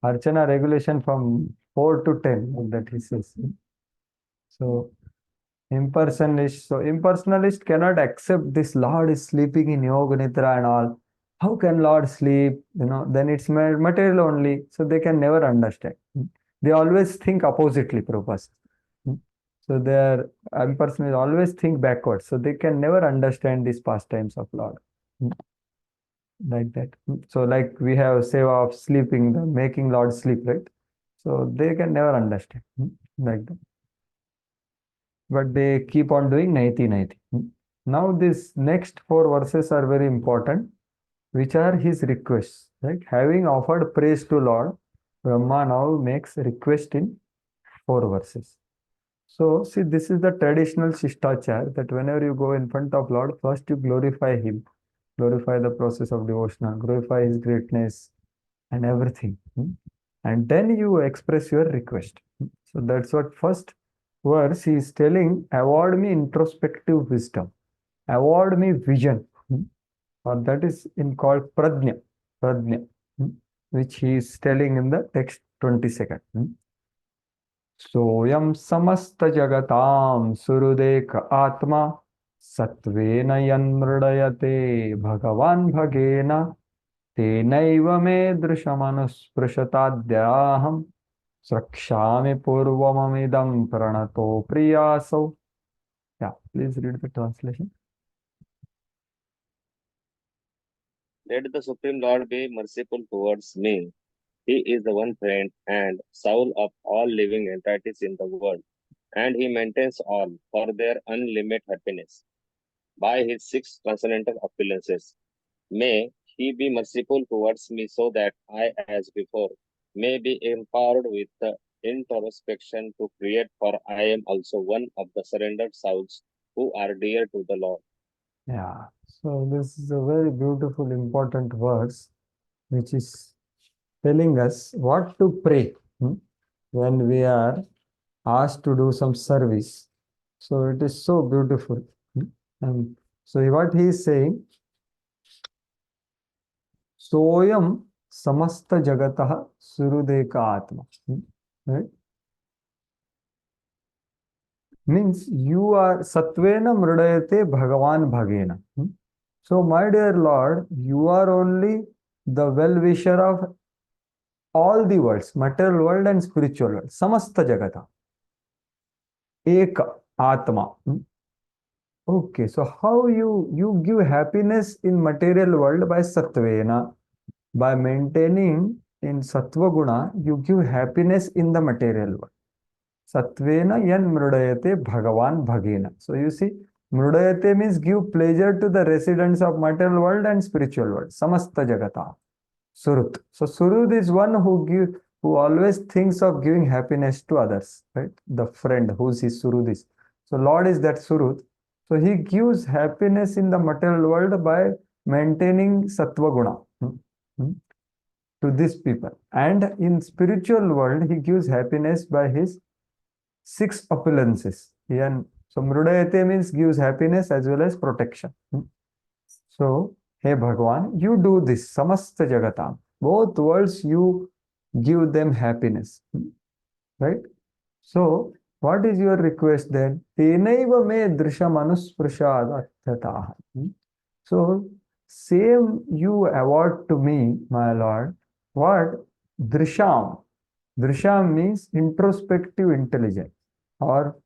Archana regulation from 4 to 10, that he says. So impersonalist cannot accept this Lord is sleeping in Yoga Nidra and all. How can Lord sleep? Then it's material only. So they can never understand. They always think oppositely, Prabhupada. So their impersonalists always think backwards. So they can never understand these pastimes of Lord. like that. So like we have seva of sleeping, the making Lord sleep, right? So they can never understand like that. But they keep on doing naiti naiti. Now this next four verses are very important, which are his requests. Right? Having offered praise to Lord, Brahma now makes a request in four verses. So see, this is the traditional Shishtachar, that whenever you go in front of Lord, first you glorify him, glorify the process of devotion, glorify his greatness and everything. And then you express your request. So that's what first verse he is telling, award me introspective wisdom, award me vision, or that is in called pradnya, which he is telling in the text 22nd. सोऽयं समस्तजगतां सुहृदेक आत्मा सत्त्वेन यन्मृडयते भगवान् भगेन तेनैव मे दृशमनुस्पृशताद्याहं स्रक्ष्यामि पूर्वममिदं प्रणतो प्रियासौ. Yeah, please read the translation. Let the Supreme Lord be merciful towards me. He is the one friend and soul of all living entities in the world, and he maintains all for their unlimited happiness by his six transcendental opulences. May he be merciful towards me so that I, as before, may be empowered with the introspection to create, for I am also one of the surrendered souls who are dear to the Lord. Yeah, so this is a very beautiful, important verse, which is telling us what to pray when we are asked to do some service. So it is so beautiful. And so what he is saying, Soyam samasta jagatah surudeka atma. Right? Means you are satvena mridayate bhagavan bhagena. So my dear Lord, you are only the well-wisher of all the worlds, material world and spiritual world. Samasta jagata. Eka atma. Okay, so how you give happiness in material world by satvena, by maintaining in sattva guna, you give happiness in the material world. Satvena yan mrudayate bhagavan bhagena. So you see, mrudayate means give pleasure to the residents of material world and spiritual world. Samasta jagata. Surut. So Surut is one who always thinks of giving happiness to others, right? The friend who's his Surut is. So Lord is that Surut. So he gives happiness in the material world by maintaining sattva guna to these people. And in spiritual world, he gives happiness by his six opulences. So Mrudayate means gives happiness as well as protection. So, hey Bhagwan, you do this, samasta jagatam. Both worlds you give them happiness. Right? So, what is your request then? Tenaiva me drisham anusprishadatataha. So, same you award to me, my Lord. What? Drisham. Drisham means introspective intelligence, or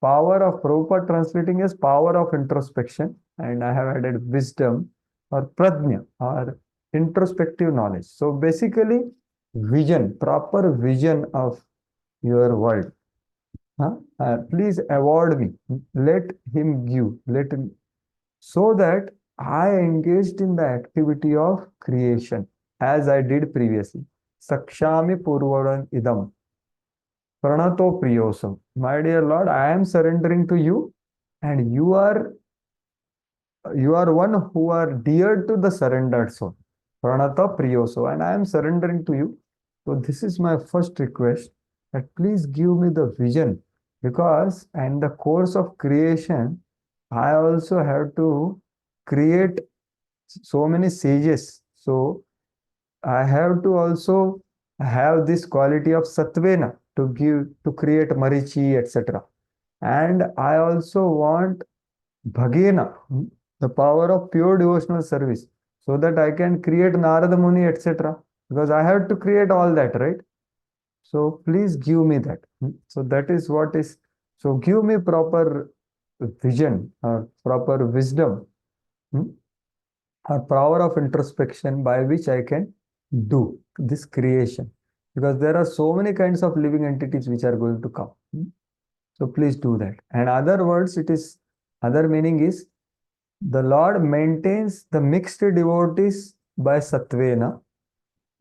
power of Prabhupada translating as power of introspection, and I have added wisdom or pradnya or introspective knowledge. So basically, vision, proper vision of your world. Please award me. Let him give. Let him, so that I engaged in the activity of creation as I did previously. Sakshami purvaran idam. Pranato priyosam. My dear Lord, I am surrendering to you, and you are one who are dear to the surrendered soul. Pranata priyoso, and I am surrendering to you. So this is my first request, that please give me the vision, because in the course of creation, I also have to create so many sages. So I have to also have this quality of satvena to create marichi, etc. And I also want bhagena, the power of pure devotional service, so that I can create Narada Muni, etc. Because I have to create all that, right? So please give me that. So that is what is. So give me proper vision or proper wisdom or power of introspection by which I can do this creation. Because there are so many kinds of living entities which are going to come. So please do that. And other words, other meaning is the Lord maintains the mixed devotees by sattvena,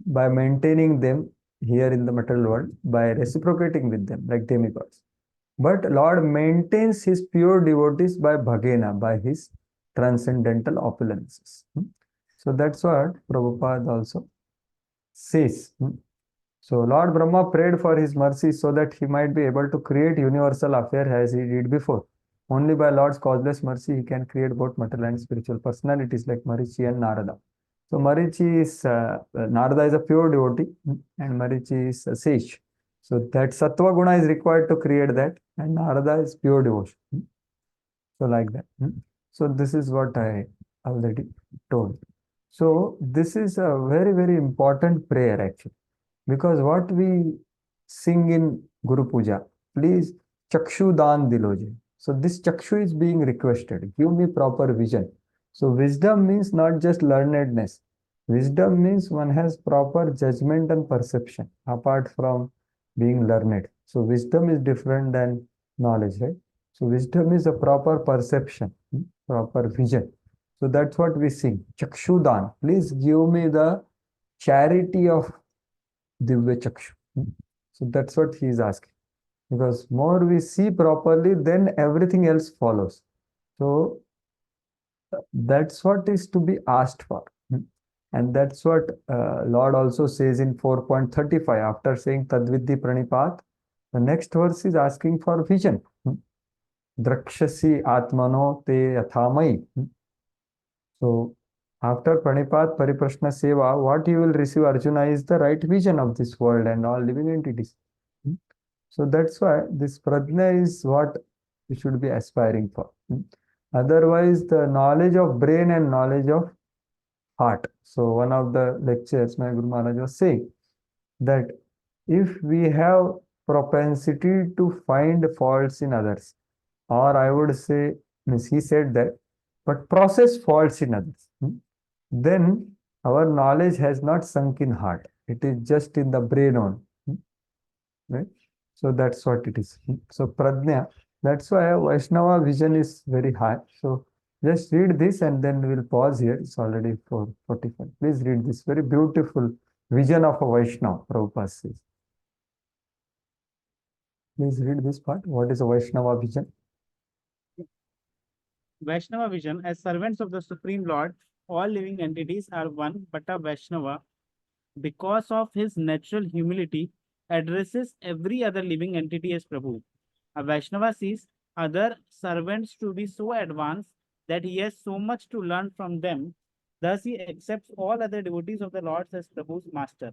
by maintaining them here in the material world, by reciprocating with them like demigods. But Lord maintains his pure devotees by bhagena, by his transcendental opulences. So that's what Prabhupada also says. So Lord Brahma prayed for his mercy so that he might be able to create universal affairs as he did before. Only by Lord's causeless mercy he can create both material and spiritual personalities like Marichi and Narada. So Marichi is, Narada is a pure devotee and Marichi is a sage. So that Sattva Guna is required to create that, and Narada is pure devotion. So like that. So this is what I already told. So this is a very, very important prayer actually. Because what we sing in Guru Puja, please Chakshu Dan Diloje. So this Chakshu is being requested. Give me proper vision. So wisdom means not just learnedness. Wisdom means one has proper judgment and perception apart from being learned. So wisdom is different than knowledge, right? So wisdom is a proper perception, proper vision. So that's what we sing. Chakshu Dan. Please give me the charity of Divya Chakshu. So that's what he is asking. Because more we see properly, then everything else follows. So that's what is to be asked for. And that's what Lord also says in 4.35 after saying Tadvidhi Pranipat. The next verse is asking for vision. Drakshasi Atmano Te Yathamai. So after Pranipat Pariprashna Seva, what you will receive, Arjuna, is the right vision of this world and all living entities. So that's why this Prajna is what we should be aspiring for. Otherwise, the knowledge of brain and knowledge of heart. So one of the lectures, my Guru Maharaj was saying that if we have propensity to find faults in others, or I would say, he said that, but process faults in others, then our knowledge has not sunk in heart. It is just in the brain only. Right? So that's what it is. So Prajna, that's why Vaishnava vision is very high. So just read this and then we'll pause here. It's already 4:45. Please read this very beautiful vision of a Vaishnava, Prabhupada says. Please read this part. What is a Vaishnava vision? Vaishnava vision, as servants of the Supreme Lord, all living entities are one, but a Vaishnava, because of his natural humility, addresses every other living entity as Prabhu. A Vaishnava sees other servants to be so advanced that he has so much to learn from them. Thus, he accepts all other devotees of the Lord as Prabhu's master.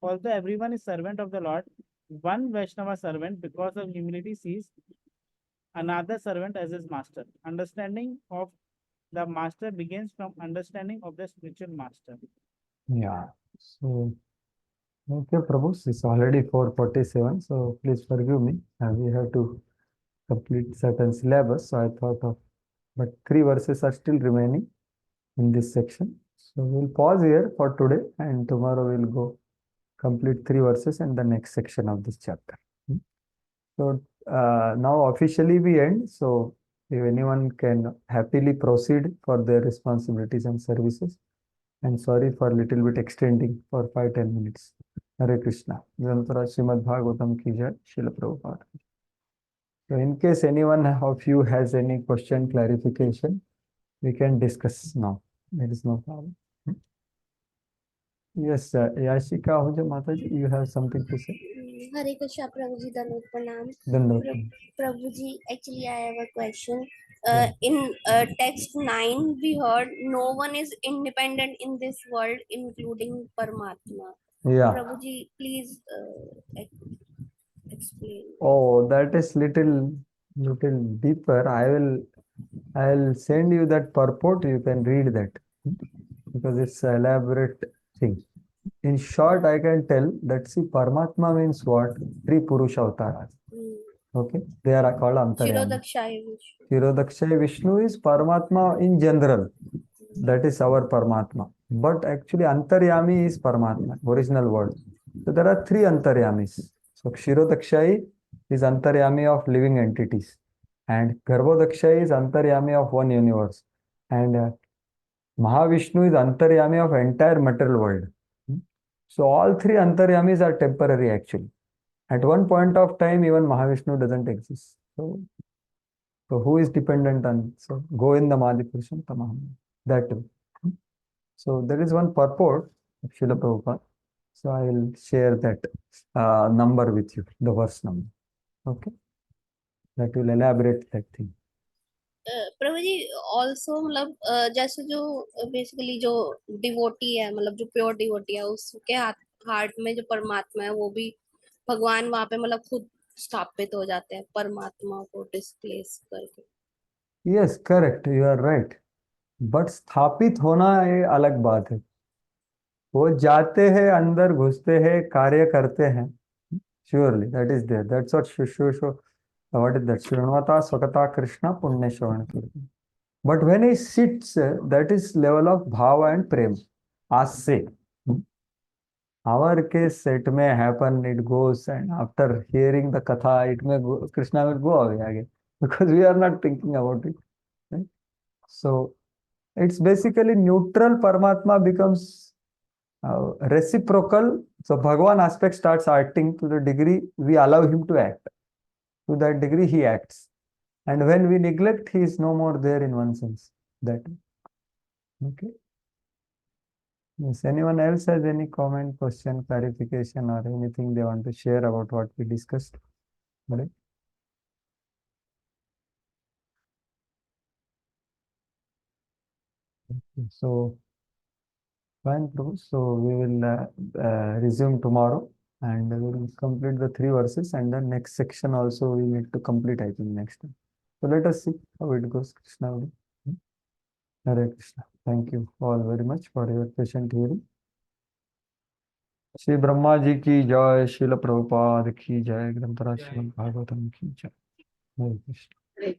Although everyone is servant of the Lord, one Vaishnava servant, because of humility, sees another servant as his master. Understanding of the master begins from understanding of the spiritual master. Yeah. So, okay, Prabhu, it's already 4:47. So please forgive me. We have to complete certain syllabus. So I thought of, but 3 verses are still remaining in this section. So we'll pause here for today, and tomorrow we'll go complete 3 verses and the next section of this chapter. So now officially we end. So if anyone can happily proceed for their responsibilities and services. And sorry for a little bit extending for 5-10 minutes. Hare Krishna. Nirantara Srimad Bhagavatam ki jai. Srila Prabhupada. So in case anyone of you has any question, clarification, we can discuss now. There is no problem. Yes, Yashika Ahuja Mataji, you have something to say? Hare Krishna, Prabhuji, Dandavat Pranam. Dandavat. Prabhuji, actually I have a question. Yeah. In text 9, we heard no one is independent in this world, including Paramatma. Yeah. Prabhuji, please explain. Oh, that is little deeper. I'll send you that purport. You can read that because it's an elaborate thing. In short, I can tell that see, Paramatma means what? 3 Purusha Avtaras. Okay, they are called Antaryami. Shirodakshaya Vishnu. Shirodakshaya Vishnu is Paramatma in general. That is our Paramatma. But actually, Antaryami is Paramatma, original word. So there are three Antaryamis. So Kshirodakshai is Antaryami of living entities, and Garbhodakshai is Antaryami of one universe, and Mahavishnu is Antaryami of entire material world. So all three Antaryamis are temporary actually. At one point of time, even Mahavishnu doesn't exist. So who is dependent on? So Govinda Madhipurusham Tamaham. That way. So there is one purport of Srila Prabhupada. So I will share that number with you, the verse number. Okay. That will elaborate that thing. Prabhu ji also मतलब जैसे जो basically जो devotee है मतलब जो pure devotee है उसके heart में जो परमात्मा है वो भी भगवान वहां पे मतलब खुद स्थापित हो जाते हैं परमात्मा को डिस्प्लेस करके. Yes, correct. You are right. But स्थापित होना ये अलग बात है. वो जाते हैं अंदर घुसते हैं कार्य करते हैं. Surely that is there. That's what what is that? Shrunvata Swakata Krishna Punya Shravan Kirtan. But when he sits, that is level of bhava and prem. Asya. Our case, it may happen, it goes, and after hearing the katha, it may go, Krishna will go away again because we are not thinking about it. Right? So it's basically neutral. Paramatma becomes reciprocal. So Bhagavan aspect starts acting to the degree we allow him to act. To that degree he acts. And when we neglect, he is no more there in one sense. That. Okay. Yes, anyone else has any comment, question, clarification, or anything they want to share about what we discussed? Right? Okay, so, fine, Prabhu. So, we will resume tomorrow and we will complete the 3 verses, and the next section also we need to complete, I think, next time. So, let us see how it goes. Krishna. Hare Krishna. Thank you all very much for your patient hearing. Shri Brahma ji की जय, श्रील प्रभुपाद की जय, ग्रंथराज श्रीमद् भागवतम की जय. हरे कृष्ण.